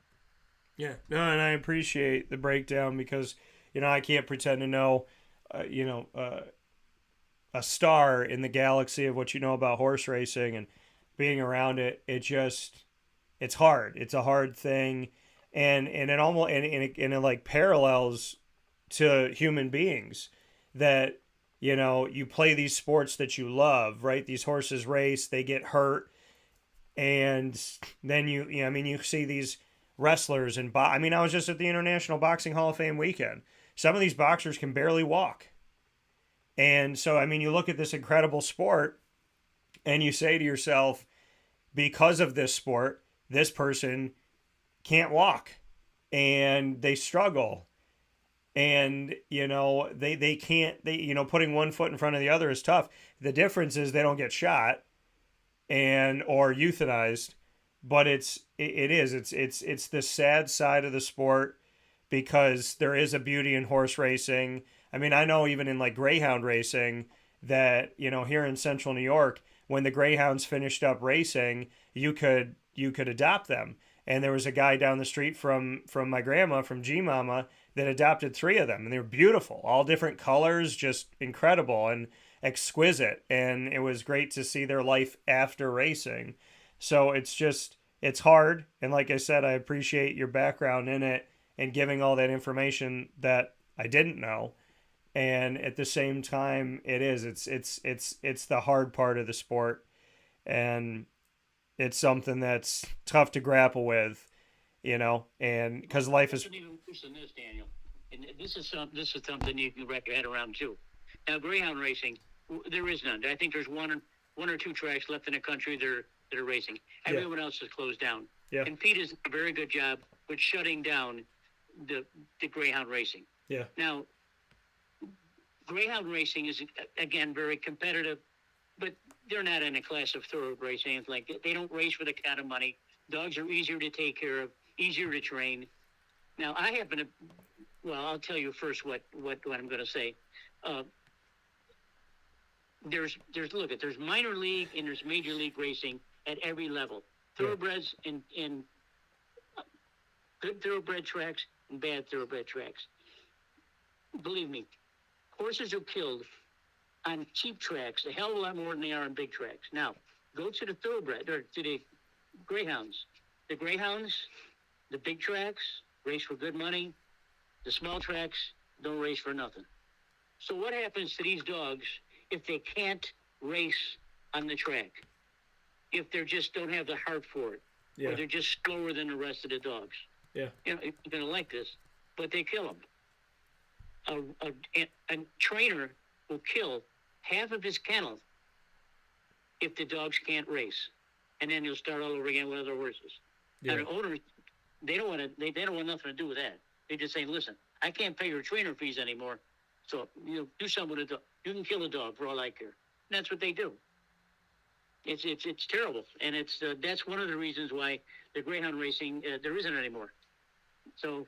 Yeah, no, and I appreciate the breakdown because, I can't pretend to know, a star in the galaxy of what you know about horse racing and being around it, it's hard. It's a hard thing, and it almost and it like parallels to human beings that you play these sports that you love, right? These horses race, they get hurt, and then I mean, you see these wrestlers and I mean, I was just at the International Boxing Hall of Fame weekend. Some of these boxers can barely walk. And so, I mean, you look at this incredible sport and you say to yourself, because of this sport, this person can't walk and they struggle. And, they can't, putting one foot in front of the other is tough. The difference is they don't get shot or euthanized, but it's the sad side of the sport because there is a beauty in horse racing. I mean, I know even in like greyhound racing that, here in central New York, when the greyhounds finished up racing, you could adopt them. And there was a guy down the street from my grandma, from G Mama, that adopted 3 of them. And they were beautiful, all different colors, just incredible and exquisite. And it was great to see their life after racing. So it's hard. And like I said, I appreciate your background in it and giving all that information that I didn't know. And at the same time, it's the hard part of the sport. And it's something that's tough to grapple with, and because life is. Even worse than this, Daniel. And this is something you can wrap your head around too. Now, greyhound racing, there is none. I think there's one or two tracks left in the country that are racing. Everyone else is closed down. Yeah. And Pete has done a very good job with shutting down the greyhound racing. Yeah. Now, greyhound racing is again very competitive, but they're not in a class of thoroughbred racing. It's like they don't race for the kind of money. Dogs are easier to take care of, easier to train. Now, I happen to. Well, I'll tell you first what I'm going to say. There's minor league and there's major league racing at every level. Thoroughbreds in good thoroughbred tracks and bad thoroughbred tracks. Believe me, horses are killed on cheap tracks a hell of a lot more than they are on big tracks. Now, go to the thoroughbred or to the greyhounds. The greyhounds, the big tracks race for good money. The small tracks don't race for nothing. So what happens to these dogs if they can't race on the track? If they just don't have the heart for it, or they're just slower than the rest of the dogs? Yeah. You're going to like this, but they kill them. A trainer will kill half of his kennel if the dogs can't race, and then you'll start all over again with other horses. Yeah. And the owners, they don't want nothing to do with that. They just say, listen, I can't pay your trainer fees anymore, so do something with the dog. You can kill a dog for all I care. And that's what they do. It's terrible, and that's one of the reasons why the greyhound racing there isn't anymore. So,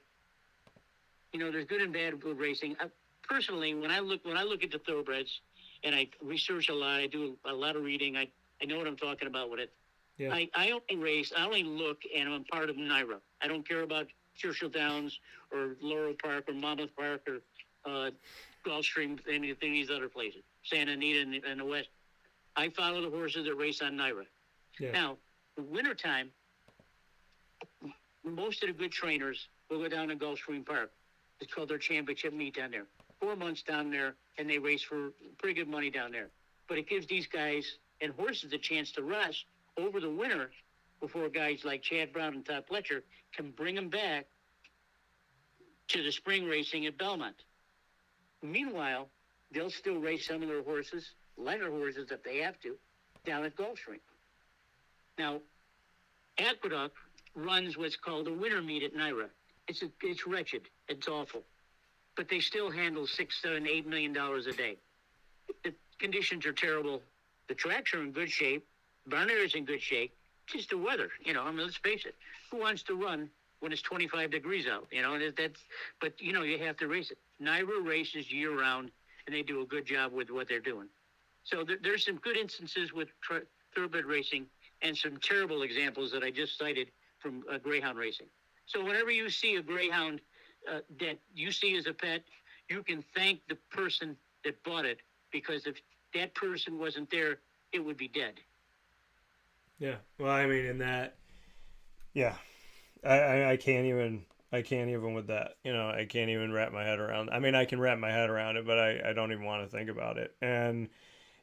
there's good and bad with racing. Personally, when I look at the thoroughbreds, and I research a lot, I do a lot of reading. I know what I'm talking about with it. Yeah. I only race. I only look, and I'm part of NYRA. I don't care about Churchill Downs or Laurel Park or Monmouth Park or Gulfstream, any of these other places, Santa Anita in the West. I follow the horses that race on NYRA. Yeah. Now, in wintertime, most of the good trainers will go down to Gulfstream Park. It's called their championship meet down there. 4 months down there, and they race for pretty good money down there. But it gives these guys and horses a chance to rest over the winter before guys like Chad Brown and Todd Fletcher can bring them back to the spring racing at Belmont. Meanwhile, they'll still race some of their horses, lighter horses if they have to, down at Gulfstream. Now, Aqueduct runs what's called a winter meet at NYRA. It's wretched. It's awful. But they still handle $6, $7, $8 million a day. The conditions are terrible. The tracks are in good shape. Barn area's in good shape. Just the weather, let's face it. Who wants to run when it's 25 degrees out? But you have to race it. NYRA races year round, and they do a good job with what they're doing. So there's some good instances with thoroughbred racing and some terrible examples that I just cited from greyhound racing. So whenever you see a greyhound that you see as a pet, you can thank the person that bought it, because that person wasn't there, it would be dead. Yeah. Well, I mean, in that, yeah, I can't even with that. I can't even wrap my head around. I mean, I can wrap my head around it, but I don't even want to think about it. And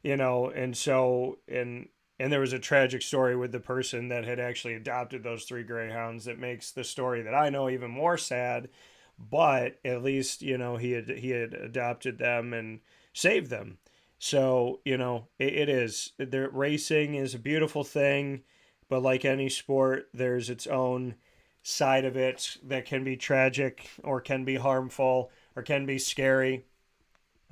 and there was a tragic story with the person that had actually adopted those 3 greyhounds that makes the story that I know even more sad. But at least he had adopted them and saved them. So it is. The racing is a beautiful thing, but like any sport, there's its own side of it that can be tragic or can be harmful or can be scary.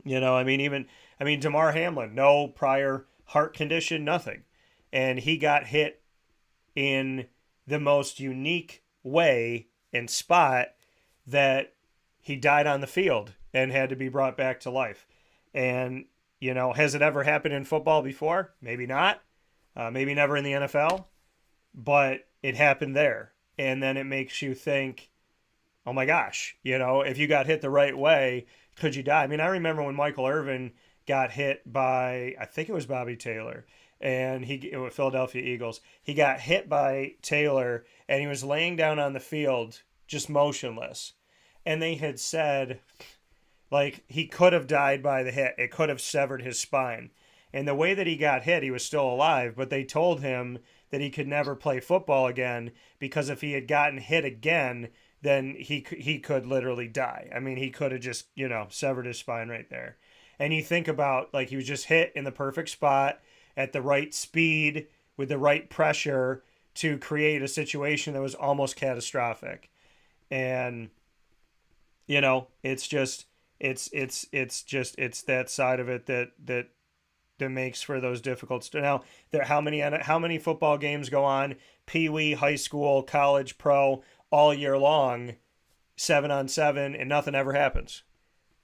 Damar Hamlin, no prior heart condition, nothing. And he got hit in the most unique way and spot that he died on the field and had to be brought back to life. And, has it ever happened in football before? Maybe not. Maybe never in the NFL. But it happened there. And then it makes you think, oh my gosh, if you got hit the right way, could you die? I mean, I remember when Michael Irvin got hit by, I think it was Bobby Taylor, and it was Philadelphia Eagles. He got hit by Taylor, and he was laying down on the field, just motionless. And they had said, he could have died by the hit. It could have severed his spine. And the way that he got hit, he was still alive, but they told him that he could never play football again because if he had gotten hit again, then he could literally die. I mean, he could have just, severed his spine right there. And you think about, he was just hit in the perfect spot at the right speed with the right pressure to create a situation that was almost catastrophic. And, it's that side of it that makes for those difficult. Now, how many football games go on? Pee-wee, high school, college, pro, all year long, 7-on-7, and nothing ever happens.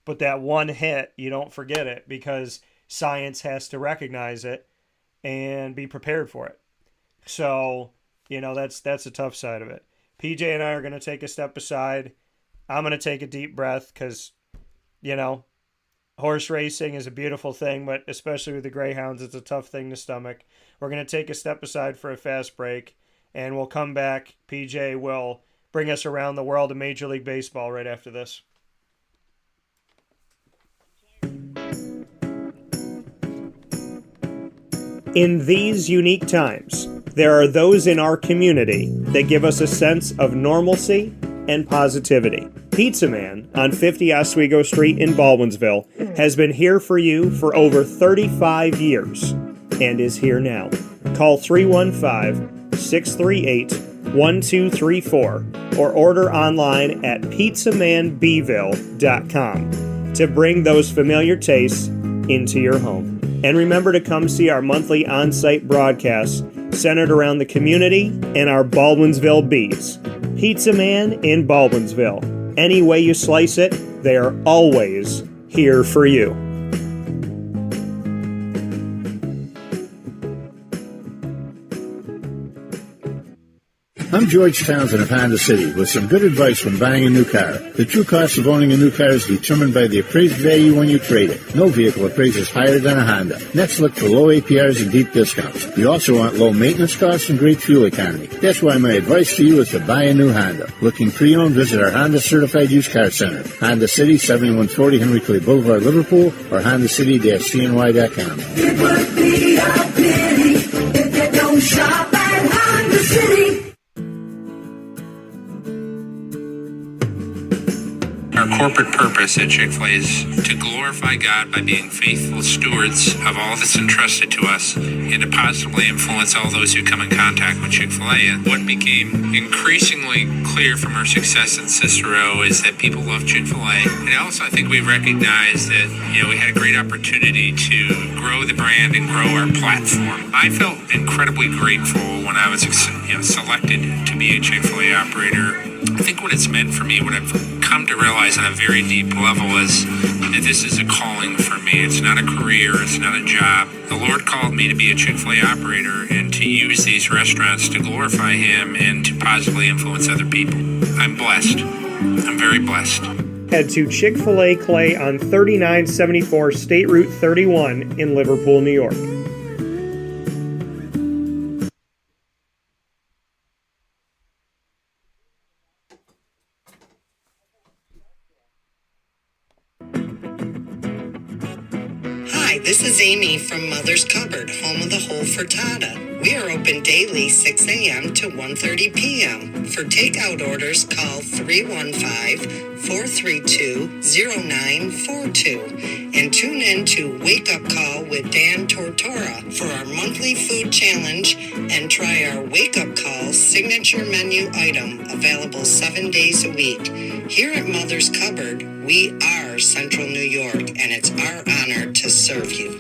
But that one hit, you don't forget it because science has to recognize it and be prepared for it. So, that's a tough side of it. PJ and I are going to take a step aside. I'm going to take a deep breath because, horse racing is a beautiful thing, but especially with the greyhounds, it's a tough thing to stomach. We're going to take a step aside for a fast break, and we'll come back. PJ will bring us around the world of Major League Baseball right after this. In these unique times, there are those in our community that give us a sense of normalcy and positivity. Pizza Man on 50 Oswego Street in Baldwinsville has been here for you for over 35 years and is here now. Call 315-638-1234 or order online at pizzamanbeeville.com to bring those familiar tastes into your home. And remember to come see our monthly on-site broadcasts centered around the community and our Baldwinsville bees. Pizza Man in Baldwinsville. Any way you slice it, they are always here for you. I'm George Townsend of Honda City with some good advice when buying a new car. The true cost of owning a new car is determined by the appraised value when you trade it. No vehicle appraises higher than a Honda. Next, look for low APRs and deep discounts. You also want low maintenance costs and great fuel economy. That's why my advice to you is to buy a new Honda. Looking pre-owned, visit our Honda Certified Used Car Center. Honda City, 7140 Henry Clay Boulevard, Liverpool, or HondaCity-CNY.com. It would be a pity if you don't shop at Honda City. Our corporate purpose at Chick-fil-A is to glorify God by being faithful stewards of all that's entrusted to us and to positively influence all those who come in contact with Chick-fil-A. And what became increasingly clear from our success in Cicero is that people love Chick-fil-A. And also I think we recognized that, we had a great opportunity to grow the brand and grow our platform. I felt incredibly grateful when I was selected to be a Chick-fil-A operator. I think what it's meant for me, what I've come to realize on a very deep level is that this is a calling for me. It's not a career. It's not a job. The Lord called me to be a Chick-fil-A operator and to use these restaurants to glorify Him and to positively influence other people. I'm blessed. I'm very blessed. head to Chick-fil-A Clay on 3974 State Route 31 in Liverpool, New York. Hi, this is Amy from Mother's Cupboard, home of the whole frittata. We are open daily 6 a.m. to 1:30 p.m. For takeout orders, call 315-432-0942 and tune in to Wake Up Call with Dan Tortora for our monthly food challenge and try our Wake Up Call signature menu item available 7 days a week. Here at Mother's Cupboard, we are Central New York, and it's our honor to serve you.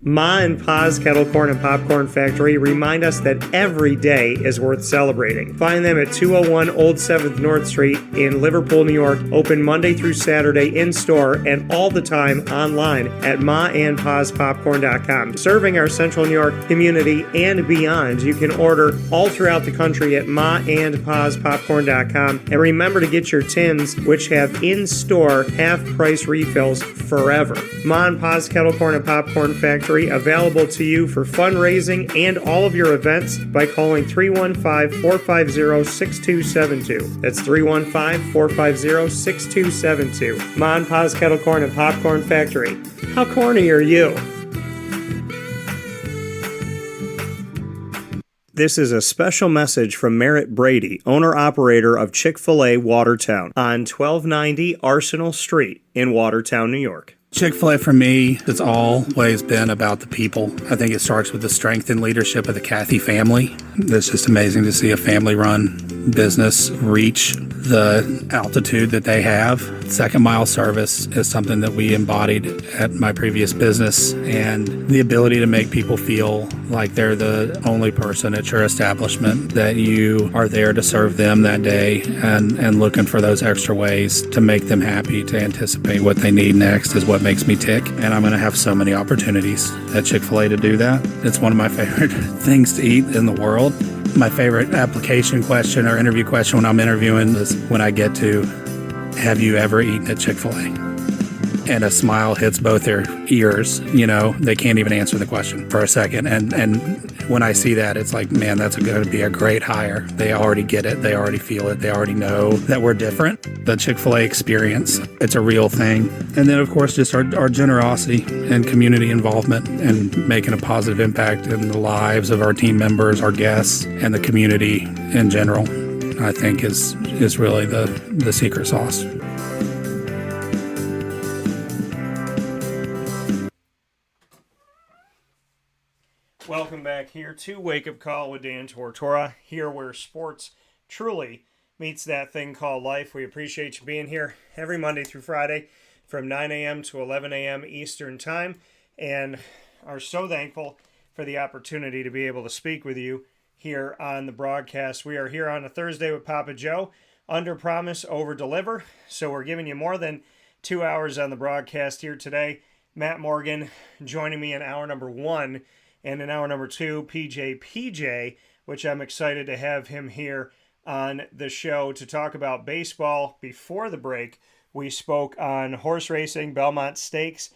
Ma and Pa's Kettle Corn and Popcorn Factory remind us that every day is worth celebrating. Find them at 201 Old 7th North Street in Liverpool, New York, open Monday through Saturday in-store and all the time online at maandpaspopcorn.com. Serving our Central New York community and beyond, you can order all throughout the country at maandpaspopcorn.com. And remember to get your tins, which have in-store half-price refills forever. Ma and Pa's Kettle Corn and Popcorn Factory, available to you for fundraising and all of your events by calling 315-450-6272. That's 315-450-6272. Ma and Pa's Kettle Corn and Popcorn Factory. How corny are you? This is a special message from Merritt Brady, owner-operator of Chick-fil-A Watertown on 1290 Arsenal Street in Watertown, New York. Chick-fil-A for me has always been about the people. I think it starts with the strength and leadership of the Cathy family. It's just amazing to see a family-run business reach the altitude that they have. Second mile service is something that we embodied at my previous business, and the ability to make people feel like they're the only person at your establishment, that you are there to serve them that day and looking for those extra ways to make them happy, to anticipate what they need next is what makes me tick. And I'm going to have so many opportunities at Chick-fil-A to do that. It's one of my favorite things to eat in the world. My favorite application question or interview question when I'm interviewing is when I get to, have you ever eaten at Chick-fil-A? And a smile hits both their ears. You know, they can't even answer the question for a second. And when I see that, it's like, man, that's going to be a great hire. They already get it. They already feel it. They already know that we're different. The Chick-fil-A experience, it's a real thing. And then, of course, just our generosity and community involvement and making a positive impact in the lives of our team members, our guests, and the community in general, I think is really the secret sauce. Welcome back here to Wake Up Call with Dan Tortora, here where sports truly meets that thing called life. We appreciate you being here every Monday through Friday from 9 a.m. to 11 a.m. Eastern Time, and are so thankful for the opportunity to be able to speak with you here on the broadcast. We are here on a Thursday with Papa Joe, under promise, over deliver, so we're giving you more than 2 hours on the broadcast here today. Matt Morgan joining me in hour number 1, and in hour number 2, PJ, which I'm excited to have him here on the show to talk about baseball. Before the break, we spoke on horse racing, Belmont Stakes,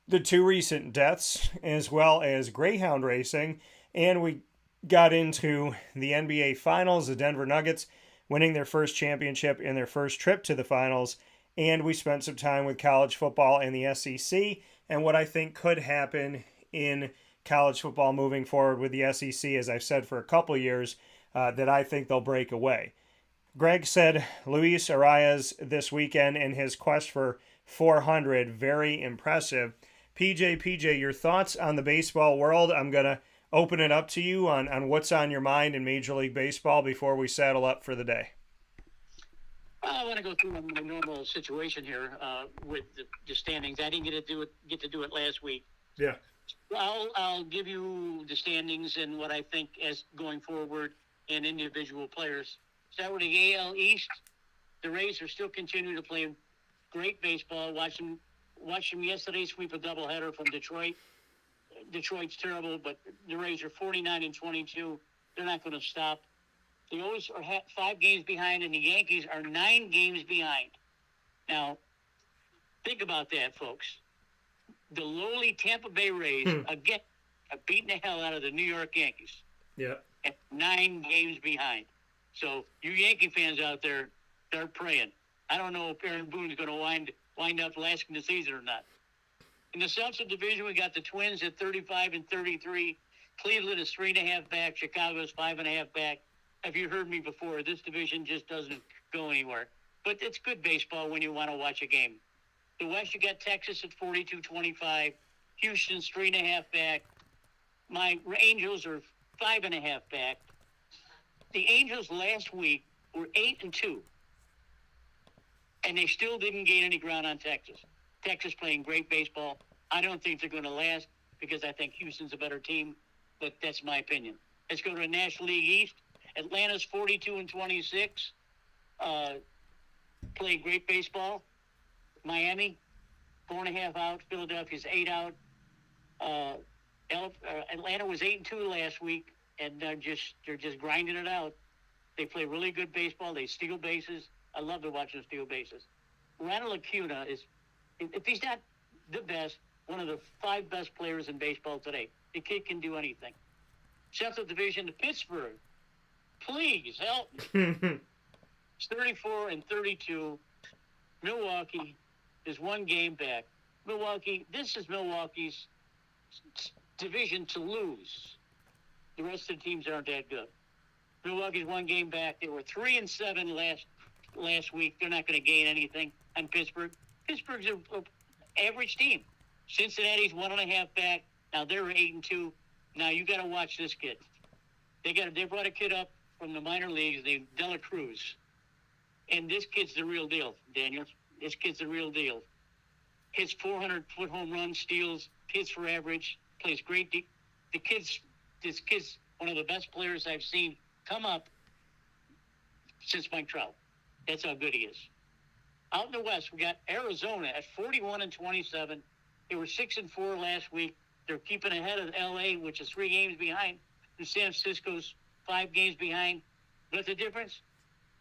the 2 recent deaths, as well as greyhound racing, and we got into the NBA Finals, the Denver Nuggets winning their first championship in their first trip to the finals, and we spent some time with college football and the SEC and what I think could happen in college football moving forward with the SEC, as I've said for a couple of years, that I think they'll break away. Greg said Luis Arias this weekend in his quest for 400, very impressive. PJ, your thoughts on the baseball world? I'm going to open it up to you on what's on your mind in Major League Baseball before we saddle up for the day. I want to go through my normal situation here with the standings. I didn't get to do it last week. Yeah. I'll give you the standings and what I think as going forward and individual players. Start with the AL East. The Rays are still continuing to play great baseball. Watch them yesterday sweep a doubleheader from Detroit. Detroit's terrible, but the Rays are 49-22. They're not going to stop. The O's are 5 games behind, and the Yankees are 9 games behind. Now, think about that, folks. The lowly Tampa Bay Rays, again, are beating the hell out of the New York Yankees. Yeah. At 9 games behind. So, you Yankee fans out there, start praying. I don't know if Aaron Boone's going to wind up lasting the season or not. In the Central Division, we got the Twins at 35 and 33. Cleveland is 3.5 back. Chicago is 5.5 back. Have you heard me before? This division just doesn't go anywhere. But it's good baseball when you want to watch a game. The West, you got Texas at 42-25. Houston's 3.5 back. My Angels are 5.5 back. The Angels last week were 8-2. And they still didn't gain any ground on Texas. Texas playing great baseball. I don't think they're going to last because I think Houston's a better team, but that's my opinion. Let's go to the National League East. Atlanta's 42-26. Play great baseball. Miami, 4.5 out. Philadelphia's 8 out. Atlanta was 8-2 last week, and they're just grinding it out. They play really good baseball. They steal bases. I love to watch them steal bases. Ronald Acuna is, if he's not the best, one of the 5 best players in baseball today. The kid can do anything. Central Division to Pittsburgh. Please help me. It's 34 and 32. Milwaukee is 1 game back. This is Milwaukee's division to lose. The rest of the teams aren't that good. Milwaukee's 1 game back. They were 3-7 last week. They're not going to gain anything on Pittsburgh. Pittsburgh's an average team. Cincinnati's 1.5 back. Now they're 8-2. Now you got to watch this kid. They brought a kid up from the minor leagues named Dela Cruz, and this kid's the real deal, Daniel. This kid's the real deal. Hits 400-foot home runs, steals, hits for average, plays great. This kid's one of the best players I've seen come up since Mike Trout. That's how good he is. Out in the West, we got Arizona at 41-27. They were 6-4 last week. They're keeping ahead of LA, which is 3 games behind. And San Francisco's 5 games behind. But the difference?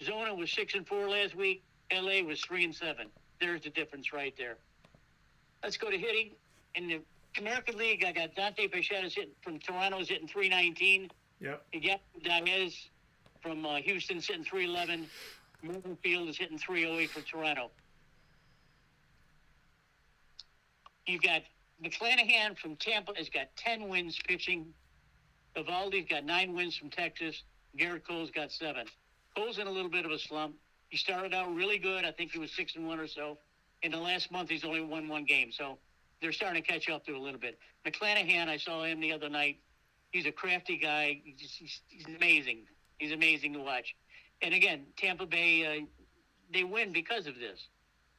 Zona was 6-4 last week. LA was 3-7. There's the difference right there. Let's go to hitting. In the American League, I got Dante Bichetta's hitting from Toronto is hitting 319. Yep. Yep. Diaz from Houston is hitting 311. Morgan Field is hitting 308 for Toronto. You've got McClanahan from Tampa has got 10 wins pitching. Evaldi's got 9 wins from Texas. Garrett Cole's got 7. Cole's in a little bit of a slump. He started out really good. I think he was 6-1 or so. In the last month, he's only won 1 game. So they're starting to catch up to a little bit. McClanahan, I saw him the other night. He's a crafty guy. He's amazing. He's amazing to watch. And again, Tampa Bay, they win because of this.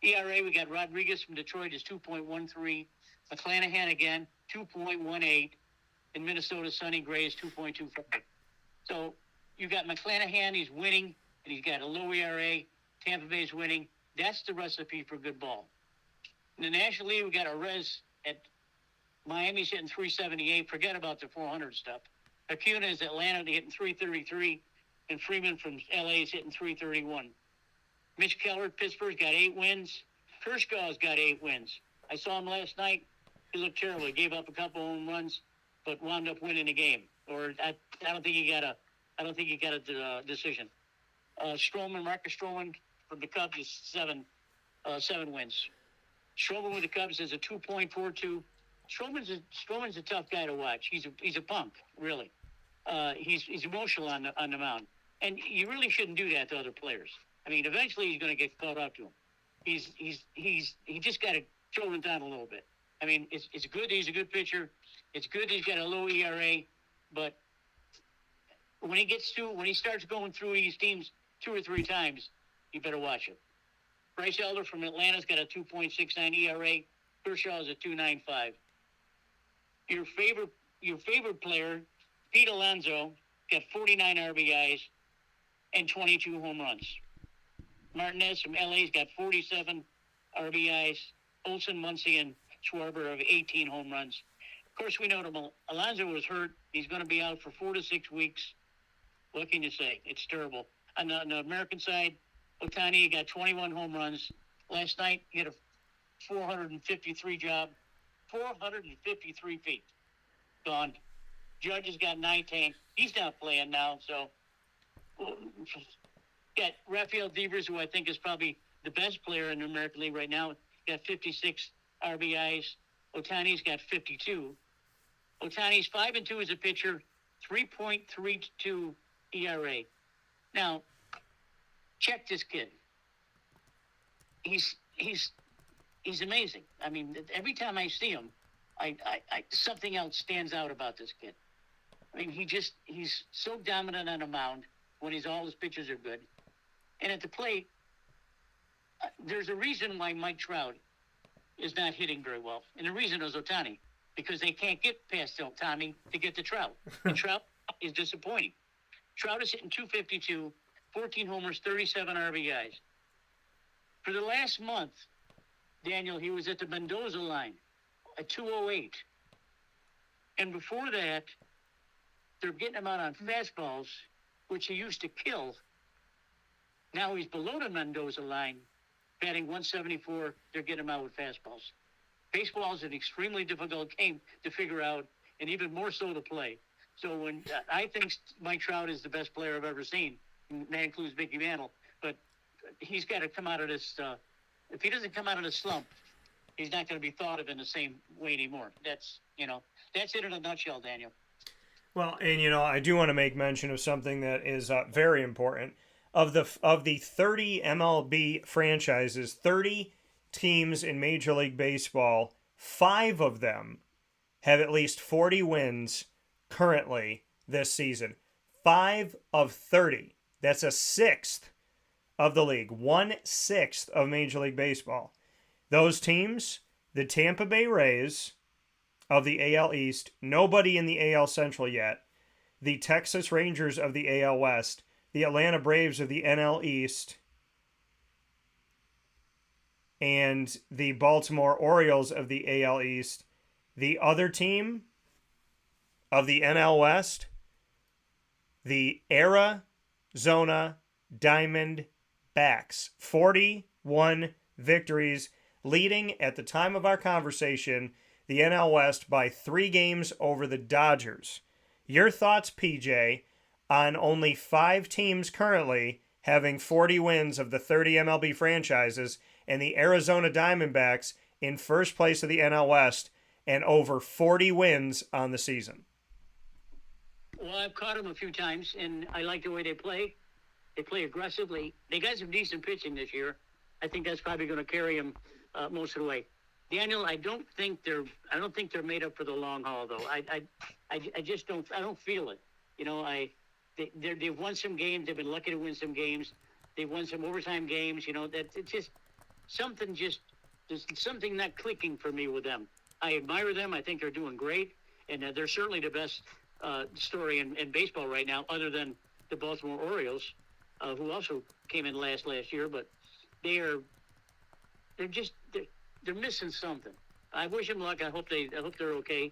ERA, we got Rodriguez from Detroit is 2.13. McClanahan again, 2.18. And Minnesota, Sonny Gray is 2.25. So you got McClanahan, he's winning, and he's got a low ERA. Tampa Bay's winning. That's the recipe for good ball. In the National League, we got Arez at Miami's hitting 378. Forget about the 400 stuff. Acuna is Atlanta hitting 333. And Freeman from LA is hitting 331. Mitch Keller at Pittsburgh's got 8 wins. Kershaw's got 8 wins. I saw him last night. He looked terrible. He gave up a couple home runs, but wound up winning the game. Or I don't think he got a decision. Marcus Stroman from the Cubs is 7 wins. Stroman with the Cubs is a 2.42. Stroman's a tough guy to watch. He's a punk, really. He's emotional on the mound, and you really shouldn't do that to other players. I mean, eventually he's going to get caught up to him. He just got to tone it down a little bit. I mean, it's good. He's a good pitcher. It's good. He's got a low ERA, but when he starts going through these teams 2 or 3 times, you better watch him. Bryce Elder from Atlanta's got a 2.69 ERA. Kershaw is a 2.95. Your favorite player, Pete Alonso, got 49 RBIs and 22 home runs. Martinez from LA's got 47 RBIs. Olsen, Muncy, and Schwarber have 18 home runs. Of course, we know Alonso was hurt. He's going to be out for 4 to 6 weeks. What can you say? It's terrible. On the American side, Ohtani got 21 home runs. Last night, he had a 453 job. 453 feet. Gone. Judge has got 19. He's not playing now, so. Got Rafael Devers, who I think is probably the best player in the American League right now. Got 56 RBIs. Ohtani's got 52. Ohtani's 5-2 as a pitcher, 3.32 ERA. Now, check this kid. He's amazing. I mean, every time I see him, I something else stands out about this kid. I mean, he's so dominant on a mound when all his pitches are good. And at the plate, there's a reason why Mike Trout is not hitting very well. And the reason is Ohtani, because they can't get past Ohtani to get to Trout. And Trout is disappointing. Trout is hitting 252, 14 homers, 37 RBIs. For the last month, Daniel, he was at the Mendoza line at 208. And before that, they're getting him out on fastballs, which he used to kill. Now he's below the Mendoza line, batting 174. They're getting him out with fastballs. Baseball is an extremely difficult game to figure out, and even more so to play. So when I think Mike Trout is the best player I've ever seen, and that includes Mickey Mantle, but he's got to come out of this. If he doesn't come out of the slump, he's not going to be thought of in the same way anymore. That's it in a nutshell, Daniel. Well, and I do want to make mention of something that is very important. Of the 30 MLB franchises, 30 teams in Major League Baseball, 5 of them have at least 40 wins currently this season. 5 of 30. That's a sixth of the league. 1/6 of Major League Baseball. Those teams, the Tampa Bay Rays of the AL East, nobody in the AL Central yet, the Texas Rangers of the AL West, the Atlanta Braves of the NL East, and the Baltimore Orioles of the AL East. The other team of the NL West, the Arizona Diamondbacks. 41 victories, leading at the time of our conversation the NL West by 3 games over the Dodgers. Your thoughts, PJ, on only 5 teams currently having 40 wins of the 30 MLB franchises, and the Arizona Diamondbacks in first place of the NL West and over 40 wins on the season? Well, I've caught them a few times, and I like the way they play. They play aggressively. They got some decent pitching this year. I think that's probably going to carry them most of the way. Daniel, I don't think they're made up for the long haul, though. I just don't. I don't feel it. They've won some games. They've been lucky to win some games. They've won some overtime games. That it's just something. There's something not clicking for me with them. I admire them. I think they're doing great, and they're certainly the best story in baseball right now, other than the Baltimore Orioles, who also came in last year. But they're missing something. I wish them luck. I hope they're okay.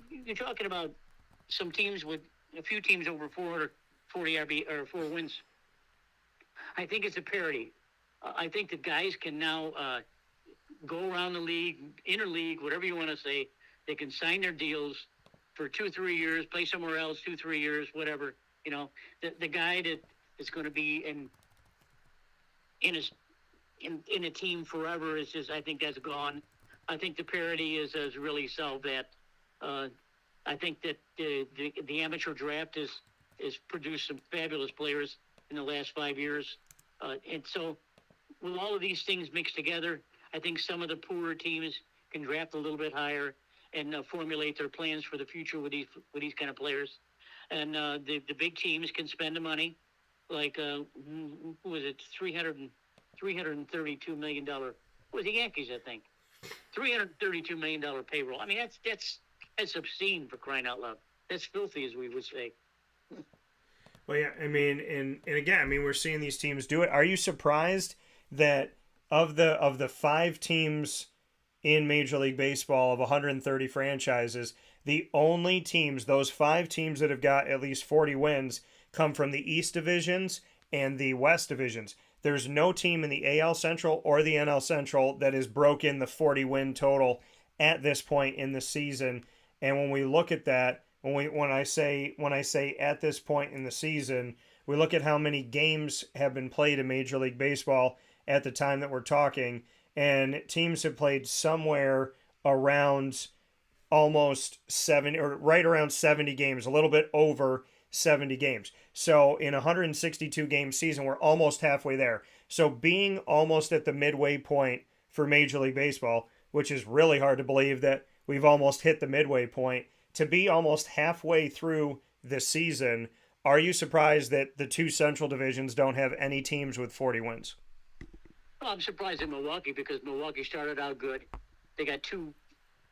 You're talking about some teams with a few teams over 440 RB or 4 wins. I think it's a parity. I think the guys can now go around the league, interleague, whatever you want to say. They can sign their deals for 2-3 years, play somewhere else 2-3 years, whatever. The guy that is going to be in a team forever is just. I think that's gone. I think the parity has really solved that. I think that the amateur draft has produced some fabulous players in the last 5 years, and so with all of these things mixed together, I think some of the poorer teams can draft a little bit higher and formulate their plans for the future with these kind of players, and the big teams can spend the money, like who was it, $332 million. Was the Yankees, I think, $332 million payroll. I mean, that's obscene, for crying out loud. That's filthy, as we would say. Well, yeah, I mean, and again, I mean, we're seeing these teams do it. Are you surprised that of the 5 teams in Major League Baseball of 130 franchises, The only teams, those 5 teams that have got at least 40 wins, come from the East divisions and the West divisions. There's no team in the AL Central or the NL Central that has broken the 40 win total at this point in the season. And when we look at that, when I say at this point in the season, we look at how many games have been played in Major League Baseball at the time that we're talking, and teams have played somewhere around almost 70 or right around 70 games, a little bit over 70 games. So in a 162 game season, we're almost halfway there. So being almost at the midway point for Major League Baseball, which is really hard to believe that we've almost hit the midway point, to be almost halfway through the season, are you surprised that the 2 Central divisions don't have any teams with 40 wins? Well, I'm surprised at Milwaukee because Milwaukee started out good. They got 2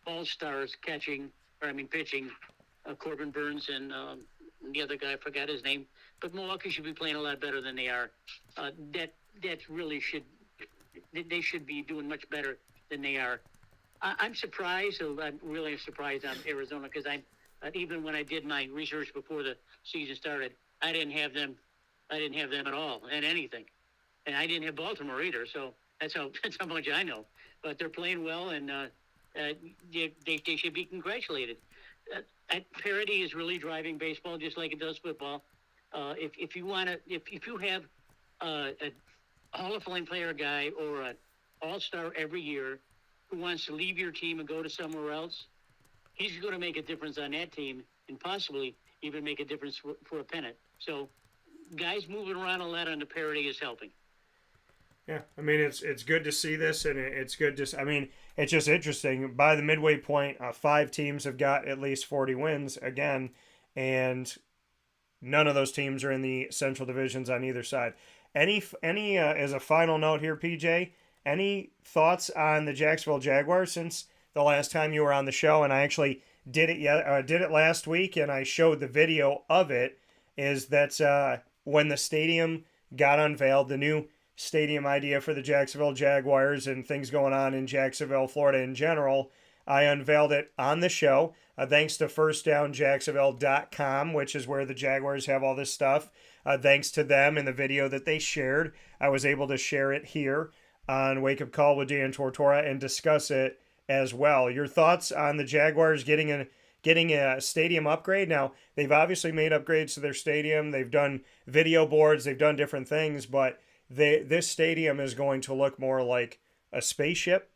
all-stars pitching, Corbin Burns and the other guy, I forgot his name. But Milwaukee should be playing a lot better than they are. They should be doing much better than they are. I'm surprised. I'm really surprised on Arizona because even when I did my research before the season started, I didn't have them at all in anything, and I didn't have Baltimore either. So that's how much I know. But they're playing well, and they should be congratulated. Parity is really driving baseball, just like it does football. If you have a Hall of Fame player guy or an all-star every year who wants to leave your team and go to somewhere else, he's going to make a difference on that team and possibly even make a difference for a pennant. So guys moving around a lot on the parity is helping. Yeah, I mean, it's good to see this, and it's good to, I mean, it's just interesting. By the midway point, 5 teams have got at least 40 wins again, and none of those teams are in the Central divisions on either side. Any as a final note here, PJ, any thoughts on the Jacksonville Jaguars since the last time you were on the show? And I actually did it last week, and I showed the video of it. Is that when the stadium got unveiled, the new stadium idea for the Jacksonville Jaguars and things going on in Jacksonville, Florida in general, I unveiled it on the show, thanks to firstdownjacksonville.com, which is where the Jaguars have all this stuff. Thanks to them and the video that they shared, I was able to share it here on Wake Up Call with Dan Tortora and discuss it as well. Your thoughts on the Jaguars getting a stadium upgrade? Now, they've obviously made upgrades to their stadium. They've done video boards. They've done different things, but this stadium is going to look more like a spaceship,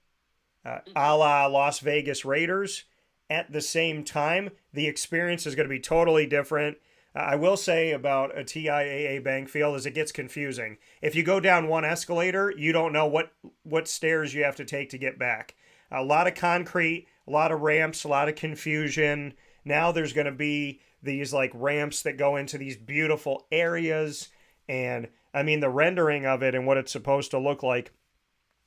a la Las Vegas Raiders. At the same time, the experience is going to be totally different. I will say about a TIAA bank field is it gets confusing. If you go down one escalator, you don't know what stairs you have to take to get back. A lot of concrete, a lot of ramps, a lot of confusion. Now there's going to be these like ramps that go into these beautiful areas. And I mean, the rendering of it and what it's supposed to look like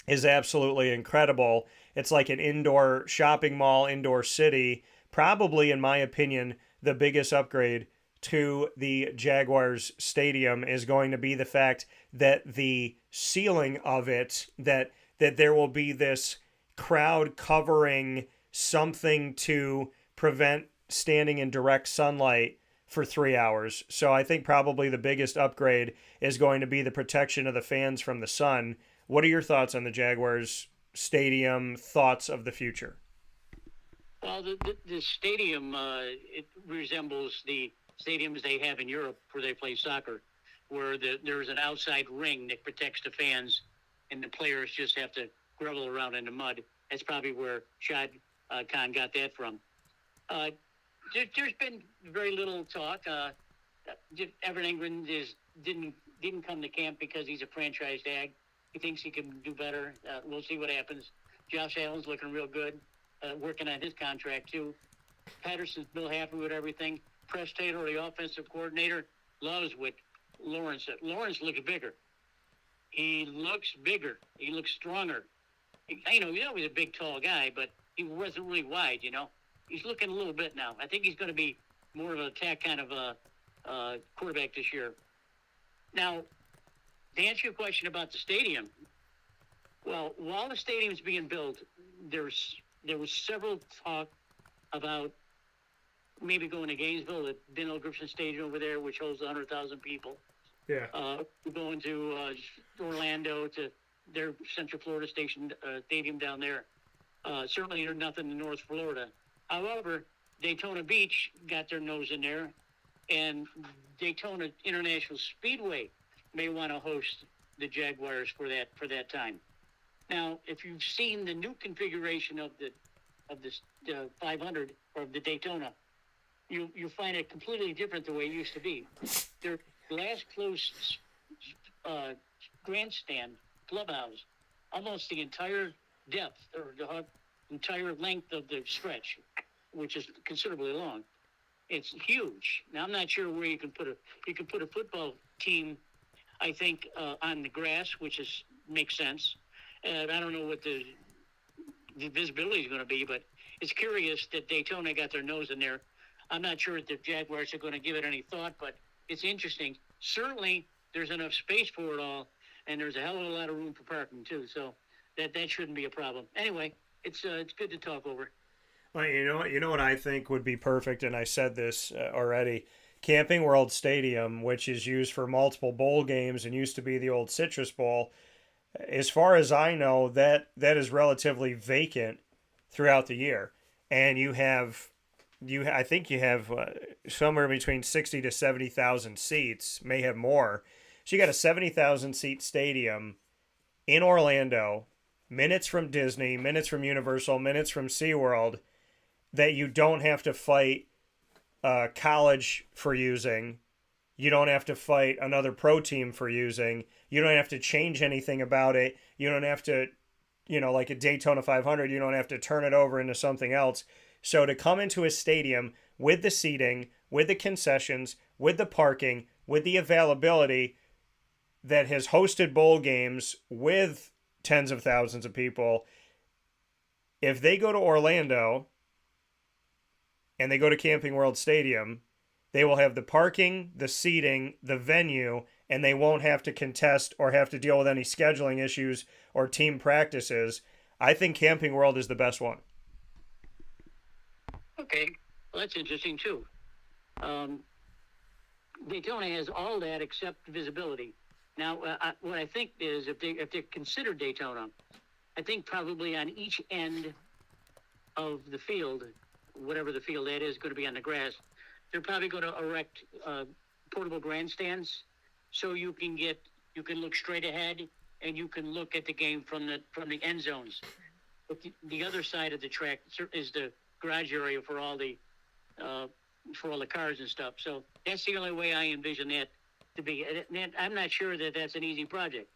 is absolutely incredible. It's like an indoor shopping mall, indoor city. Probably, in my opinion, the biggest upgrade to the Jaguars stadium is going to be the fact that the ceiling of it, that there will be this crowd covering something to prevent standing in direct sunlight for 3 hours. So I think probably the biggest upgrade is going to be the protection of the fans from the sun. What are your thoughts on the Jaguars stadium, thoughts of the future? Well, the stadium, it resembles the stadiums they have in Europe where they play soccer, where there's an outside ring that protects the fans and the players just have to grovel around in the mud. That's probably where Shad Khan got that from. There's been very little talk. Evan Ingram didn't come to camp because he's a franchised ag. He thinks he can do better. We'll see what happens. Josh Allen's looking real good, working on his contract too. Patterson's Bill happy with everything. Press Taylor, the offensive coordinator, loves what Lawrence said. Lawrence looks bigger. He looks bigger. He looks stronger. He's always a big, tall guy, but he wasn't really wide, He's looking a little bit now. I think he's going to be more of an attack kind of a quarterback this year. Now, to answer your question about the stadium, well, while the stadium's being built, there was several talk about maybe going to Gainesville, the Daniel Griffin Stadium over there, which holds 100,000 people. Yeah. Going to Orlando, to their Central Florida stadium down there. Certainly there's nothing in North Florida. However, Daytona Beach got their nose in there, and Daytona International Speedway may want to host the Jaguars for that time. Now, if you've seen the new configuration of the 500 or the Daytona, you find it completely different the way it used to be. Their glass closed grandstand clubhouse, almost the entire depth or the entire length of the stretch, which is considerably long. It's huge. Now, I'm not sure where you can put a football team, I think, on the grass, which makes sense. I don't know what the visibility is going to be, but it's curious that Daytona got their nose in there. I'm not sure if the Jaguars are going to give it any thought, but it's interesting. Certainly, there's enough space for it all, and there's a hell of a lot of room for parking too. So that shouldn't be a problem. Anyway, it's good to talk over. Well, you know what I think would be perfect, and I said this already. Camping World Stadium, which is used for multiple bowl games and used to be the old Citrus Bowl, as far as I know, that is relatively vacant throughout the year, and I think you have somewhere between 60 to 70,000 seats, may have more. So you got a 70,000 seat stadium in Orlando, minutes from Disney, minutes from Universal, minutes from SeaWorld, that you don't have to fight college for using. You don't have to fight another pro team for using. You don't have to change anything about it. You don't have to, like a Daytona 500, you don't have to turn it over into something else. So to come into a stadium with the seating, with the concessions, with the parking, with the availability that has hosted bowl games with tens of thousands of people, if they go to Orlando and they go to Camping World Stadium, they will have the parking, the seating, the venue, and they won't have to contest or have to deal with any scheduling issues or team practices. I think Camping World is the best one. Okay, well, that's interesting too. Daytona has all that except visibility. Now, what I think is if they consider Daytona, I think probably on each end of the field, whatever the field that is going to be on the grass, they're probably going to erect portable grandstands, so you can look straight ahead and you can look at the game from the end zones. But the other side of the track is the garage area for all the cars and stuff. So that's the only way I envision that to be. And I'm not sure that that's an easy project,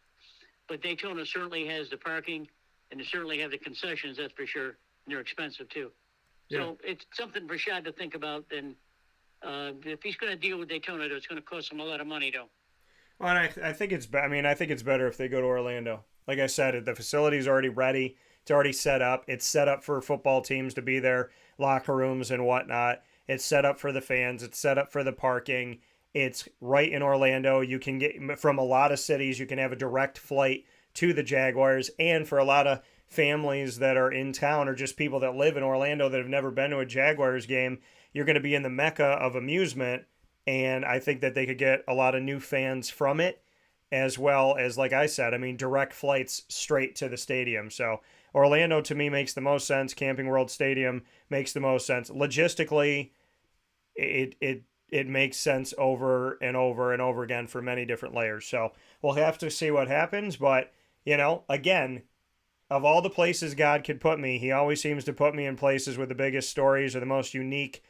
but Daytona certainly has the parking, and they certainly have the concessions. That's for sure. And they're expensive too. Yeah. So it's something for Shad to think about. And if he's going to deal with Daytona, it's going to cost him a lot of money, though. Well, and I think it's better if they go to Orlando. Like I said, the facility's already ready. It's already set up. It's set up for football teams to be there, locker rooms and whatnot. It's set up for the fans. It's set up for the parking. It's right in Orlando. You can get from a lot of cities. You can have a direct flight to the Jaguars. And for a lot of families that are in town or just people that live in Orlando that have never been to a Jaguars game, you're going to be in the mecca of amusement. And I think that they could get a lot of new fans from it, as well as, like I said, direct flights straight to the stadium. So Orlando, to me, makes the most sense. Camping World Stadium makes the most sense. Logistically, it makes sense over and over and over again for many different layers. So we'll have to see what happens. But, again, of all the places God could put me, he always seems to put me in places with the biggest stories or the most unique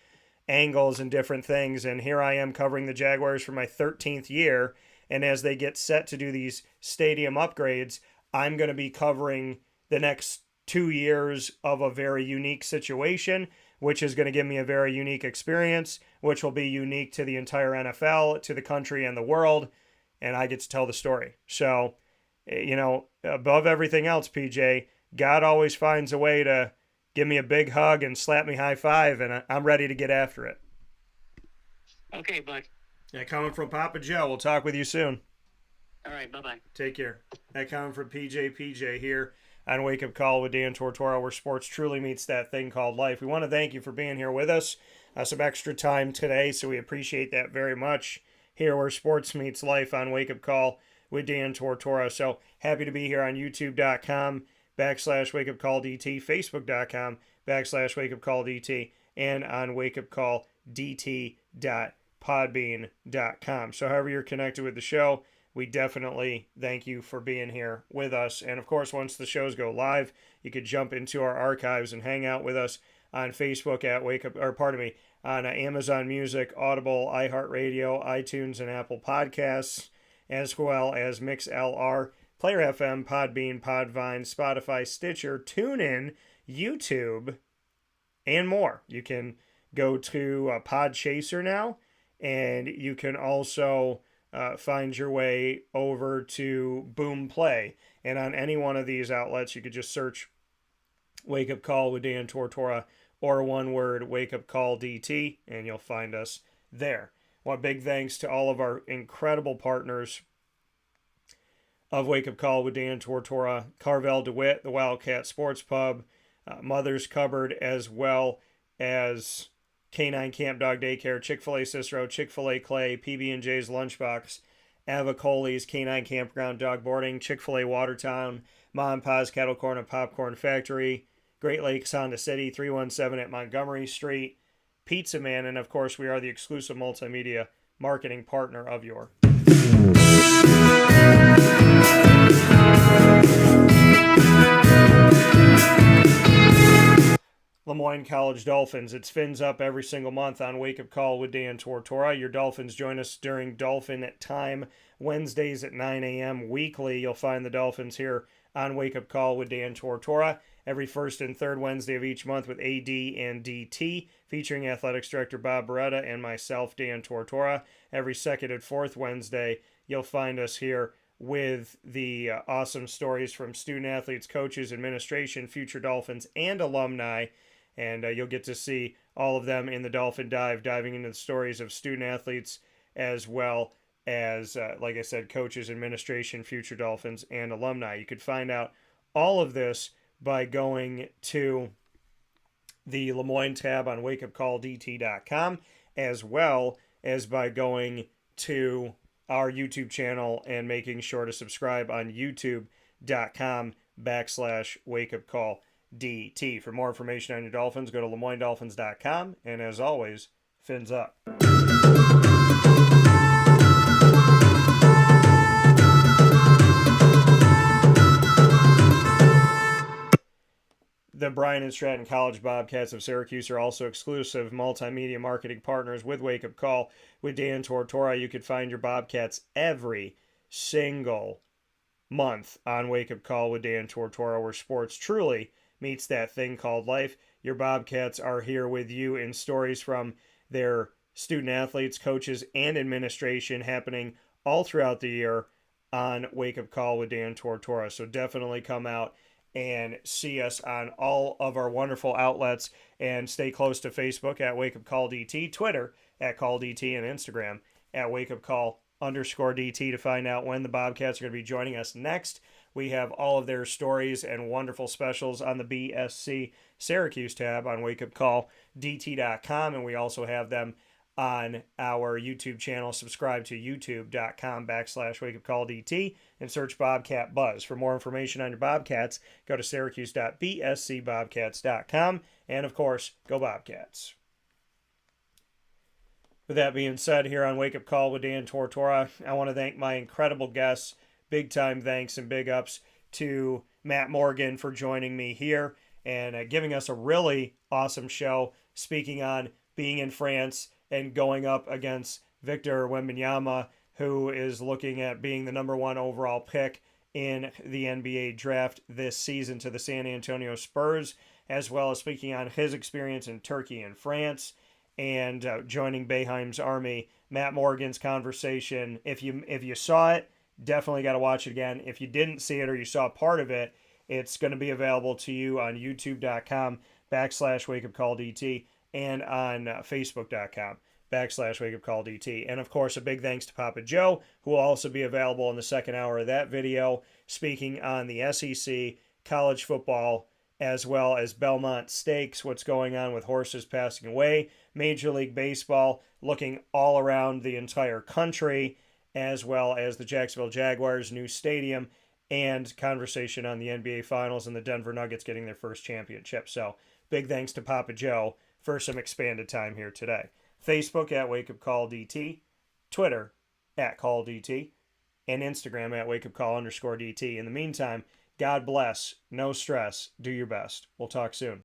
angles and different things. And here I am covering the Jaguars for my 13th year. And as they get set to do these stadium upgrades, I'm going to be covering the next 2 years of a very unique situation, which is going to give me a very unique experience, which will be unique to the entire NFL, to the country and the world. And I get to tell the story. So, above everything else, PJ, God always finds a way to give me a big hug and slap me high five, and I'm ready to get after it. Okay, bud. That coming from Papa Joe. We'll talk with you soon. All right, bye-bye. Take care. That coming from PJ here on Wake Up Call with Dan Tortora, where sports truly meets that thing called life. We want to thank you for being here with us. Some extra time today, so we appreciate that very much here where sports meets life on Wake Up Call with Dan Tortora. So happy to be here on youtube.com/wakeupcalldt, facebook.com/wakeupcalldt, and on wakeupcalldt.podbean.com. So however you're connected with the show, we definitely thank you for being here with us. And of course, once the shows go live, you could jump into our archives and hang out with us on Facebook at on Amazon Music, Audible, iHeartRadio, iTunes, and Apple Podcasts, as well as MixLR, Player FM, Podbean, Podvine, Spotify, Stitcher, TuneIn, YouTube, and more. You can go to Podchaser now, and you can also find your way over to Boom Play. And on any one of these outlets, you could just search Wake Up Call with Dan Tortora, or one word, Wake Up Call DT, and you'll find us there. Well, big thanks to all of our incredible partners of Wake Up Call with Dan Tortora, Carvel DeWitt, the Wildcat Sports Pub, Mother's Cupboard, as well as Canine Camp Dog Daycare, Chick-fil-A Cicero, Chick-fil-A Clay, PB&J's Lunchbox, Avicoli's Canine Campground Dog Boarding, Chick-fil-A Watertown, Ma and Pa's Kettle Corn and Popcorn Factory, Great Lakes Honda City, 317 at Montgomery Street, Pizza Man, and of course we are the exclusive multimedia marketing partner of your Lemoyne College Dolphins. It's Fins Up every single month on Wake Up Call with Dan Tortora. Your Dolphins join us during Dolphin Time, Wednesdays at 9 a.m. weekly. You'll find the Dolphins here on Wake Up Call with Dan Tortora every first and third Wednesday of each month with AD and DT, featuring Athletics Director Bob Beretta and myself, Dan Tortora. Every second and fourth Wednesday, you'll find us here with the awesome stories from student athletes, coaches, administration, future Dolphins, and alumni. And you'll get to see all of them in the Dolphin Dive, diving into the stories of student athletes as well as, like I said, coaches, administration, future Dolphins, and alumni. You could find out all of this by going to the Lemoyne tab on wakeupcalldt.com, as well as by going to our YouTube channel and making sure to subscribe on youtube.com/wakeupcalldt. For more information on your Dolphins, go to LeMoyneDolphins.com, and as always, Fins Up. The Bryan and Stratton College Bobcats of Syracuse are also exclusive multimedia marketing partners with Wake Up Call with Dan Tortora. You could find your Bobcats every single month on Wake Up Call with Dan Tortora, where sports truly meets that thing called life. Your Bobcats are here with you in stories from their student athletes, coaches, and administration happening all throughout the year on Wake Up Call with Dan Tortora. So definitely come out and see us on all of our wonderful outlets, and stay close to Facebook at Wake Up Call DT, Twitter at Call DT, and Instagram at Wake Up Call_DT to find out when the Bobcats are going to be joining us next. We have all of their stories and wonderful specials on the BSC Syracuse tab on wakeupcalldt.com, and we also have them on our YouTube channel. Subscribe to youtube.com/wakeupcalldt and search Bobcat Buzz. For more information on your Bobcats, go to syracuse.bscbobcats.com, and of course, go Bobcats. With that being said, here on Wake Up Call with Dan Tortora, I want to thank my incredible guests. Big time thanks and big ups to Matt Morgan for joining me here and giving us a really awesome show, speaking on being in France and going up against Victor Wembanyama, who is looking at being the number one overall pick in the NBA draft this season to the San Antonio Spurs, as well as speaking on his experience in Turkey and France, and joining Boeheim's Army. Matt Morgan's conversation, if you saw it, definitely got to watch it again. If you didn't see it or you saw part of it, it's going to be available to you on youtube.com/wakeupcalldt and on facebook.com/wakeupcalldt. And of course, a big thanks to Papa Joe, who will also be available in the second hour of that video, speaking on the SEC college football, as well as Belmont Stakes, what's going on with horses passing away, Major League Baseball, looking all around the entire country, as well as the Jacksonville Jaguars' new stadium, and conversation on the NBA Finals and the Denver Nuggets getting their first championship. So big thanks to Papa Joe for some expanded time here today. Facebook at Wake Up Call DT, Twitter at Call DT, and Instagram at wakeupcall_DT. In the meantime, God bless, no stress, do your best. We'll talk soon.